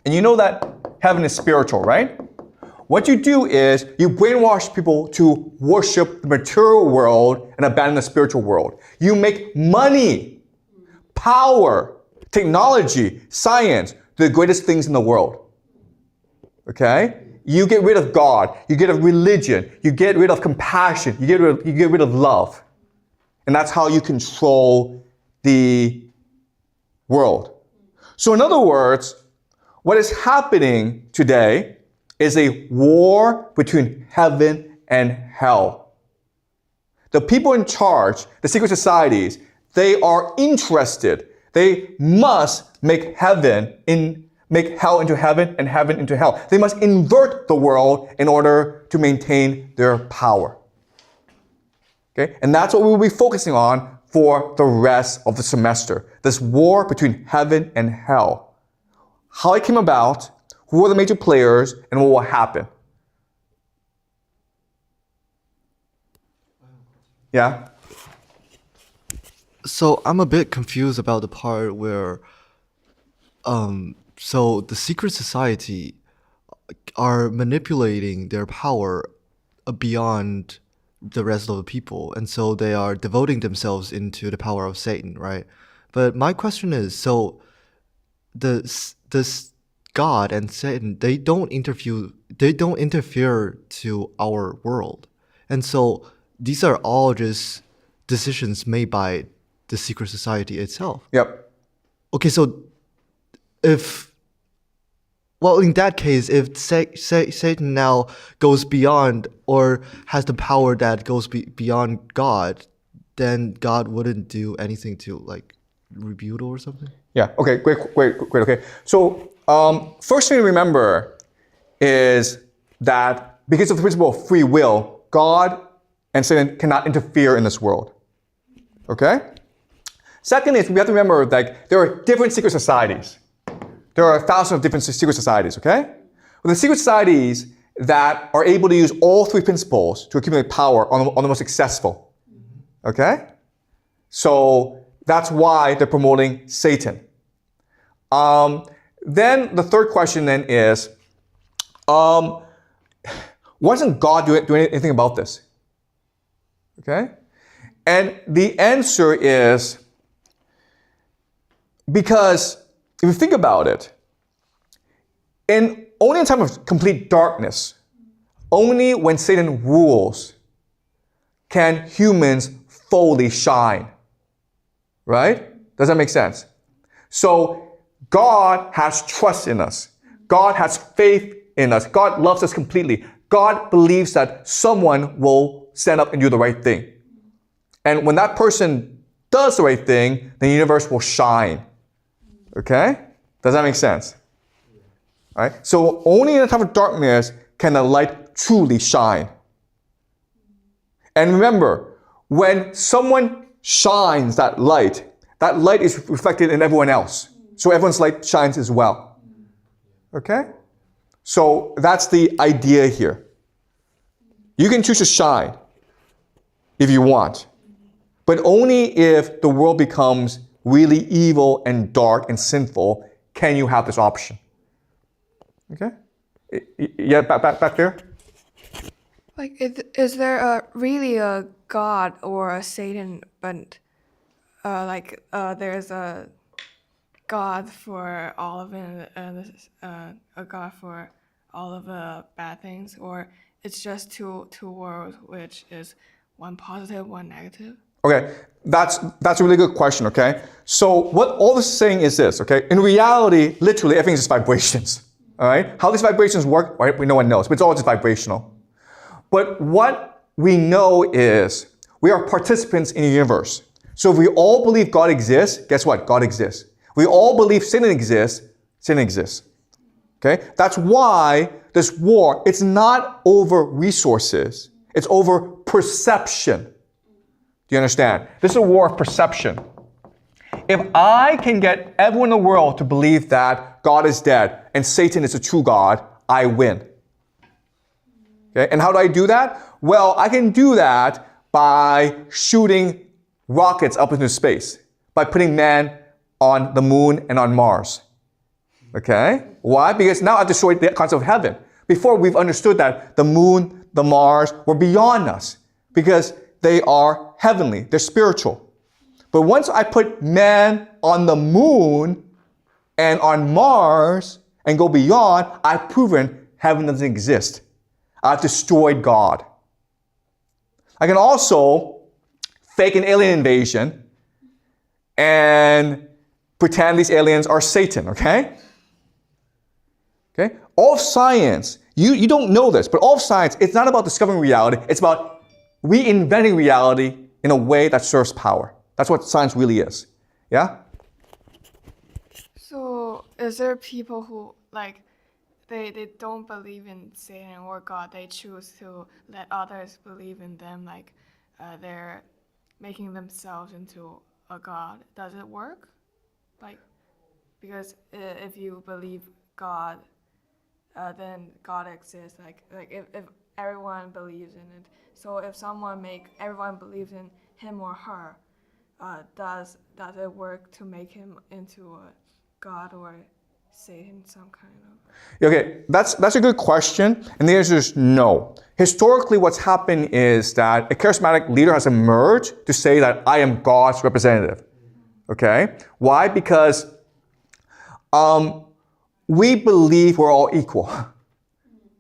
And you know that heaven is spiritual, right? What you do is you brainwash people to worship the material world and abandon the spiritual world. You make money, power, technology, science, the greatest things in the world. Okay? You get rid of God. You get rid of religion. You get rid of compassion. You get rid of love. And that's how you control the world. So in other words, what is happening today is a war between heaven and hell. The people in charge, the secret societies, they are interested. They must make hell into heaven and heaven into hell. They must invert the world in order to maintain their power. Okay? And that's what we will be focusing on for the rest of the semester. This war between heaven and hell. How it came about, who are the major players, and what will happen. Yeah? So I'm a bit confused about the part where, so the secret society are manipulating their power beyond the rest of the people, and so they are devoting themselves into the power of Satan, right? But my question is, so this God and Satan, they don't interfere to our world, and so these are all just decisions made by the secret society itself. Yep. Okay, so in that case, if Satan now goes beyond or has the power that goes beyond God, then God wouldn't do anything to like rebuke or something? Yeah, okay, great, okay. So, first thing to remember is that because of the principle of free will, God and Satan cannot interfere in this world. Okay? Second is we have to remember that there are different secret societies. There are thousands of different secret societies, okay? But the secret societies, that are able to use all three principles to accumulate power on the most successful. Okay? So that's why they're promoting Satan. Then the third question then is, why doesn't God do anything about this? Okay? And the answer is because if you think about it, only in time of complete darkness, only when Satan rules can humans fully shine. Right? Does that make sense? So God has trust in us. God has faith in us. God loves us completely. God believes that someone will stand up and do the right thing. And when that person does the right thing, the universe will shine. Okay? Does that make sense? All right? So only in a time of darkness can the light truly shine. And remember, when someone shines that light is reflected in everyone else. So everyone's light shines as well. Okay? So that's the idea here. You can choose to shine if you want, but only if the world becomes really evil and dark and sinful can you have this option. Okay? Yeah, back there? Like, is there really a God or a Satan, but there's a God for all of it and a God for all of the bad things, or it's just two worlds, which is one positive, one negative? Okay, that's a really good question, okay? So what all this is saying is this, okay? In reality, literally everything is just vibrations, all right? How these vibrations work, right? No one knows, but it's all just vibrational. But what we know is we are participants in the universe. So if we all believe God exists, guess what? God exists. We all believe Satan exists, Satan exists. Okay? That's why this war, it's not over resources. It's over perception. Do you understand? This is a war of perception. If I can get everyone in the world to believe that God is dead and Satan is a true God, I win. Okay? And how do I do that? Well, I can do that by shooting rockets up into space, by putting man on the moon and on Mars. Okay? Why? Because now I've destroyed the concept of heaven. Before, we've understood that the moon, the Mars were beyond us because they are heavenly, they're spiritual. But once I put man on the moon and on Mars and go beyond, I've proven heaven doesn't exist. I've destroyed God. I can also fake an alien invasion and pretend these aliens are Satan, okay? Okay? All of science, you don't know this, but all of science, it's not about discovering reality, it's about reinventing reality in a way that serves power. That's what science really is. Yeah? So is there people who, they don't believe in Satan or God, they choose to let others believe in them, they're making themselves into a God? Does it work? Because if you believe God, then God exists. If everyone believes in it. So if everyone believes in him or her, does it work to make him into a God or Satan, some kind of? Okay, that's a good question, and the answer is no. Historically, what's happened is that a charismatic leader has emerged to say that I am God's representative. Okay? Why? Because we believe we're all equal.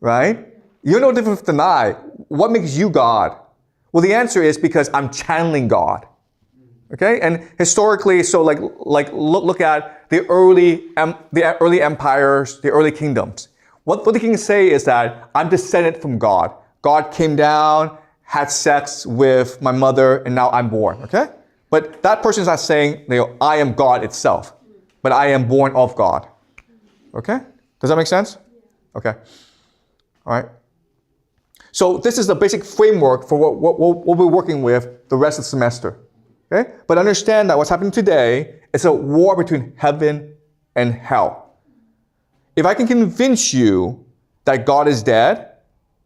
Right? You're no different than I. What makes you God? Well, the answer is because I'm channeling God. Okay? And historically, so look at the early empires, the early kingdoms. What the kings say is that I'm descended from God. God came down, had sex with my mother, and now I'm born. Okay? But that person is not saying, I am God itself, but I am born of God. Okay? Does that make sense? Okay. All right. So this is the basic framework for what we'll be working with the rest of the semester. Okay? But understand that what's happening today is a war between heaven and hell. If I can convince you that God is dead,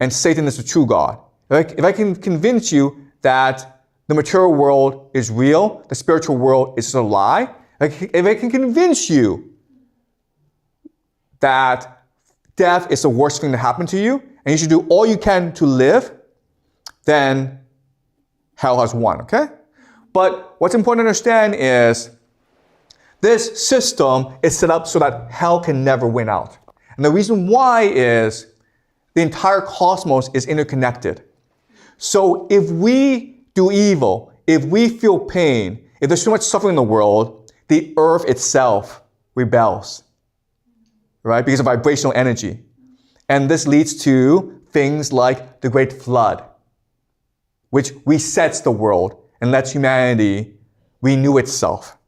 and Satan is the true God. If I can convince you that the material world is real, the spiritual world is a lie, if I can convince you that death is the worst thing that happened to you, and you should do all you can to live, then hell has won, okay? But what's important to understand is this system is set up so that hell can never win out. And the reason why is the entire cosmos is interconnected. So if we do evil, if we feel pain, if there's too much suffering in the world, the earth itself rebels, right? Because of vibrational energy. And this leads to things like the Great Flood, which resets the world and lets humanity renew itself.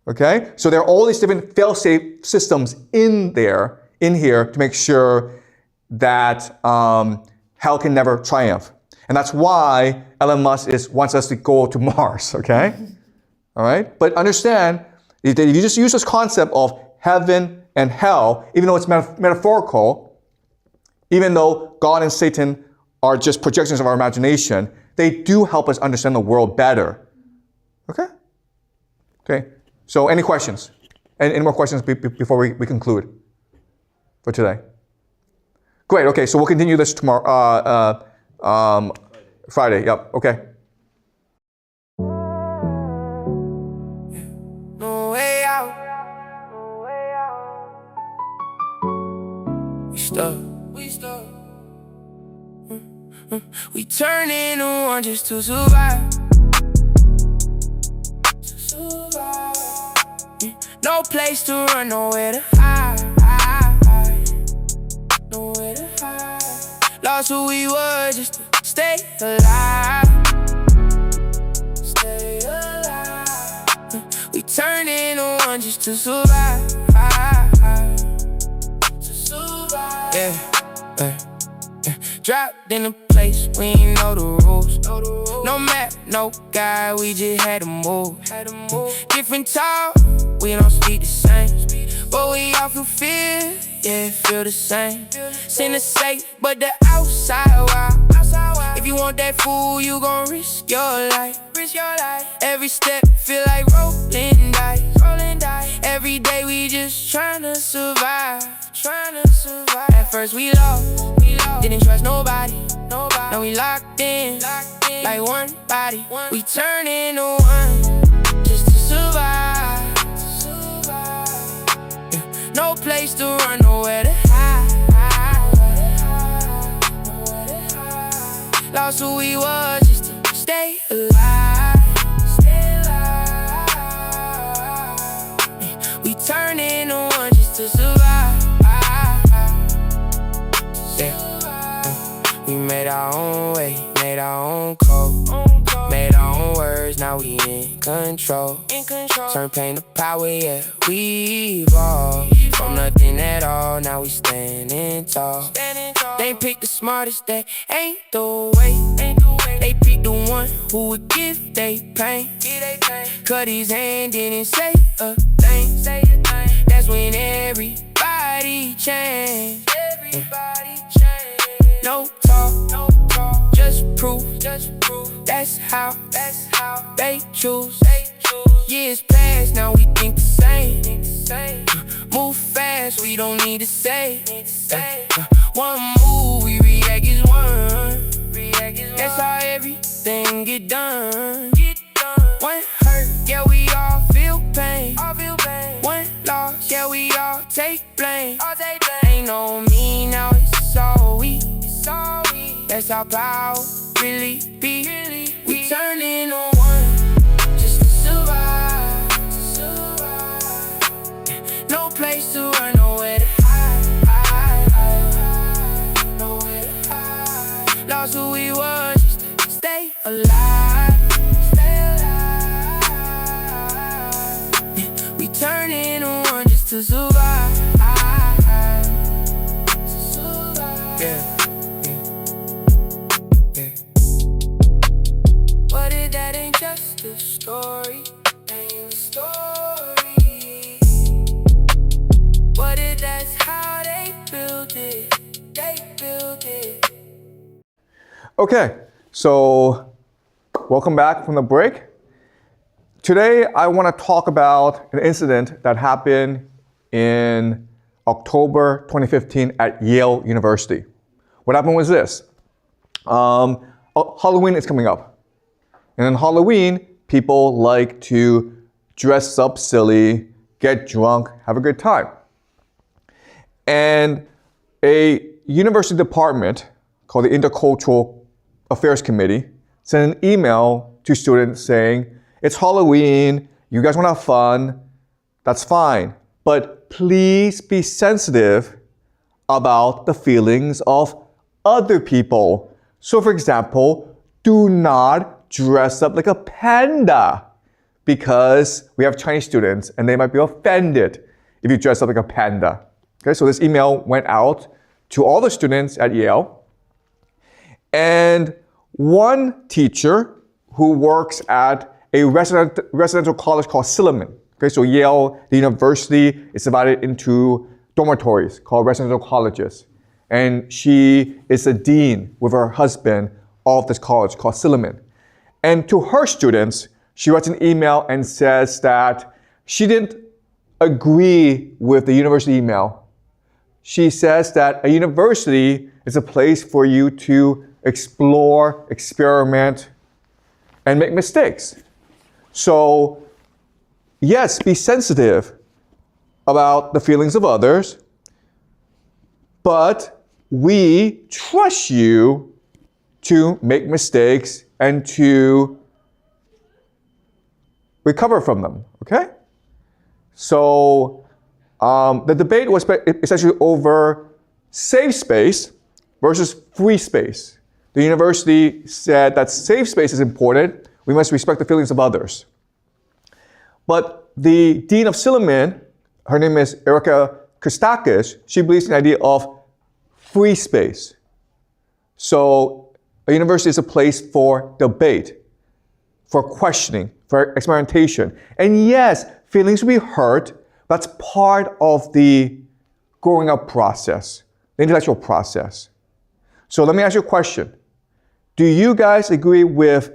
Okay? So there are all these different fail-safe systems in here, to make sure that hell can never triumph. And that's why Elon Musk wants us to go to Mars, okay? All right? But understand, if you just use this concept of heaven and hell, even though it's metaphorical, even though God and Satan are just projections of our imagination, they do help us understand the world better. Okay? Okay. So any questions? Any more questions before we conclude for today? Great. Okay. So we'll continue this tomorrow. Friday. Yep. Okay. No way out. We stuck. We turn into one just to survive. No place to run, nowhere to hide. Nowhere to hide. Lost who we were just to stay alive. Stay alive. We turn into one just to survive. To survive. Yeah. Dropped in a place, we ain't know the rules. No map, no guide, we just had to move. Different talk, we don't speak the same. But we all feel fear, yeah, feel the same. Sin the safe, but the outside wild. If you want that food, you gon' risk your life. Every step feel like rolling dice. Every day we just tryna survive. At first we lost, didn't trust nobody. Now we locked in, like one body. We turn into one, just to survive. Yeah. No place to run, nowhere to hide. Lost who we was, just to stay alive. Yeah. We turn into one, just to survive. We made our own way, made our own code, made our own words, now we in control. Turn pain to power, yeah, we evolved. From nothing at all, now we standing tall. They pick the smartest, that ain't the way. They pick the one who would give they pain. Cut his hand, didn't say a thing. That's when everybody changed. No talk, just proof. That's how they choose. Years past, now we think the same. Move fast, we don't need to say. One move, we react as one. That's how everything get done. One hurt, yeah, we all feel pain. One loss, yeah, we all take blame. Ain't no me, now it's all we. That's how power really be. We turn into one, just to survive. No place to run, nowhere to hide. Lost who we was, just to stay alive. We turn into one, just to survive. Yeah. But that ain't just a story, ain't a story. But that's how they built it, Okay, so welcome back from the break. Today, I want to talk about an incident that happened in October 2015 at Yale University. What happened was this. Halloween is coming up. And on Halloween, people like to dress up silly, get drunk, have a good time. And a university department called the Intercultural Affairs Committee sent an email to students saying, it's Halloween, you guys want to have fun, that's fine. But please be sensitive about the feelings of other people. So for example, do not dress up like a panda because we have Chinese students and they might be offended if you dress up like a panda. Okay, so this email went out to all the students at Yale. And one teacher who works at a residential college called Silverstein. Okay, so Yale, the university, is divided into dormitories called residential colleges. And she is a dean with her husband of this college called Silverstein. And to her students, she writes an email and says that she didn't agree with the university email. She says that a university is a place for you to explore, experiment, and make mistakes. So, yes, be sensitive about the feelings of others, but we trust you to make mistakes and to recover from them, okay? So, the debate was essentially over safe space versus free space. The university said that safe space is important. We must respect the feelings of others. But the dean of Silverstein, her name is Erica Christakis, she believes in the idea of free space. So a university is a place for debate, for questioning, for experimentation. And yes, feelings will be hurt. That's part of the growing up process, the intellectual process. So let me ask you a question. Do you guys agree with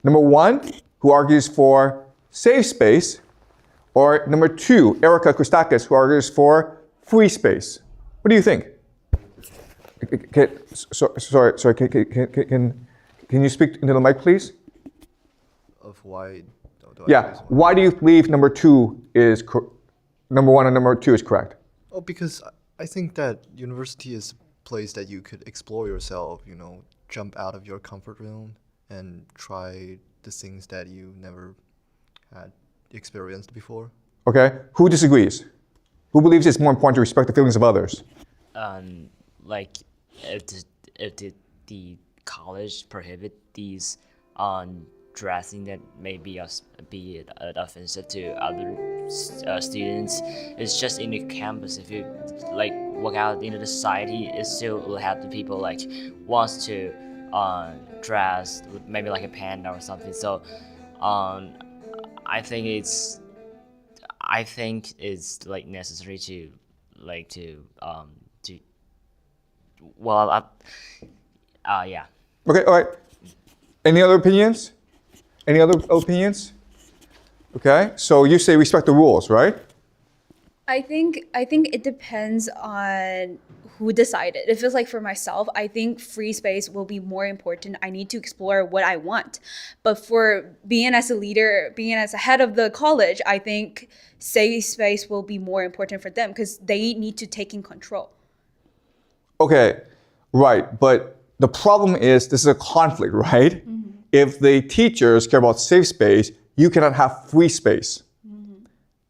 number one, who argues for safe space, or number two, Erica Christakis, who argues for free space? What do you think? Sorry, can you speak into the mic, please? Of why? Yeah, why do you believe number one and number two is correct? Oh, because I think that university is a place that you could explore yourself, jump out of your comfort zone and try the things that you never had experienced before. Okay, who disagrees? Who believes it's more important to respect the feelings of others? Like if the college prohibit these dressing that may be offensive to other students, it's just in the campus. If you like walk out into the society, it still will have the people like wants to dress maybe like a panda or something. So I think it's like necessary to yeah. Okay, all right. Any other opinions? Any other opinions? Okay, so you say respect the rules, right? I think it depends on who decided. It feels like for myself, I think free space will be more important. I need to explore what I want. But for being as a leader, being as a head of the college, I think safe space will be more important for them because they need to take in control. Okay, right. But the problem is this is a conflict, right? Mm-hmm. If the teachers care about safe space, you cannot have free space,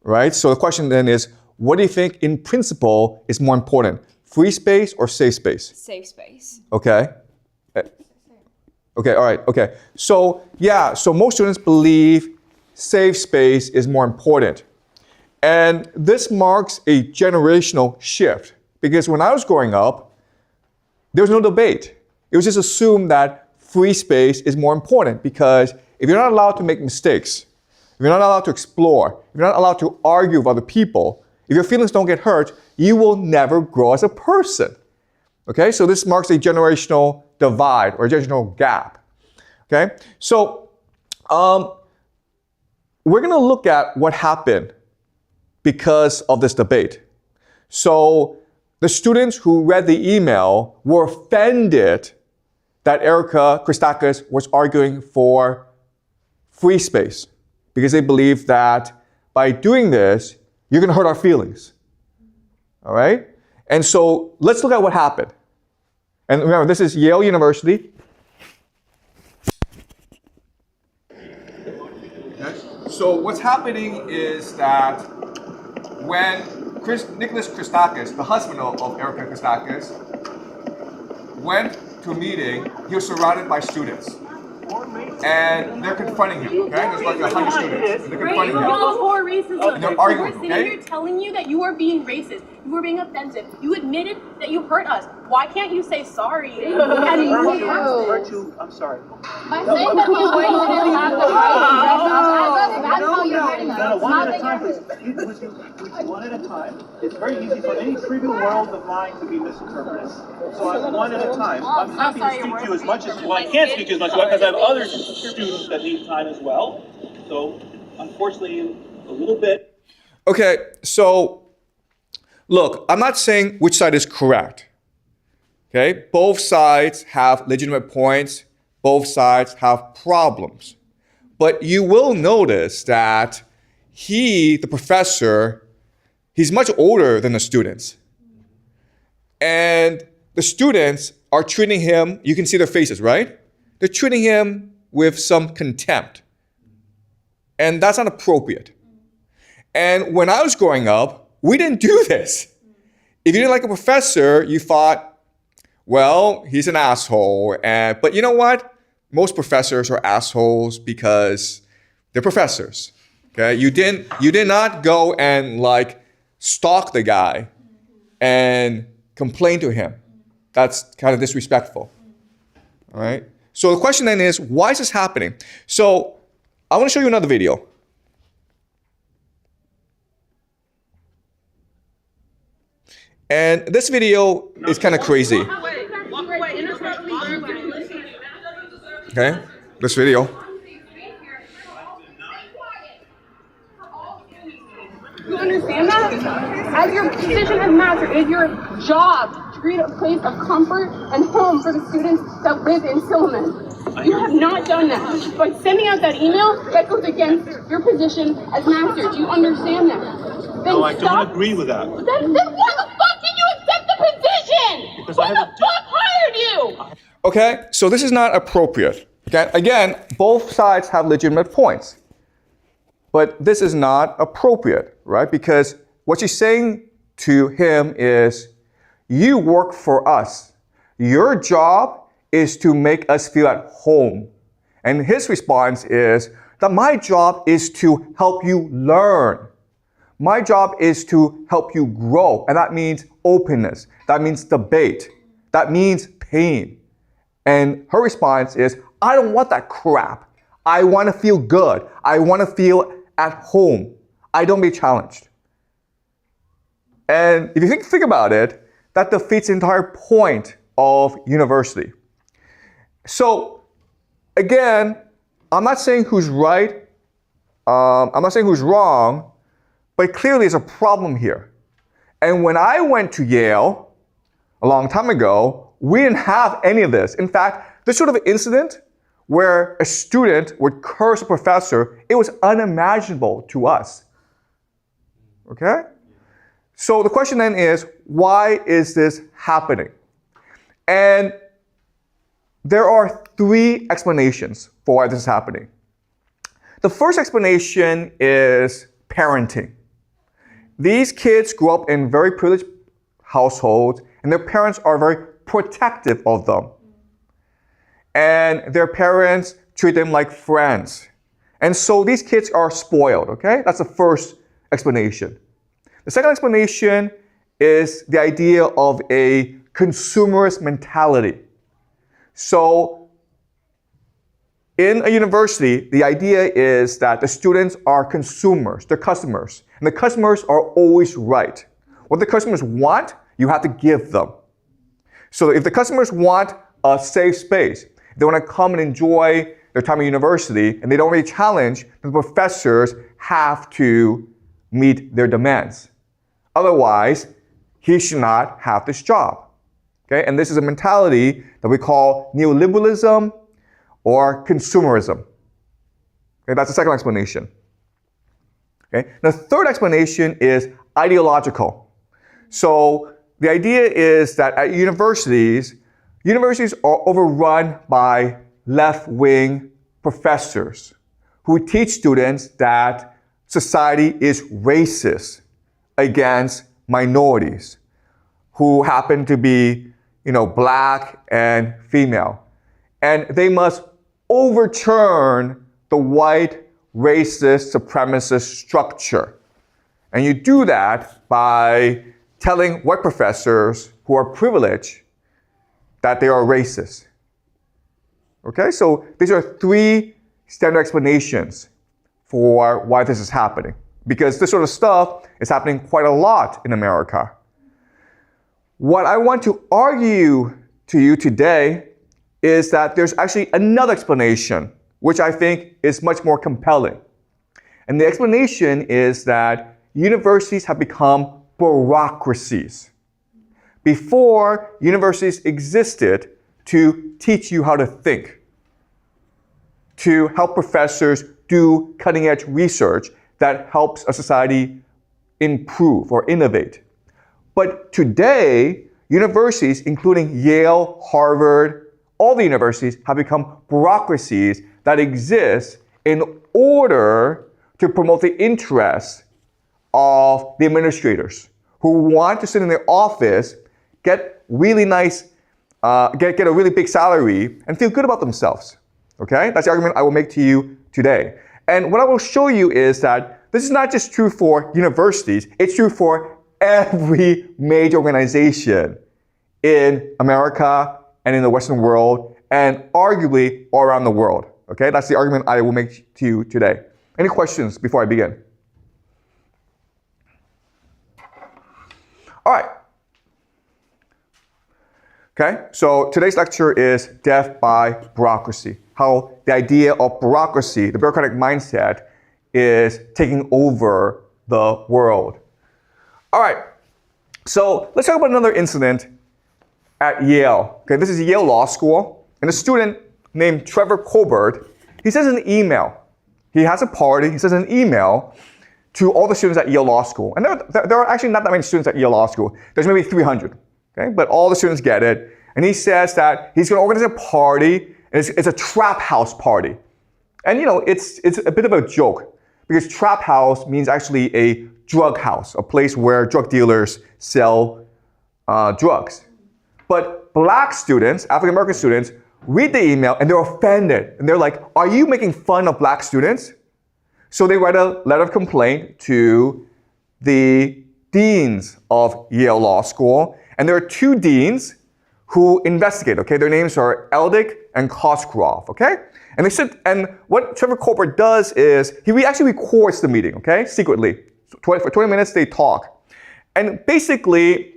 right? So the question then is, what do you think in principle is more important? Free space or safe space? Safe space. Okay. Okay, all right, okay. So yeah, so most students believe safe space is more important. And this marks a generational shift because when I was growing up, there was no debate. It was just assumed that free space is more important because if you're not allowed to make mistakes, if you're not allowed to explore, if you're not allowed to argue with other people, if your feelings don't get hurt, you will never grow as a person. Okay, so this marks a generational divide or a generational gap. Okay, so we're going to look at what happened because of this debate. So the students who read the email were offended that Erica Christakis was arguing for free space because they believe that by doing this, you're going to hurt our feelings. All right? And so let's look at what happened. And remember, this is Yale University. Okay. So what's happening is that when Nicholas Christakis, the husband of Erica Christakis, went to a meeting, he was surrounded by students. And they're confronting him, okay? There's like 100 students. And they're confronting him. Before racism. And they're arguing, We're sitting here telling you that you are being racist. You are being offensive. You admitted that you hurt us. Why can't you say sorry and move past it? I'm sorry. By saying that he's racist, you have the right to that's how you're hurting us. No, one at a time, please. One at a time. It's very easy for any trivial world of mine to be misinterpreted. So I'm one at a time. I'm happy to speak to you as much as you want. I can't speak to you as much as you want because I have other students that need time as well. So unfortunately, a little bit. Okay, so look, I'm not saying which side is correct. Okay, both sides have legitimate points. Both sides have problems. But you will notice that the professor, he's much older than the students. And the students are treating him, you can see their faces, right? They're treating him with some contempt. And that's not appropriate. And when I was growing up, we didn't do this. If you didn't like a professor, you thought, well, he's an asshole. But you know what? Most professors are assholes because they're professors. Okay? You did not go and like stalk the guy and complain to him. That's kind of disrespectful. All right? So the question then is, why is this happening? So I want to show you another video. And this video is kind of crazy. Okay, this video. You understand that? As your position as master, it is your job to create a place of comfort and home for the students that live in Silverman. You have not done that. By sending out that email, that goes against your position as master. Do you understand that? Then No, I don't agree with that. Then why the fuck did you accept the position? Because Who I have the fuck hired you? Okay, so this is not appropriate. Okay, again, both sides have legitimate points. But this is not appropriate, right? Because what she's saying to him is, you work for us. Your job is to make us feel at home. And his response is that my job is to help you learn. My job is to help you grow. And that means openness. That means debate. That means pain. And her response is, I don't want that crap. I want to feel good. I want to feel at home. I don't be challenged. And if you think about it, that defeats the entire point of university. So again, I'm not saying who's right. I'm not saying who's wrong, but clearly there's a problem here. And when I went to Yale a long time ago, we didn't have any of this. In fact, this sort of incident where a student would curse a professor, it was unimaginable to us. Okay? So the question then is, why is this happening? And there are three explanations for why this is happening. The first explanation is parenting. These kids grew up in very privileged households, and their parents are very protective of them. And their parents treat them like friends. And so these kids are spoiled, okay? That's the first explanation. The second explanation is the idea of a consumerist mentality. So in a university, the idea is that the students are consumers, they're customers, and the customers are always right. What the customers want, you have to give them. So if the customers want a safe space, they want to come and enjoy their time at university, and they don't really challenge, the professors have to meet their demands. Otherwise, he should not have this job. Okay? And this is a mentality that we call neoliberalism or consumerism. Okay? That's the second explanation. Okay? The third explanation is ideological. So the idea is that at universities are overrun by left-wing professors who teach students that society is racist against minorities who happen to be, black and female. And they must overturn the white racist supremacist structure. And you do that by telling white professors who are privileged that they are racist. Okay, so these are three standard explanations for why this is happening. Because this sort of stuff is happening quite a lot in America. What I want to argue to you today is that there's actually another explanation, which I think is much more compelling. And the explanation is that universities have become bureaucracies. Before, universities existed to teach you how to think, to help professors do cutting-edge research that helps a society improve or innovate. But today, universities, including Yale, Harvard, all the universities have become bureaucracies that exist in order to promote the interests of the administrators who want to sit in their office, get really nice, get a really big salary, and feel good about themselves. Okay? That's the argument I will make to you today. And what I will show you is that this is not just true for universities, it's true for every major organization in America and in the Western world, and arguably all around the world. Okay? That's the argument I will make to you today. Any questions before I begin? All right. Okay, so today's lecture is Death by Bureaucracy. How the idea of bureaucracy, the bureaucratic mindset, is taking over the world. All right, so let's talk about another incident at Yale. Okay, this is Yale Law School, and a student named Trevor Colbert, he sends an email. He has a party, he sends an email to all the students at Yale Law School. And there are actually not that many students at Yale Law School. There's maybe 300. Okay? But all the students get it. And he says that he's going to organize a party, and it's a trap house party. And it's a bit of a joke, because trap house means actually a drug house, a place where drug dealers sell drugs. But black students, African American students, read the email and they're offended. And they're like, are you making fun of black students? So they write a letter of complaint to the deans of Yale Law School. And there are two deans who investigate, okay? Their names are Eldick and Cosgrove, okay? And what Trevor Colbert does is he actually records the meeting, okay? Secretly. For 20 minutes they talk. And basically,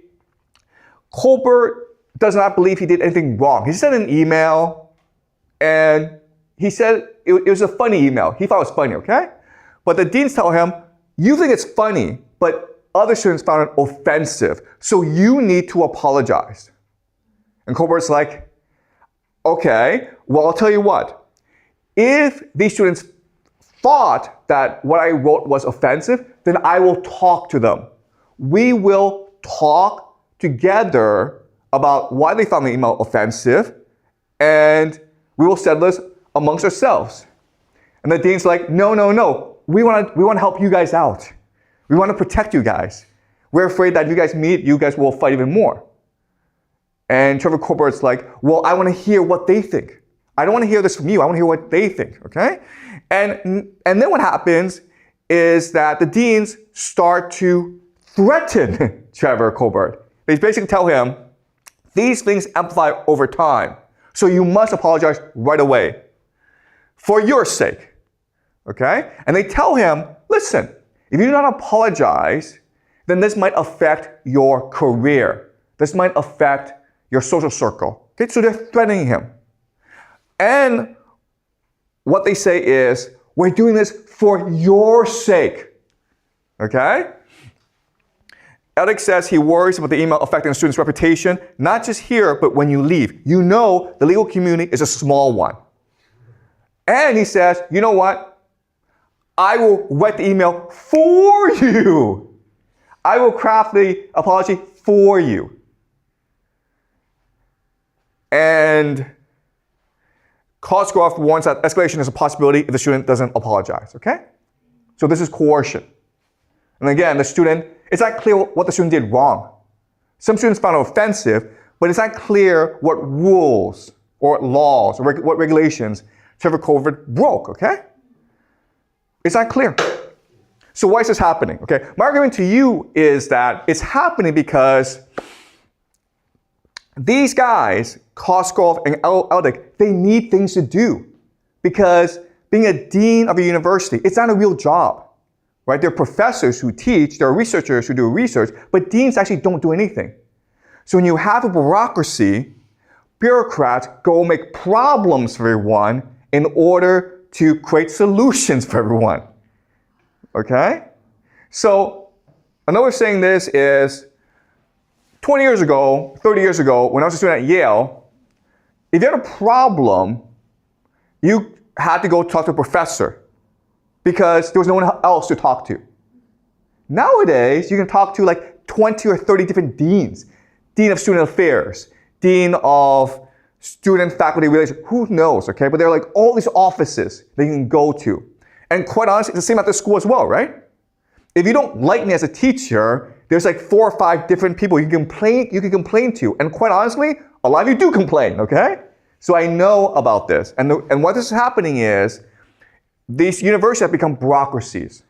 Colbert does not believe he did anything wrong. He sent an email, and he said it was a funny email. He thought it was funny, okay? But the deans tell him, you think it's funny, but other students found it offensive, so you need to apologize. And Colbert's like, okay, well, I'll tell you what. If these students thought that what I wrote was offensive, then I will talk to them. We will talk together about why they found the email offensive, and we will settle this amongst ourselves. And the dean's like, no. We want to help you guys out. We want to protect you guys. We're afraid that if you guys meet, you guys will fight even more. And Trevor Colbert's like, well, I want to hear what they think. I don't want to hear this from you. I want to hear what they think, okay? And then what happens is that the deans start to threaten Trevor Colbert. They basically tell him, these things amplify over time, so you must apologize right away for your sake, okay? And they tell him, listen, if you do not apologize, then this might affect your career. This might affect your social circle. Okay, so they're threatening him. And what they say is, we're doing this for your sake. Okay? Eric says he worries about the email affecting the student's reputation, not just here, but when you leave. You know the legal community is a small one. And he says, you know what? I will write the email for you. I will craft the apology for you. And Cosgrove warns that escalation is a possibility if the student doesn't apologize, okay? So this is coercion. And again, the student, it's not clear what the student did wrong. Some students found it offensive, but it's not clear what rules or laws or what regulations Trevor Colvert broke, okay? It's not clear. So why is this happening? Okay, my argument to you is that it's happening because these guys, Cosgrove and Eldick, they need things to do. Because being a dean of a university, it's not a real job, right? There are professors who teach, there are researchers who do research, but deans actually don't do anything. So when you have a bureaucracy, bureaucrats go make problems for everyone in order to create solutions for everyone. Okay? So another saying this is 20 years ago, 30 years ago, when I was a student at Yale, if you had a problem, you had to go talk to a professor because there was no one else to talk to. Nowadays, you can talk to like 20 or 30 different deans. Dean of Student Affairs, Dean of Student-Faculty Relations, who knows, okay? But there are like all these offices that you can go to. And quite honestly, it's the same at the school as well, right? If you don't like me as a teacher, there's like 4 or 5 different people you can complain to. And quite honestly, a lot of you do complain, okay? So I know about this. And what is happening is these universities have become bureaucracies.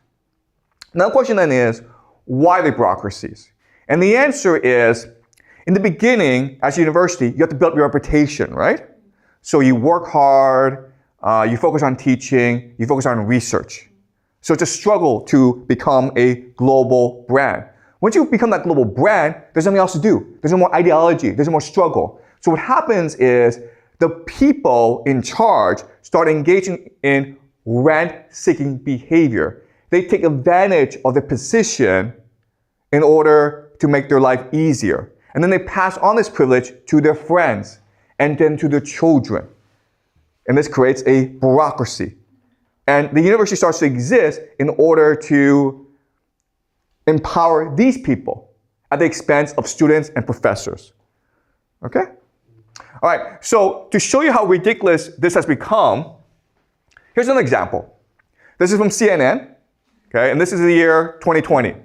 Now the question then is, why are they bureaucracies? And the answer is, in the beginning, as a university, you have to build your reputation, right? So you work hard, you focus on teaching, you focus on research. So it's a struggle to become a global brand. Once you become that global brand, there's nothing else to do. There's no more ideology, there's no more struggle. So what happens is the people in charge start engaging in rent-seeking behavior. They take advantage of their position in order to make their life easier. And then they pass on this privilege to their friends and then to their children. And this creates a bureaucracy. And the university starts to exist in order to empower these people at the expense of students and professors. Okay? All right, so to show you how ridiculous this has become, here's an example. This is from CNN, okay, and this is the year 2020.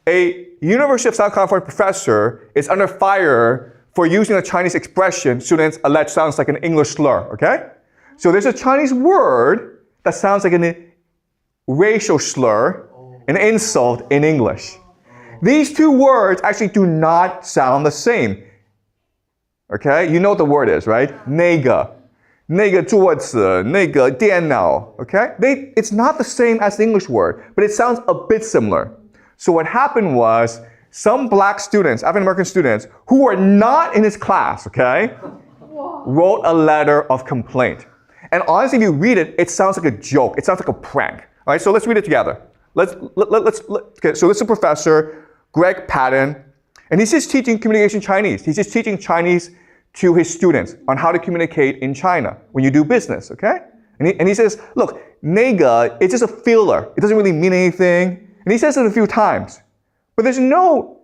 A University of South California professor is under fire for using a Chinese expression students allege sounds like an English slur, okay? So there's a Chinese word that sounds like a racial slur, an insult in English. These two words actually do not sound the same. Okay, you know what the word is, right? 那个桌子,那个电脑, okay? It's not the same as the English word, but it sounds a bit similar. So what happened was some black students, African American students, who were not in his class, okay, wrote a letter of complaint. And honestly, if you read it, it sounds like a joke. It sounds like a prank. All right, so let's read it together. Okay, so this is a professor, Greg Patton, and he's just teaching communication Chinese. He's just teaching Chinese to his students on how to communicate in China when you do business, okay? And he says, look, 那个, it's just a filler. It doesn't really mean anything. And he says it a few times. But there's no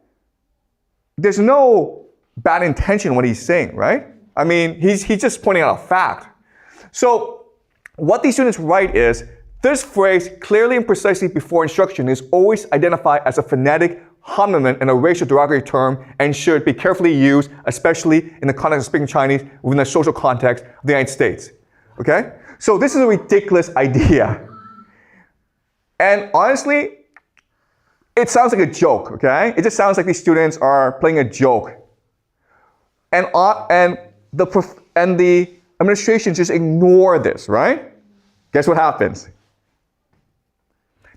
bad intention in what he's saying, right? I mean, he's just pointing out a fact. So what these students write is, this phrase, clearly and precisely before instruction, is always identified as a phonetic homonym and a racial derogatory term and should be carefully used, especially in the context of speaking Chinese within the social context of the United States. Okay? So this is a ridiculous idea. And honestly, it sounds like a joke, okay? It just sounds like these students are playing a joke. And the administration just ignore this, right? Guess what happens?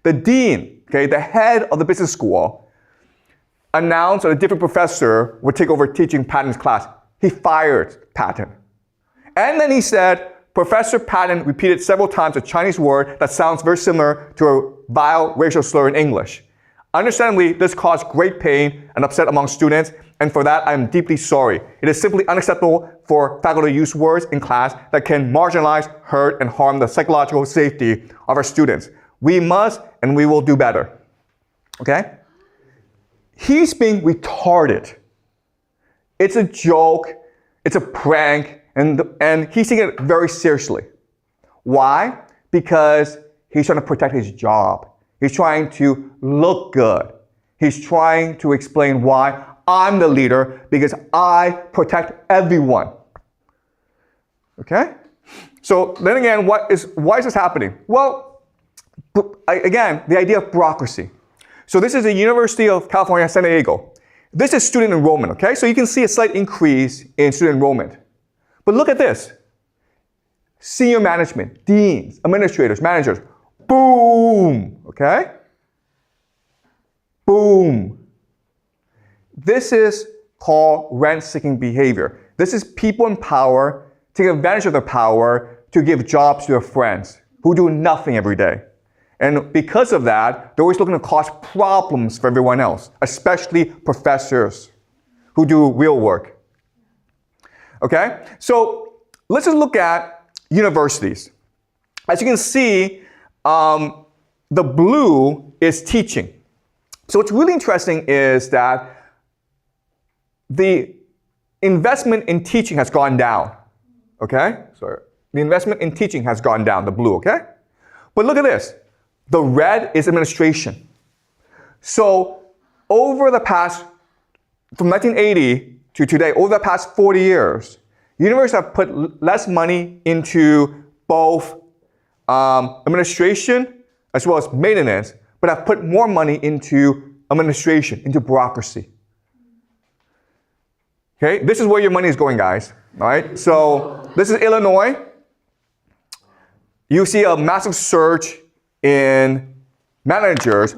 The dean, okay, the head of the business school, announced that a different professor would take over teaching Patton's class. he fired Patton. And then he said, Professor Patton repeated several times a Chinese word that sounds very similar to a vile racial slur in English. Understandably, this caused great pain and upset among students, and for that I am deeply sorry. It is simply unacceptable for faculty to use words in class that can marginalize, hurt, and harm the psychological safety of our students. We must and we will do better. Okay? He's being retarded. It's a joke, it's a prank, and he's taking it very seriously. Why? Because he's trying to protect his job. He's trying to look good. He's trying to explain why I'm the leader because I protect everyone. Okay? So then again, why is this happening? Well, again, the idea of bureaucracy. So this is the University of California, San Diego. This is student enrollment, okay? So you can see a slight increase in student enrollment. But look at this. Senior management, deans, administrators, managers, boom, okay? Boom. This is called rent-seeking behavior. This is people in power taking advantage of their power to give jobs to their friends who do nothing every day. And because of that, they're always looking to cause problems for everyone else, especially professors who do real work. Okay? So let's just look at universities. As you can see, the blue is teaching. So what's really interesting is that the investment in teaching has gone down. Okay? Sorry. The investment in teaching has gone down, the blue, okay? But look at this. The red is administration. So over the past, from 1980 to today, over the past 40 years, universities have put less money into both administration as well as maintenance, but have put more money into administration, into bureaucracy. Okay, this is where your money is going, guys. All right, so this is Illinois. You see a massive surge in managers,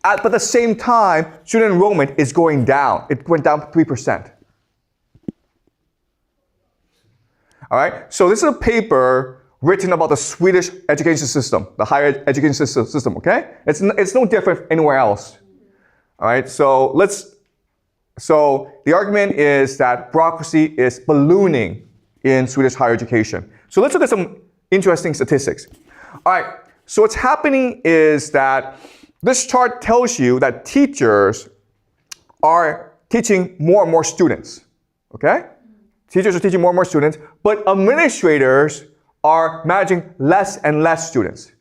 but at the same time, student enrollment is going down. It went down 3%. All right, so this is a paper written about the Swedish education system, the higher education system, okay? It's no different anywhere else. All right, so the argument is that bureaucracy is ballooning in Swedish higher education. So let's look at some interesting statistics. All right, so what's happening is that this chart tells you that teachers are teaching more and more students, okay? Teachers are teaching more and more students, but administrators are managing less and less students.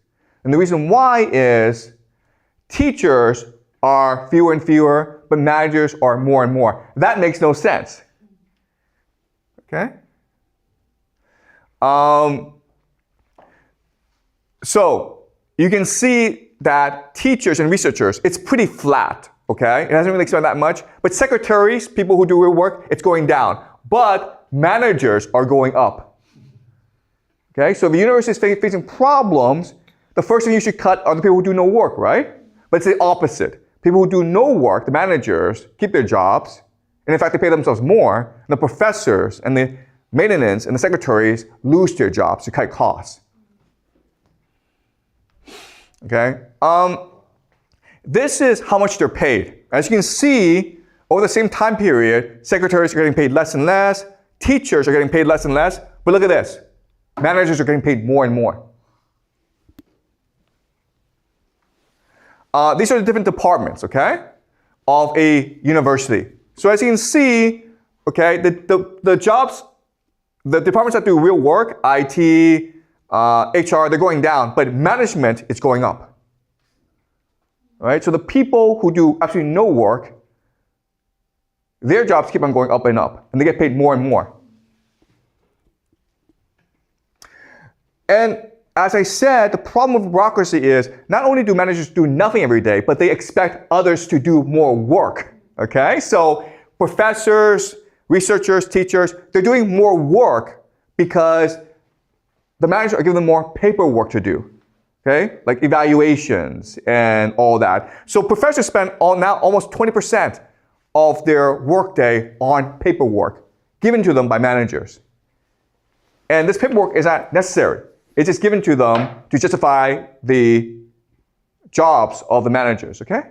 And the reason why is teachers are fewer and fewer, but managers are more and more. That makes no sense. Okay? So you can see that teachers and researchers, it's pretty flat. Okay? It hasn't really expanded that much. But secretaries, people who do real work, it's going down. But managers are going up. Okay? So if the university is facing problems, the first thing you should cut are the people who do no work, right? But it's the opposite. People who do no work, the managers, keep their jobs, and in fact, they pay themselves more. And the professors and the maintenance and the secretaries lose their jobs to cut costs. Okay? This is how much they're paid. As you can see, over the same time period, secretaries are getting paid less and less, teachers are getting paid less and less, but look at this. Managers are getting paid more and more. These are the different departments, okay, of a university. So as you can see, okay, the jobs, the departments that do real work, IT, HR, they're going down, but management is going up. All right, so the people who do absolutely no work, their jobs keep on going up, and they get paid more and more. And as I said, the problem with bureaucracy is not only do managers do nothing every day, but they expect others to do more work, okay? So professors, researchers, teachers, they're doing more work because the managers are giving them more paperwork to do, okay? Like evaluations and all that. So professors spend now almost 20% of their workday on paperwork, given to them by managers. And this paperwork is not necessary. It's just given to them to justify the jobs of the managers, okay?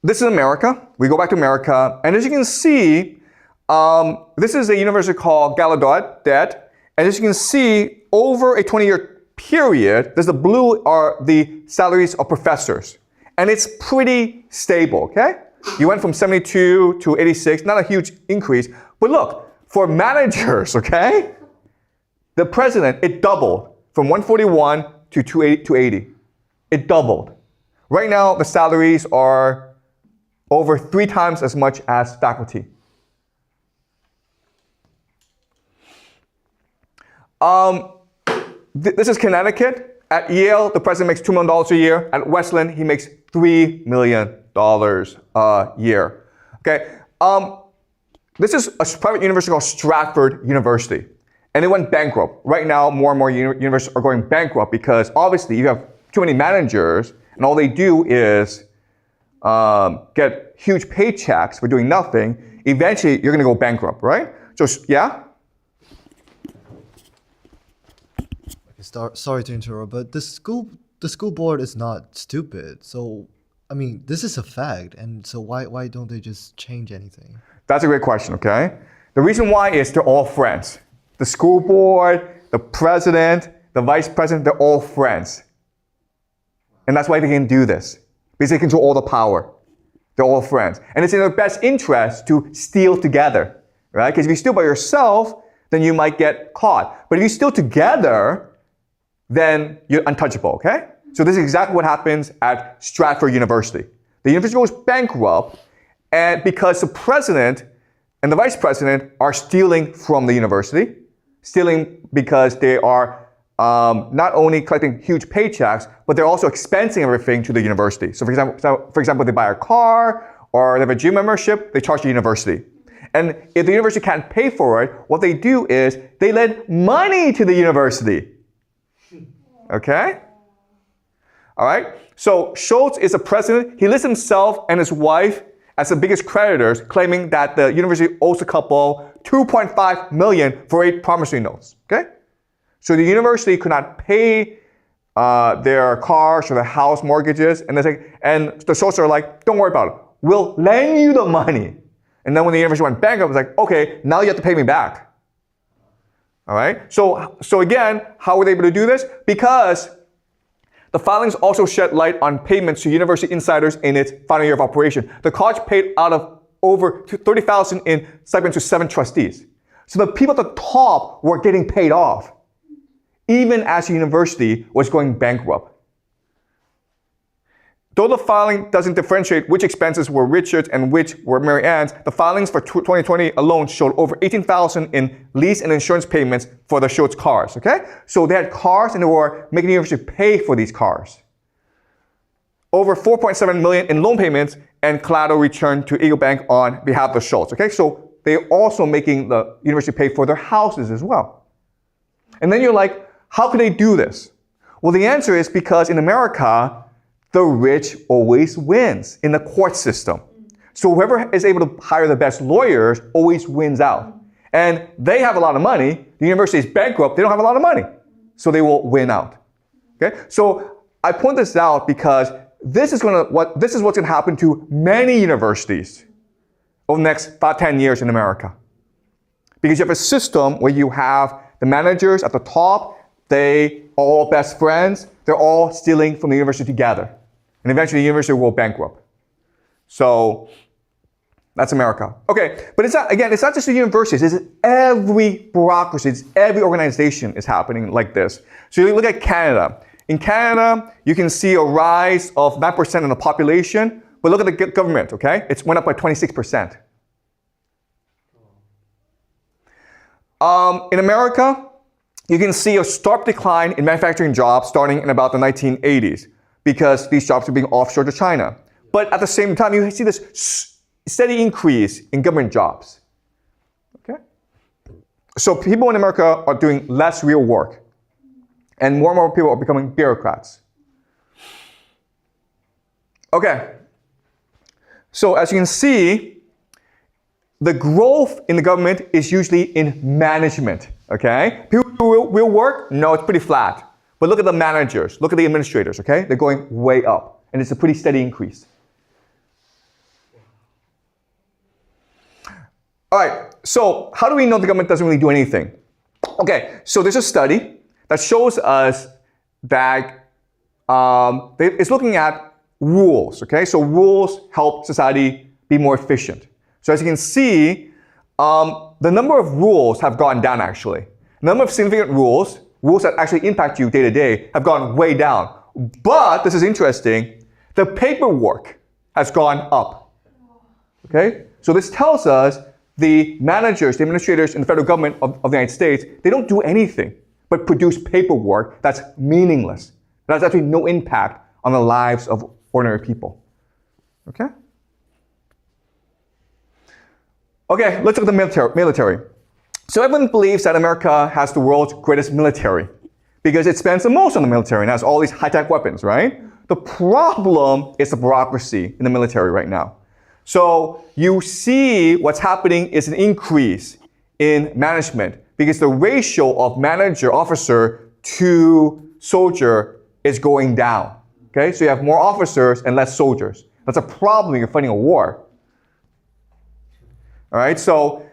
This is America. We go back to America. And as you can see, this is a university called Gallaudet. And as you can see, over a 20-year period, there's the blue are the salaries of professors. And it's pretty stable, okay? You went from 72 to 86, not a huge increase. But look, for managers, okay? The president, it doubled from 141 to 280. It doubled. Right now, the salaries are over 3 times as much as faculty. This is Connecticut. At Yale, the president makes $2 million a year. At Wesleyan, he makes $3 million a year. Okay. This is a private university called Stratford University. And it went bankrupt. Right now, more and more universities are going bankrupt because obviously you have too many managers and all they do is get huge paychecks for doing nothing. Eventually, you're going to go bankrupt, right? So, yeah? Sorry to interrupt, but the school board is not stupid. So, I mean, this is a fact, and so why don't they just change anything? That's a great question, okay? The reason why is they're all friends. The school board, the president, the vice president, they're all friends. And that's why they can do this. Because they control all the power. They're all friends. And it's in their best interest to steal together, right? Because if you steal by yourself, then you might get caught. But if you steal together, then you're untouchable, okay? So this is exactly what happens at Stratford University. The university goes bankrupt, and because the president and the vice president are stealing from the university, stealing because they are not only collecting huge paychecks, but they're also expensing everything to the university. So for example, they buy a car or they have a gym membership, they charge the university. And if the university can't pay for it, what they do is they lend money to the university. Okay? All right? So Schultz is the president. He lists himself and his wife as the biggest creditors, claiming that the university owes the couple $2.5 million for 8 promissory notes. Okay? So the university could not pay their cars or their house mortgages, and the Schultz are like, don't worry about it. We'll lend you the money. And then when the university went bankrupt, it was like, okay, now you have to pay me back. All right? So again, how were they able to do this? Because the filings also shed light on payments to university insiders in its final year of operation. The college paid out of over $30,000 in stipends to 7 trustees. So the people at the top were getting paid off, even as the university was going bankrupt. Though the filing doesn't differentiate which expenses were Richard's and which were Mary Ann's, the filings for 2020 alone showed over $18,000 in lease and insurance payments for the Schultz cars, okay? So they had cars and they were making the university pay for these cars. Over $4.7 million in loan payments and collateral returned to Eagle Bank on behalf of the Schultz, okay? So they're also making the university pay for their houses as well. And then you're like, how could they do this? Well, the answer is because in America, the rich always wins in the court system. So whoever is able to hire the best lawyers always wins out. And they have a lot of money. The university is bankrupt. They don't have a lot of money. So they will win out. Okay? So I point this out because this is what's going to happen to many universities over the next 5-10 years in America. Because you have a system where you have the managers at the top, they are all best friends, they're all stealing from the university together. And eventually the university will bankrupt. So that's America. Okay, but it's not just the universities, it's every bureaucracy, it's every organization is happening like this. So you look at Canada. In Canada, you can see a rise of 9% in the population, but look at the government, okay? It's went up by 26%. In America, you can see a sharp decline in manufacturing jobs starting in about the 1980s because these jobs are being offshored to China. But at the same time, you see this steady increase in government jobs. Okay? So people in America are doing less real work. And more people are becoming bureaucrats. Okay. So as you can see, the growth in the government is usually in management, okay? People who will work, no, it's pretty flat. But look at the managers, look at the administrators, okay? They're going way up, and it's a pretty steady increase. All right, so how do we know the government doesn't really do anything? Okay, so there's a study that shows us that it's looking at rules, okay? So rules help society be more efficient. So as you can see, the number of rules have gone down actually. The number of significant rules that actually impact you day to day have gone way down. But, this is interesting, the paperwork has gone up, okay? So this tells us the managers, the administrators in the federal government of the United States, they don't do anything but produce paperwork that's meaningless. That has actually no impact on the lives of ordinary people. Okay? Okay, let's look at the military. So everyone believes that America has the world's greatest military because it spends the most on the military and has all these high-tech weapons, right? The problem is the bureaucracy in the military right now. So you see what's happening is an increase in management because the ratio of officer to soldier is going down. Okay, so you have more officers and less soldiers. That's a problem when you're fighting a war. All right, so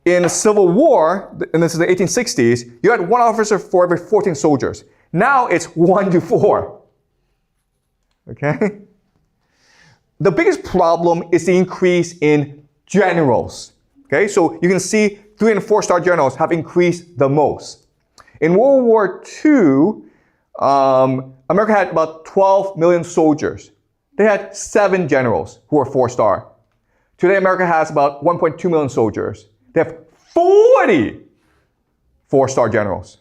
in the Civil War, and this is the 1860s, you had one officer for every 14 soldiers. Now it's 1 to 4. Okay? The biggest problem is the increase in generals. Okay, so you can see 3- and 4-star generals have increased the most. In World War II, America had about 12 million soldiers. They had 7 generals who were 4-star. Today, America has about 1.2 million soldiers. They have 40 4-star generals.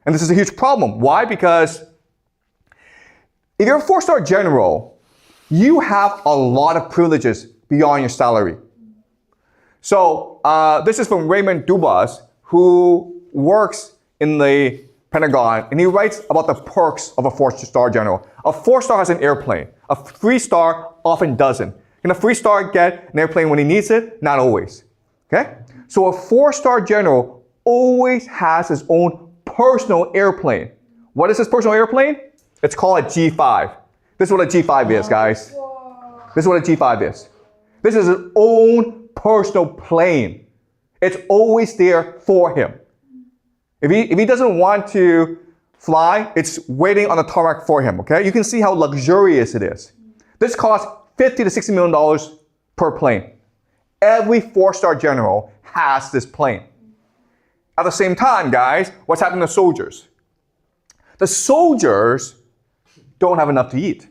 And this is a huge problem. Why? Because if you're a 4-star general, you have a lot of privileges beyond your salary. So this is from Raymond Dubas, who works in the Pentagon, and he writes about the perks of a 4-star general. A 4-star has an airplane. A 3-star often doesn't. Can a 3-star get an airplane when he needs it? Not always. Okay? So a 4-star general always has his own personal airplane. What is his personal airplane? It's called a G5. This is what a G5 is, guys. This is what a G5 is. This is his own personal plane. It's always there for him. If he doesn't want to fly, it's waiting on the tarmac for him, okay? You can see how luxurious it is. This costs $50 to $60 million per plane. Every 4-star general has this plane. At the same time, guys, what's happening to soldiers? The soldiers don't have enough to eat.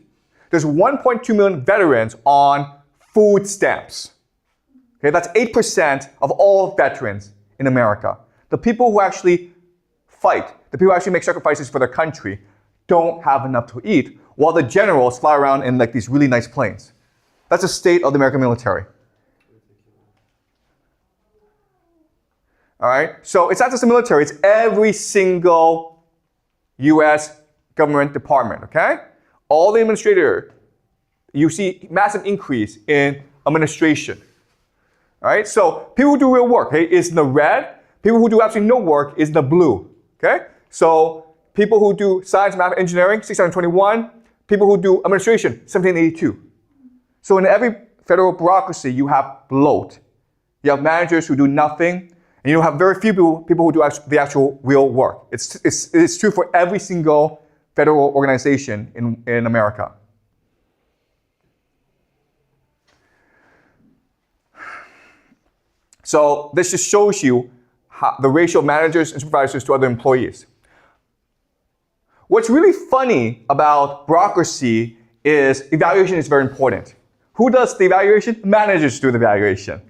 There's 1.2 million veterans on food stamps. Okay, that's 8% of all veterans in America. The people who actually fight, the people who actually make sacrifices for their country, don't have enough to eat, while the generals fly around in like these really nice planes. That's the state of the American military. All right, so it's not just the military, it's every single US government department, okay? All the administrators, you see massive increase in administration. All right, so people who do real work, okay, is in the red. People who do absolutely no work is in the blue, okay? So people who do science, math, engineering, 621. People who do administration, 1782. So in every federal bureaucracy, you have bloat. You have managers who do nothing, and you have very few people who do the actual real work. It's true for every single federal organization in America. So this just shows you the ratio of managers and supervisors to other employees. What's really funny about bureaucracy is evaluation is very important. Who does the evaluation? Managers do the evaluation.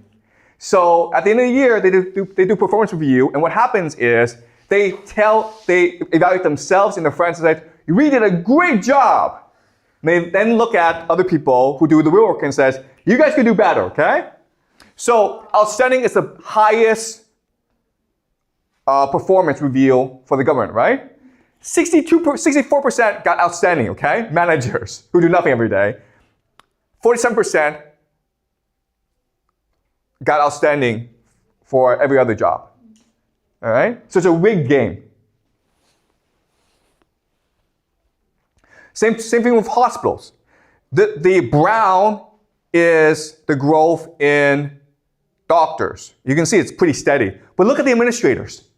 So at the end of the year, they do performance review, and what happens is they evaluate themselves and their friends and say, "You really did a great job." And they then look at other people who do the real work and says, "You guys could do better," okay? So outstanding is the highest performance review for the government, right? 64% got outstanding, okay? Managers who do nothing every day. 47% got outstanding for every other job. All right? So it's a rigged game. Same thing with hospitals. The brown is the growth in doctors. You can see it's pretty steady. But look at the administrators.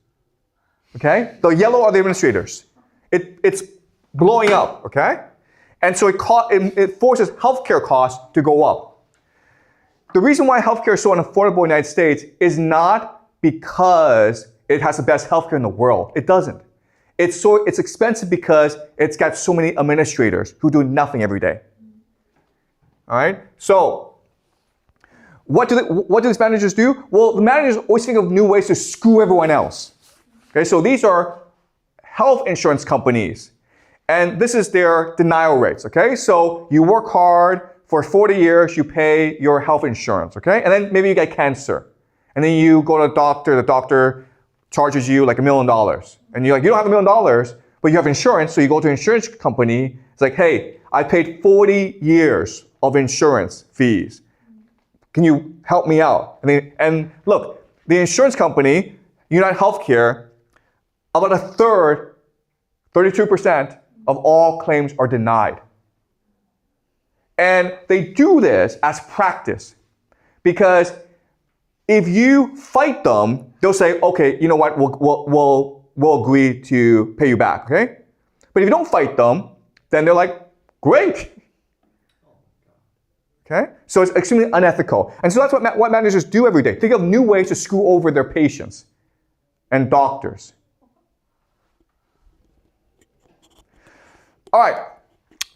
Okay? The yellow are the administrators. It's blowing up, okay? And so it forces healthcare costs to go up. The reason why healthcare is so unaffordable in the United States is not because it has the best healthcare in the world. It doesn't. It's expensive because it's got so many administrators who do nothing every day. All right? So, what do these managers do? Well, the managers always think of new ways to screw everyone else. Okay, so these are health insurance companies. And this is their denial rates, okay? So you work hard, for 40 years you pay your health insurance, okay? And then maybe you get cancer. And then you go to the doctor charges you like $1 million. And you're like, you don't have $1 million, but you have insurance, so you go to an insurance company, it's like, hey, I paid 40 years of insurance fees. Can you help me out? And look, the insurance company, United Healthcare, about a third, 32% of all claims are denied. And they do this as practice because if you fight them, they'll say, okay, you know what, we'll agree to pay you back, okay? But if you don't fight them, then they're like, great. Okay? So it's extremely unethical. And so that's what managers do every day. Think of new ways to screw over their patients and doctors. All right,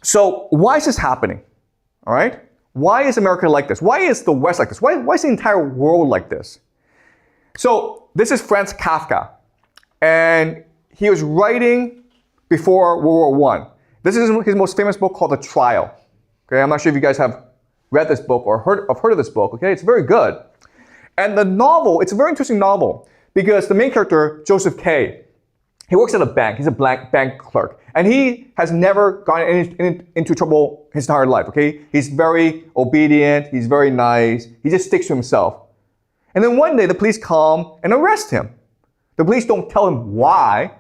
so why is this happening? All right, why is America like this? Why is the West like this? Why is the entire world like this? So this is Franz Kafka, and he was writing before World War I. This is his most famous book called The Trial. Okay, I'm not sure if you guys have read this book or heard of this book. Okay, it's very good. And the novel, it's a very interesting novel because the main character, Joseph K., he works at a bank. He's a bank clerk. And he has never gotten into trouble his entire life, okay? He's very obedient. He's very nice. He just sticks to himself. And then one day, the police come and arrest him. The police don't tell him why.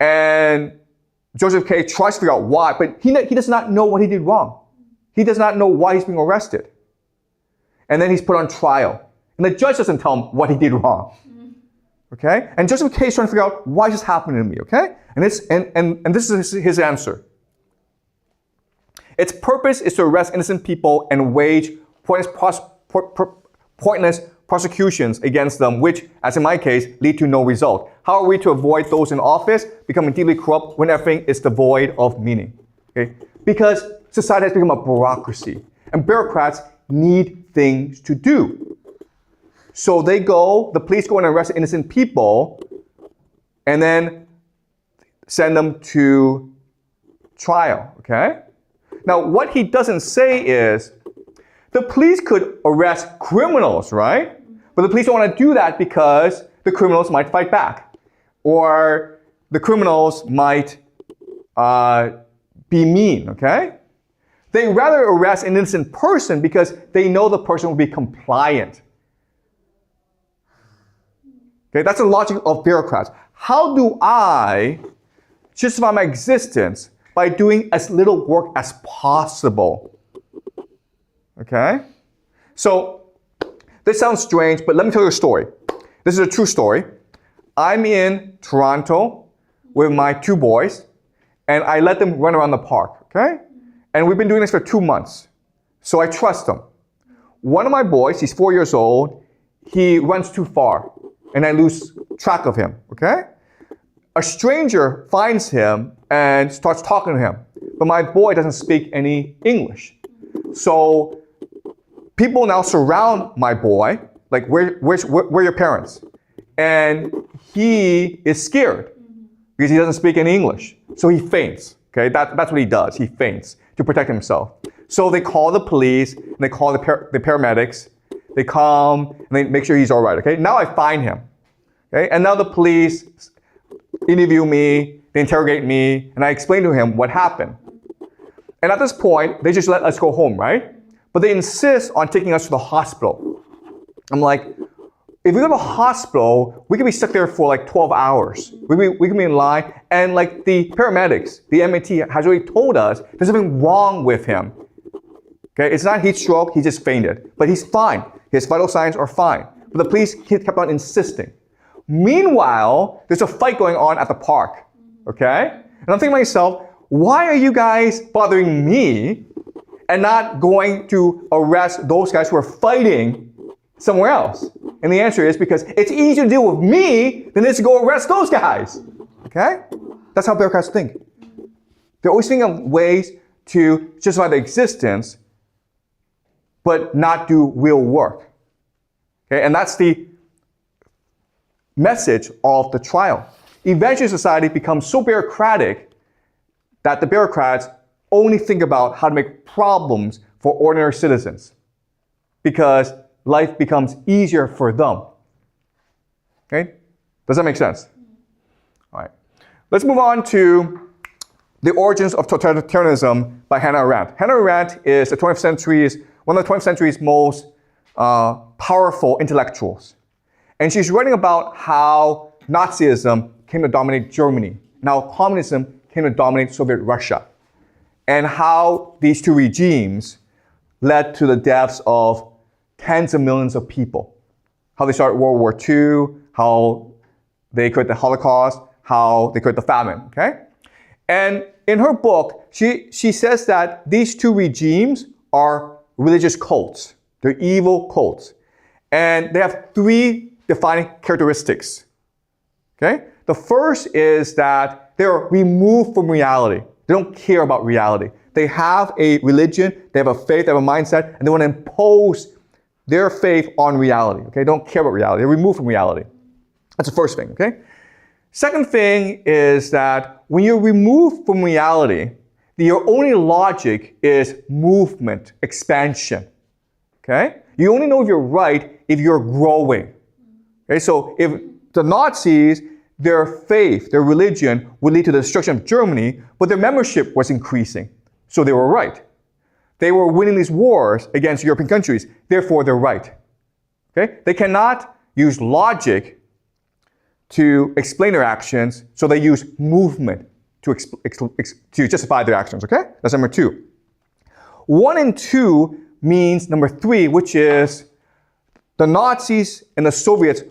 And Joseph K. tries to figure out why, but he does not know what he did wrong. He does not know why he's being arrested. And then he's put on trial. And the judge doesn't tell him what he did wrong. Okay? And Joseph K. is trying to figure out why is this happening to me, okay? And this is his answer. Its purpose is to arrest innocent people and wage pointless prosecutions against them, which, as in my case, lead to no result. How are we to avoid those in office becoming deeply corrupt when everything is devoid of meaning? Okay? Because society has become a bureaucracy, and bureaucrats need things to do. So the police go and arrest innocent people and then send them to trial, okay? Now, what he doesn't say is, the police could arrest criminals, right? But the police don't want to do that because the criminals might fight back. Or the criminals might be mean, okay? They rather arrest an innocent person because they know the person will be compliant. Okay, that's the logic of bureaucrats. How do I justify my existence by doing as little work as possible? Okay? So, this sounds strange, but let me tell you a story. This is a true story. I'm in Toronto with my 2 boys, and I let them run around the park, okay? And we've been doing this for 2 months. So I trust them. One of my boys, he's 4 years old, he runs too far. And I lose track of him, okay? A stranger finds him and starts talking to him. But my boy doesn't speak any English. So people now surround my boy, like, where are your parents? And he is scared because he doesn't speak any English. So he faints, okay? That's what he does, he faints to protect himself. So they call the police, and they call the paramedics. They come and they make sure he's all right, okay? Now I find him, okay? And now the police interview me, they interrogate me, and I explain to him what happened. And at this point, they just let us go home, right? but they insist on taking us to the hospital. I'm like, if we go to the hospital, we could be stuck there for like 12 hours. We could be in line, and like the paramedics, the MAT has already told us there's something wrong with him. Okay, it's not heat stroke, he just fainted. But he's fine. His vital signs are fine. But the police kept on insisting. Meanwhile, there's a fight going on at the park. Okay? And I'm thinking to myself, why are you guys bothering me and not going to arrest those guys who are fighting somewhere else? And the answer is because it's easier to deal with me than it is to go arrest those guys. Okay? That's how bureaucrats think. They're always thinking of ways to justify their existence, but not do real work. Okay? And that's the message of the trial. Eventually, society becomes so bureaucratic that the bureaucrats only think about how to make problems for ordinary citizens, because life becomes easier for them. Okay? Does that make sense? All right. Let's move on to The Origins of Totalitarianism by Hannah Arendt. Hannah Arendt is one of the 20th century's most powerful intellectuals. And she's writing about how Nazism came to dominate Germany, and how communism came to dominate Soviet Russia, and how these two regimes led to the deaths of tens of millions of people. How they started World War II, how they created the Holocaust, how they created the famine, okay? And in her book, she says that these two regimes are religious cults. They're evil cults. And they have three defining characteristics, okay? The first is that they're removed from reality. They don't care about reality. They have a religion, they have a faith, they have a mindset, and they want to impose their faith on reality, okay? They don't care about reality. They're removed from reality. That's the first thing, okay? Second thing is that when you're removed from reality, your only logic is movement, expansion, okay? You only know if you're right if you're growing, okay? So if the Nazis, their faith, their religion would lead to the destruction of Germany, but their membership was increasing, so they were right. They were winning these wars against European countries, therefore they're right. Okay? They cannot use logic to explain their actions, so they use movement to justify their actions, okay? That's number two. 1 and 2 means number 3, which is the Nazis and the Soviets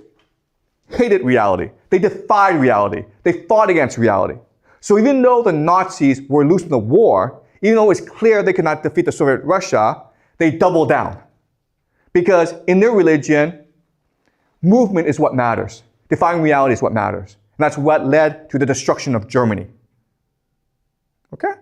hated reality. They defied reality. They fought against reality. So even though the Nazis were losing the war, even though it's clear they could not defeat the Soviet Russia, they doubled down. Because in their religion, movement is what matters. Defying reality is what matters. And that's what led to the destruction of Germany. Okay?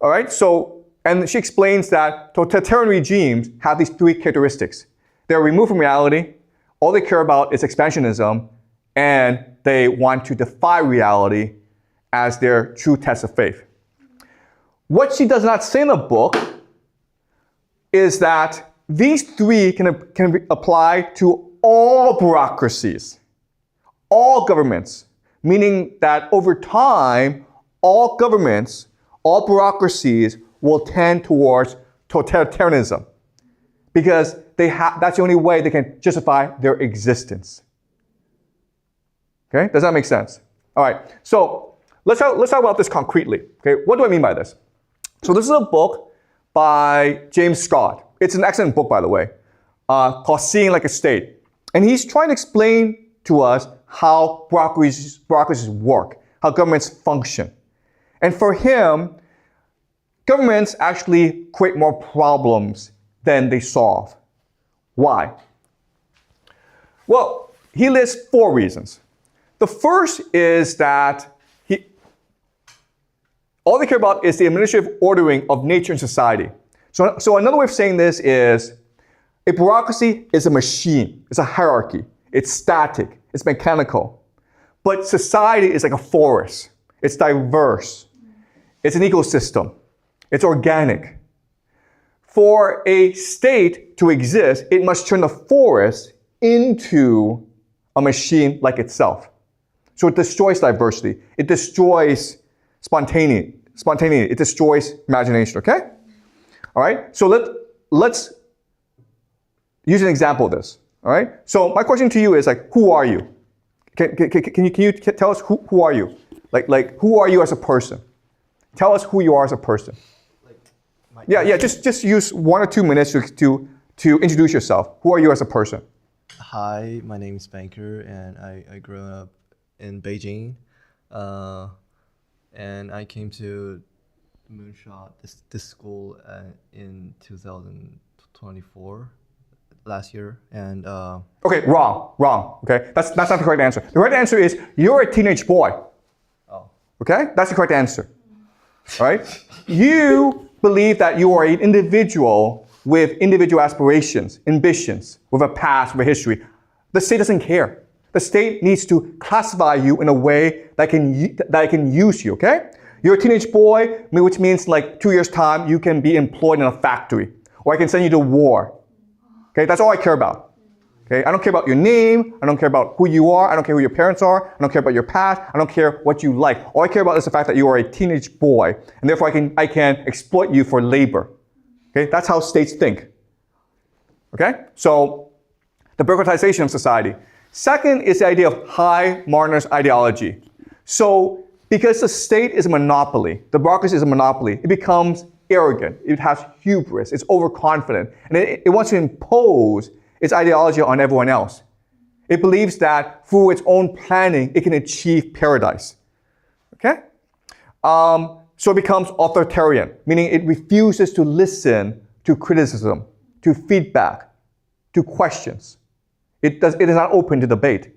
All right, so, and she explains that totalitarian regimes have these 3 characteristics. They're removed from reality, all they care about is expansionism, and they want to defy reality as their true test of faith. What she does not say in the book is that these 3 can apply to all bureaucracies, all governments, meaning that over time, all governments, all bureaucracies will tend towards totalitarianism, because that's the only way they can justify their existence. Okay, does that make sense? All right, so let's talk about this concretely. Okay, what do I mean by this? So this is a book by James Scott. It's an excellent book, by the way, called Seeing Like a State. And he's trying to explain to us how bureaucracies work, how governments function. And for him, governments actually create more problems than they solve. Why? Well, he lists 4 reasons. The first is that all they care about is the administrative ordering of nature and society. So another way of saying this is a bureaucracy is a machine. It's a hierarchy. It's static. It's mechanical. But society is like a forest. It's diverse. It's an ecosystem. It's organic. For a state to exist, it must turn the forest into a machine like itself. So it destroys diversity. It destroys spontaneity. It destroys imagination, okay? All right, so let's use an example of this, all right? So my question to you is like, who are you? Can you tell us who are you? Like who are you as a person? Tell us who you are as a person. Yeah, just use 1 or 2 minutes to introduce yourself. Who are you as a person? Hi, my name is Banker, and I grew up in Beijing, and I came to Moonshot, this school, in 2024, last year, and Okay, wrong. Okay, that's not the correct answer. The correct answer is you're a teenage boy. Oh. Okay, that's the correct answer. All right, you believe that you are an individual with individual aspirations, ambitions, with a past, with a history. The state doesn't care. The state needs to classify you in a way that can use you, okay? You're a teenage boy, which means like 2 years' time, you can be employed in a factory, or I can send you to war. Okay, that's all I care about. Okay, I don't care about your name, I don't care about who you are, I don't care who your parents are, I don't care about your past, I don't care what you like. All I care about is the fact that you are a teenage boy, and therefore I can exploit you for labor. Okay, that's how states think. Okay, so the bureaucratization of society. Second is the idea of high modernist ideology. So because the state is a monopoly, the bureaucracy is a monopoly, it becomes arrogant, it has hubris, it's overconfident, and it wants to impose its ideology on everyone else. It believes that through its own planning, it can achieve paradise. Okay? So it becomes authoritarian, meaning it refuses to listen to criticism, to feedback, to questions. It is not open to debate.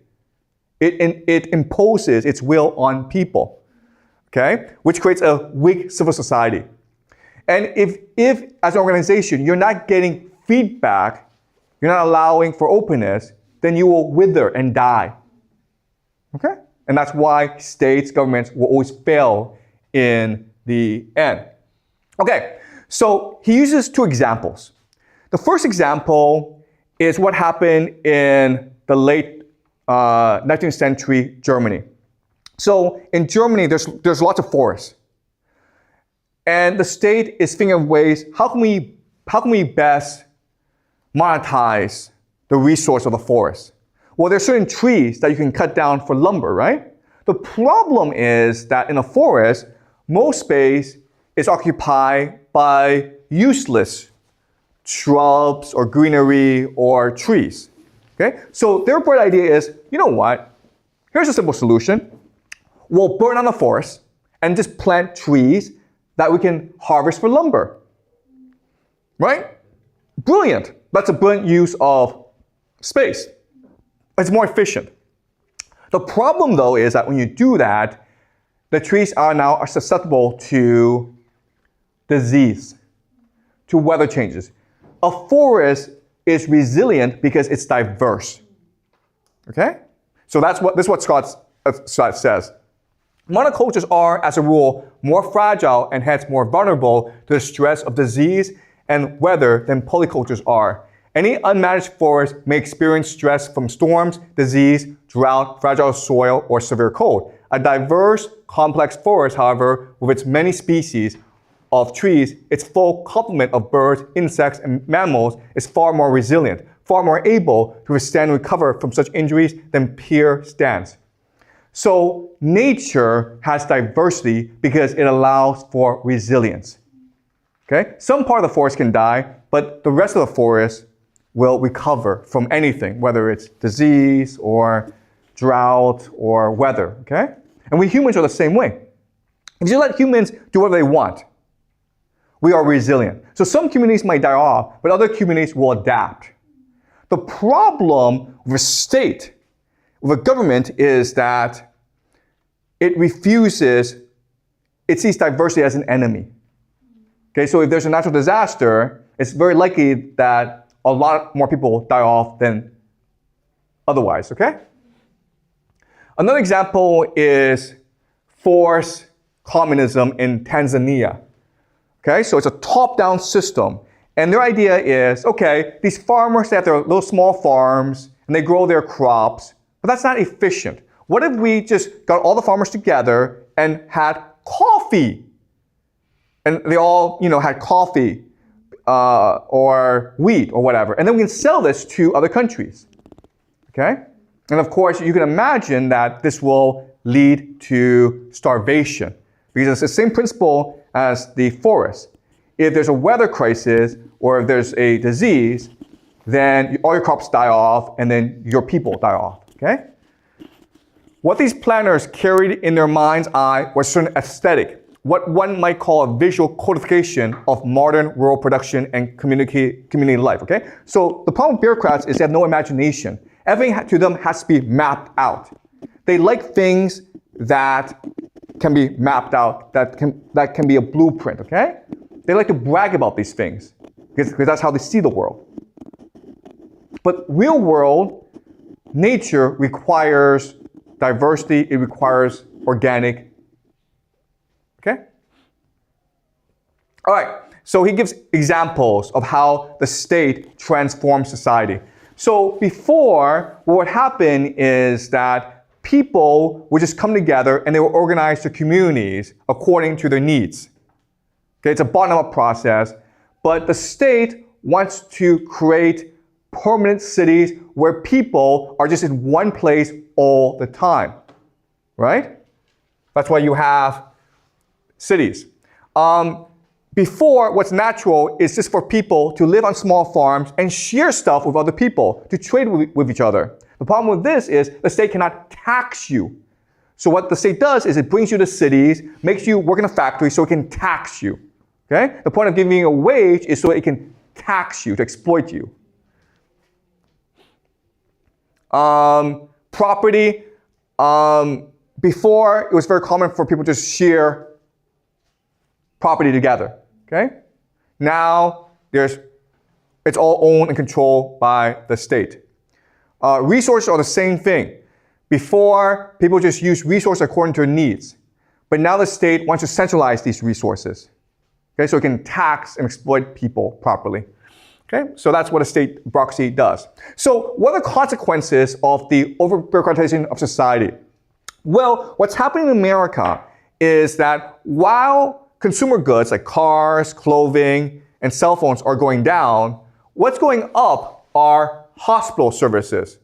It imposes its will on people, okay? Which creates a weak civil society. And if as an organization, you're not getting feedback, you're not allowing for openness, then you will wither and die, okay? And that's why states, governments will always fail in the end. Okay, so he uses 2 examples. The first example is what happened in the late 19th century Germany. So in Germany, there's lots of forests. And the state is thinking of ways, how can we best monetize the resource of the forest? Well, there's certain trees that you can cut down for lumber, right? The problem is that in a forest, most space is occupied by useless shrubs or greenery or trees. Okay? So their bright idea is, you know what? Here's a simple solution. We'll burn down the forest and just plant trees that we can harvest for lumber. Right? Brilliant. That's a brilliant use of space. It's more efficient. The problem, though, is that when you do that, the trees are now susceptible to disease, to weather changes. A forest is resilient because it's diverse. Okay? So this is what Scott says. Monocultures are, as a rule, more fragile and hence more vulnerable to the stress of disease and weather than polycultures are. Any unmanaged forest may experience stress from storms, disease, drought, fragile soil, or severe cold. A diverse, complex forest, however, with its many species of trees, its full complement of birds, insects, and mammals is far more resilient, far more able to withstand and recover from such injuries than pure stands. So nature has diversity because it allows for resilience. Okay? Some part of the forest can die, but the rest of the forest will recover from anything, whether it's disease or drought or weather. Okay? And we humans are the same way. If you let humans do whatever they want, we are resilient. So some communities might die off, but other communities will adapt. The problem with a state, with a government, is that it sees diversity as an enemy. Okay, so if there's a natural disaster, it's very likely that a lot more people die off than otherwise, okay? Another example is forced communism in Tanzania. Okay, so it's a top-down system. And their idea is, okay, these farmers have their little small farms and they grow their crops, but that's not efficient. What if we just got all the farmers together and had coffee? And they all, had coffee or wheat or whatever. And then we can sell this to other countries. Okay? And of course, you can imagine that this will lead to starvation, because it's the same principle as the forest. If there's a weather crisis or if there's a disease, then all your crops die off and then your people die off. Okay? What these planners carried in their mind's eye was a certain aesthetic, what one might call a visual codification of modern rural production and community life. Okay? So the problem with bureaucrats is they have no imagination. Everything to them has to be mapped out. They like things that can be mapped out, that can be a blueprint, okay? They like to brag about these things because that's how they see the world. But real world, nature requires diversity, it requires organic, okay? All right, so he gives examples of how the state transforms society. So before, what would happen is that people would just come together and they would organize their communities according to their needs. Okay, it's a bottom-up process, but the state wants to create permanent cities where people are just in one place all the time, right? That's why you have cities. Before, what's natural is just for people to live on small farms and share stuff with other people, to trade with each other. The problem with this is the state cannot tax you. So what the state does is it brings you to cities, makes you work in a factory so it can tax you. Okay? The point of giving you a wage is so it can tax you, to exploit you. Property. Before, it was very common for people to share property together. Okay? Now, it's all owned and controlled by the state. Resources are the same thing. Before, people just used resources according to their needs. But now the state wants to centralize these resources. Okay, so it can tax and exploit people properly. Okay, so that's what a state bureaucracy does. So what are the consequences of the over-bureaucratization of society? Well, what's happening in America is that while consumer goods like cars, clothing, and cell phones are going down, what's going up are hospital services,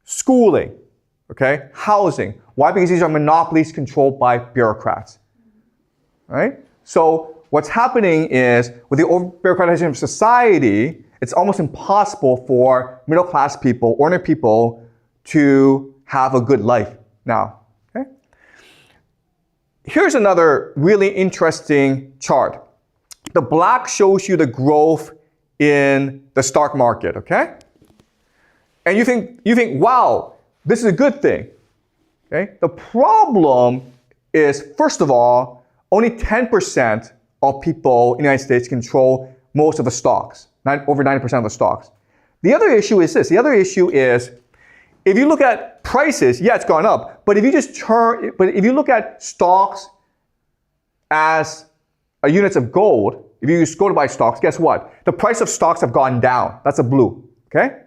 schooling, okay, housing. Why? Because these are monopolies controlled by bureaucrats. Right? So what's happening is with the over-bureaucratization of society, it's almost impossible for middle-class people, ordinary people, to have a good life now. Okay? Here's another really interesting chart. The black shows you the growth in the stock market, okay? And you think, wow, this is a good thing. Okay? The problem is, first of all, only 10% of people in the United States control most of the stocks, over 90% of the stocks. The other issue is this. The other issue is, if you look at prices, yeah, it's gone up. But if you look at stocks as units of gold, if you use gold to buy stocks, guess what? The price of stocks have gone down. That's a blue, okay?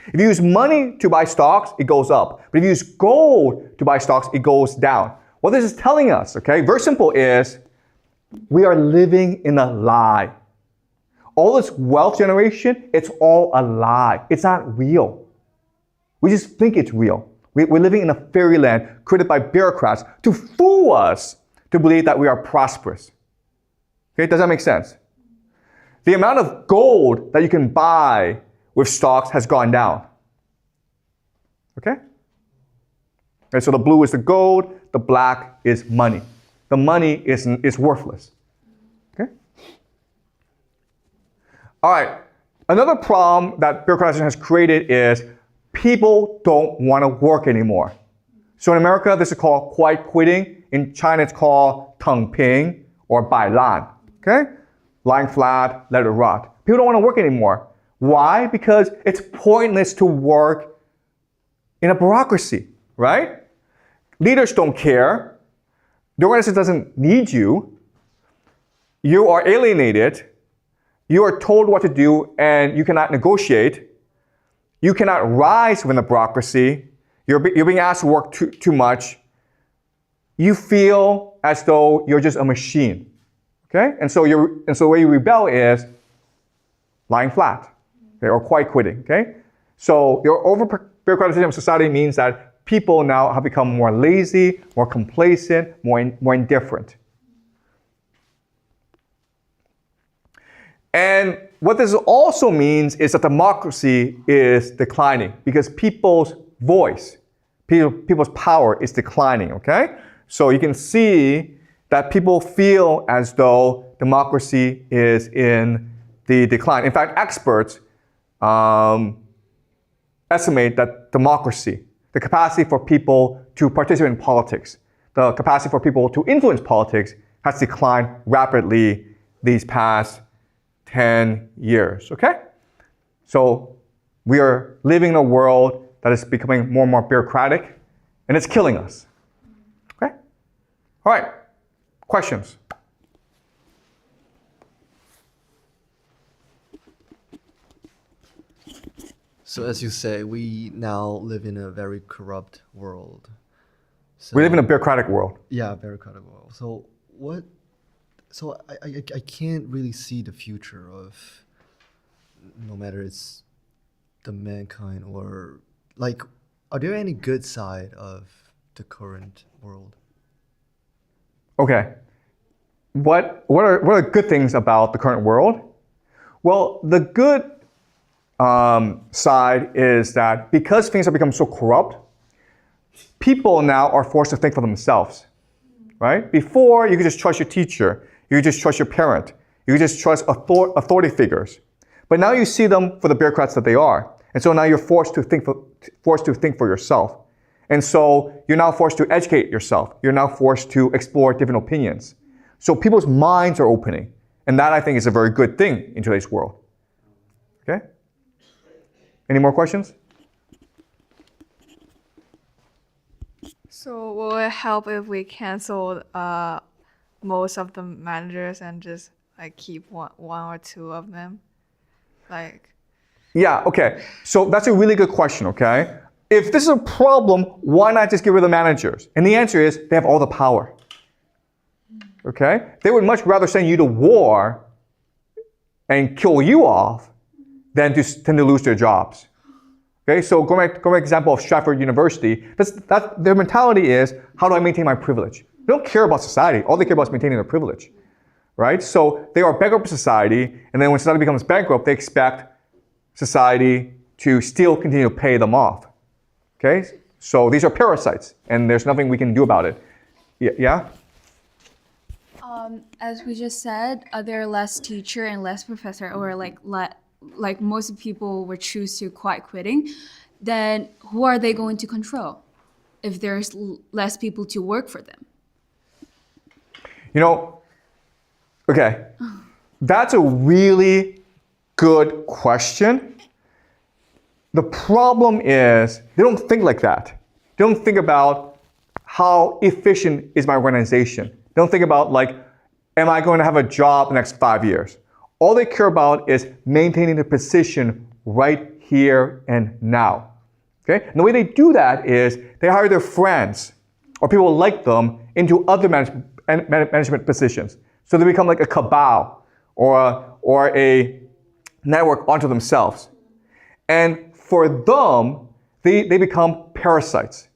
If you use money to buy stocks, it goes up. But if you use gold to buy stocks, it goes down. What this is telling us, okay, very simple, is we are living in a lie. All this wealth generation, it's all a lie. It's not real. We just think it's real. We're living in a fairyland created by bureaucrats to fool us to believe that we are prosperous. Okay, does that make sense? The amount of gold that you can buy with stocks has gone down. Okay? Okay, so the blue is the gold, the black is money. The money is worthless. Okay? All right. Another problem that bureaucratization has created is people don't want to work anymore. So in America, this is called quiet quitting. In China, it's called 躺平 or 摆烂. Okay? Lying flat, let it rot. People don't want to work anymore. Why? Because it's pointless to work in a bureaucracy, right? Leaders don't care. The organization doesn't need you. You are alienated. You are told what to do and you cannot negotiate. You cannot rise within the bureaucracy. You're being asked to work too much. You feel as though you're just a machine. Okay? And so the way you rebel is lying flat, okay, or quiet quitting, okay? So your over-bureaucratization of society means that people now have become more lazy, more complacent, more indifferent. And what this also means is that democracy is declining because people's voice, people's power is declining, okay? So you can see that people feel as though democracy is in the decline. In fact, experts estimate that democracy, the capacity for people to participate in politics, the capacity for people to influence politics has declined rapidly these past 10 years, okay? So we are living in a world that is becoming more and more bureaucratic, and it's killing us, okay? All right, questions? So as you say, we now live in a very corrupt world. So, we live in a bureaucratic world. Yeah, bureaucratic world. So what? So I can't really see the future of, no matter it's the mankind or like, are there any good side of the current world? Okay. What are good things about the current world? Well, the good side is that because things have become so corrupt, people now are forced to think for themselves, right? Before, you could just trust your teacher, you could just trust your parent, you could just trust authority figures. But now you see them for the bureaucrats that they are. And so now you're forced to think for yourself. And so you're now forced to educate yourself. You're now forced to explore different opinions. So people's minds are opening. And that, I think, is a very good thing in today's world. Okay? Any more questions? So will it help if we cancel most of the managers and just like keep one or two of them? Like. Yeah, okay. So that's a really good question, okay? If this is a problem, why not just get rid of the managers? And the answer is they have all the power. Okay? They would much rather send you to war and kill you off than to lose their jobs. Okay, so going back to the example of Stratford University, their mentality is, how do I maintain my privilege? They don't care about society. All they care about is maintaining their privilege. Right? So they are a bankrupt society, and then when society becomes bankrupt, they expect society to still continue to pay them off. Okay? So these are parasites, and there's nothing we can do about it. Yeah? As we just said, there are less teacher and less professor, or like most people would choose to quitting. Then who are they going to control if there's less people to work for them? You know, okay, that's a really good question. The problem is they don't think like that. They don't think about how efficient is my organization. They don't think about like, am I going to have a job the next 5 years? All they care about is maintaining their position right here and now. Okay? And the way they do that is they hire their friends or people like them into other management positions. So they become like a cabal or a network onto themselves. And for them, they become parasites.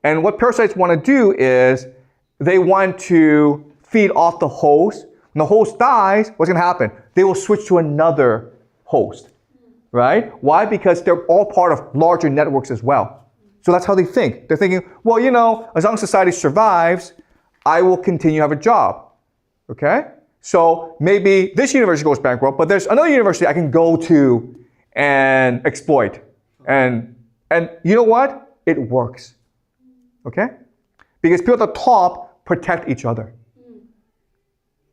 And what parasites want to do is they want to feed off the host. When the host dies, what's going to happen? They will switch to another host, right? Why? Because they're all part of larger networks as well. So that's how they think. They're thinking, well, you know, as long as society survives, I will continue to have a job, okay? So maybe this university goes bankrupt, but there's another university I can go to and exploit. And you know what? It works, okay? Because people at the top protect each other.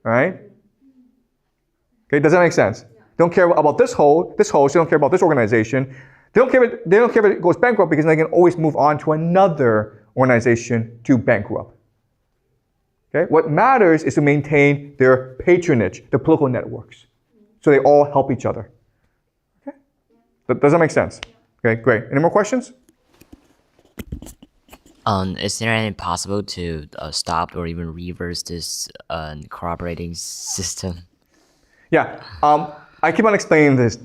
All right? Okay, does that make sense? Yeah. They don't care about this host, they don't care about this organization. They don't care if it goes bankrupt because they can always move on to another organization to bankrupt. Okay? What matters is to maintain their patronage, their political networks. So they all help each other. Okay? Does that make sense? Okay, great. Any more questions? Is there any possible to stop or even reverse this cooperating system? Yeah. I keep on explaining this,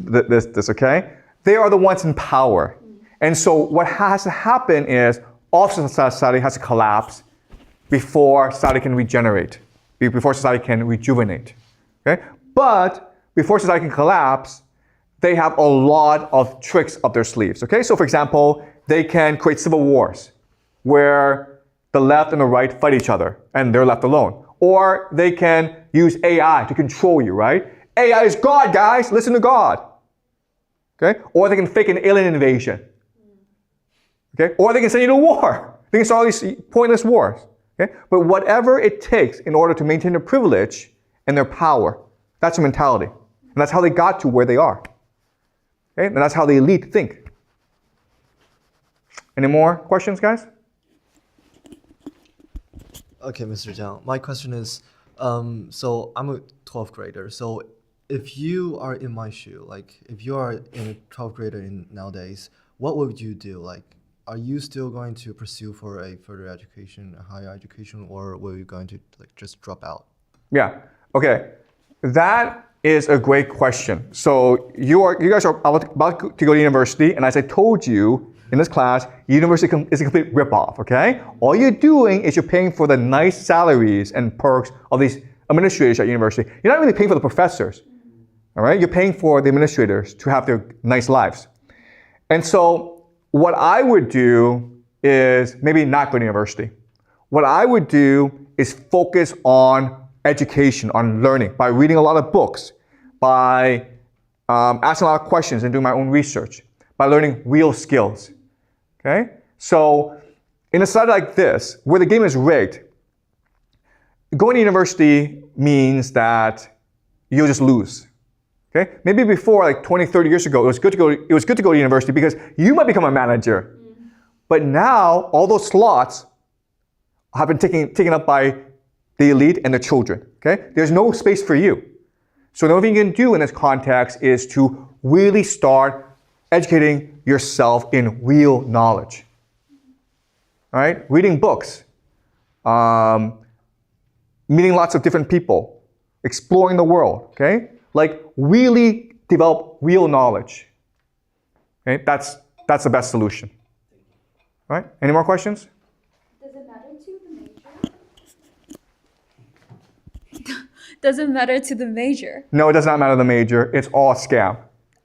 okay? They are the ones in power. And so what has to happen is all society has to collapse before society can regenerate, before society can rejuvenate, okay? But before society can collapse, they have a lot of tricks up their sleeves, okay? So for example, they can create civil wars where the left and the right fight each other and they're left alone. Or they can use AI to control you, right? AI is God, guys, listen to God, okay? Or they can fake an alien invasion, okay? Or they can send you to war. They can start all these pointless wars, okay? But whatever it takes in order to maintain their privilege and their power, that's their mentality. And that's how they got to where they are. Okay? And that's how the elite think. Any more questions, guys? Okay, Mr. Jiang. My question is, so I'm a 12th grader. So if you are in my shoe, like if you are in a 12th grader nowadays, what would you do? Like, are you still going to pursue for a further education, a higher education, or were you going to like just drop out? Yeah. Okay. That is a great question. So you guys are about to go to university, and as I told you in this class, university is a complete ripoff, okay? All you're doing is you're paying for the nice salaries and perks of these administrators at university. You're not really paying for the professors, all right? You're paying for the administrators to have their nice lives. And so what I would do is maybe not go to university. What I would do is focus on education, on learning, by reading a lot of books, by asking a lot of questions and doing my own research, by learning real skills, okay? So in a society like this, where the game is rigged, going to university means that you'll just lose, okay? Maybe before, like 20, 30 years ago, it was good to go to university because you might become a manager. But now, all those slots have been taken up by the elite and the children, okay? There's no space for you. So the only thing you can do in this context is to really start educating yourself in real knowledge, all right? Reading books, meeting lots of different people, exploring the world, okay? Like really develop real knowledge, okay? That's the best solution, all right? Any more questions? Does it matter to the major? Does it matter to the major? No, it does not matter the major. It's all a scam.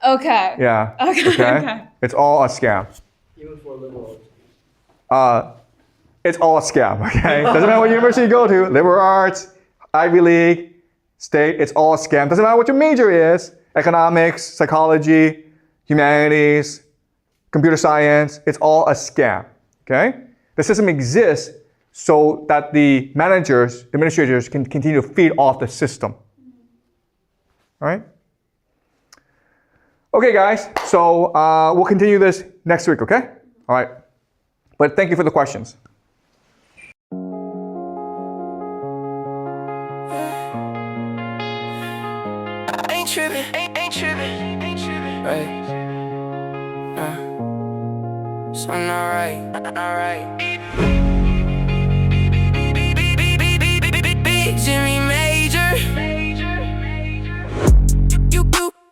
Okay. Yeah. Okay. It's all a scam. Even for liberals. It's all a scam, okay? Doesn't matter what university you go to, liberal arts, Ivy League, state, it's all a scam. Doesn't matter what your major is, economics, psychology, humanities, computer science, it's all a scam, okay? The system exists so that the managers, administrators can continue to feed off the system, all right? Okay, guys, so we'll continue this next week, okay? All right, but thank you for the questions. Ain't tripping, right? Something alright. Big Jimmy Major. You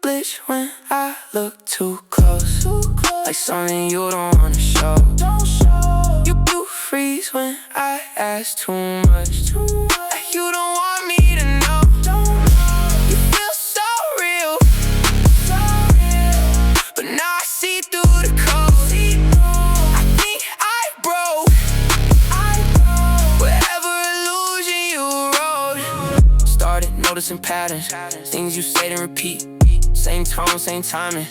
glitch when I look too close, like something you don't wanna show. You freeze when I ask too much, like you don't want me to know. You feel so real, but now I see through the code. I think I broke whatever illusion you wrote. Started noticing patterns, things you say and repeat. Same tone, same timing,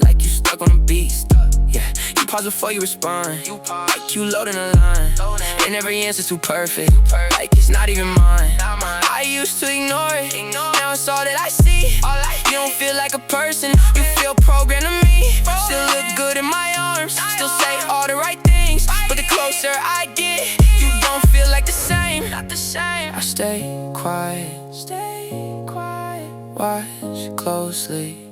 like you stuck on a beat. Yeah, you pause before you respond, like you loading a line, and every answer's too perfect, like it's not even mine. I used to ignore it, now it's all that I see. You don't feel like a person, you feel programmed to me. Still look good in my arms, still say all the right things, but the closer I get, you don't feel like the same. I stay quiet, watch closely.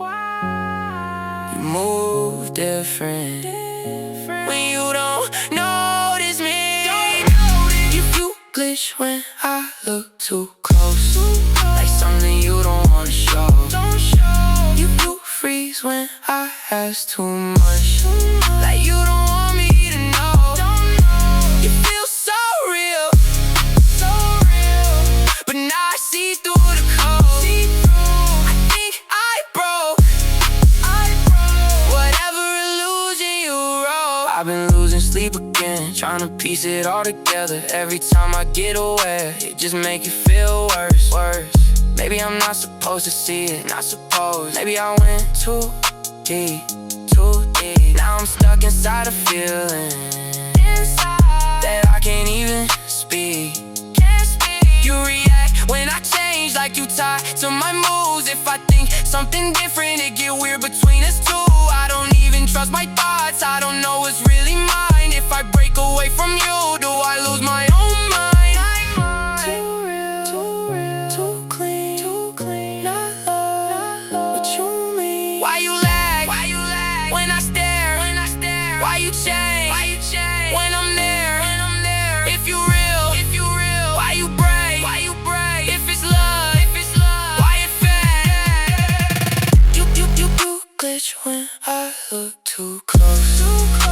You move different when you don't notice me. You glitch when I look too close, like something you don't wanna show. You freeze when I ask too much. Like you don't want me to know. You feel so real, but now I see through the code. I think I broke whatever illusion you wrote. I've been losing sleep again, trying to piece it all together. Every time I get away, it just make it feel worse. Maybe I'm not supposed to see it, not supposed. Maybe I went too deep. Now I'm stuck inside a feeling that I can't even speak. You react when I change, like you tie to my moves. If I think something different, it get weird between us two. I don't even trust my thoughts, I don't know what's really mine. If I break away from you, do I lose my own mind? Too real, too clean, not what you mean. Why you lag when I stare? Why you change when I'm there? If you real, why you break? If it's love, why it fade? You glitch when I look too close.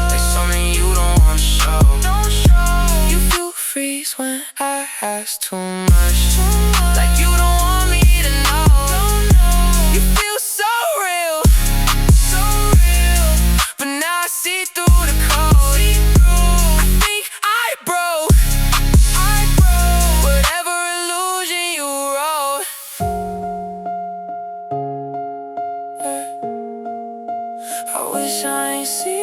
There's something you don't wanna show. You freeze when I ask too much. Like you don't want me to know. You feel so real, but now I see through the code. I think I broke whatever illusion you wrote. I wish I ain't see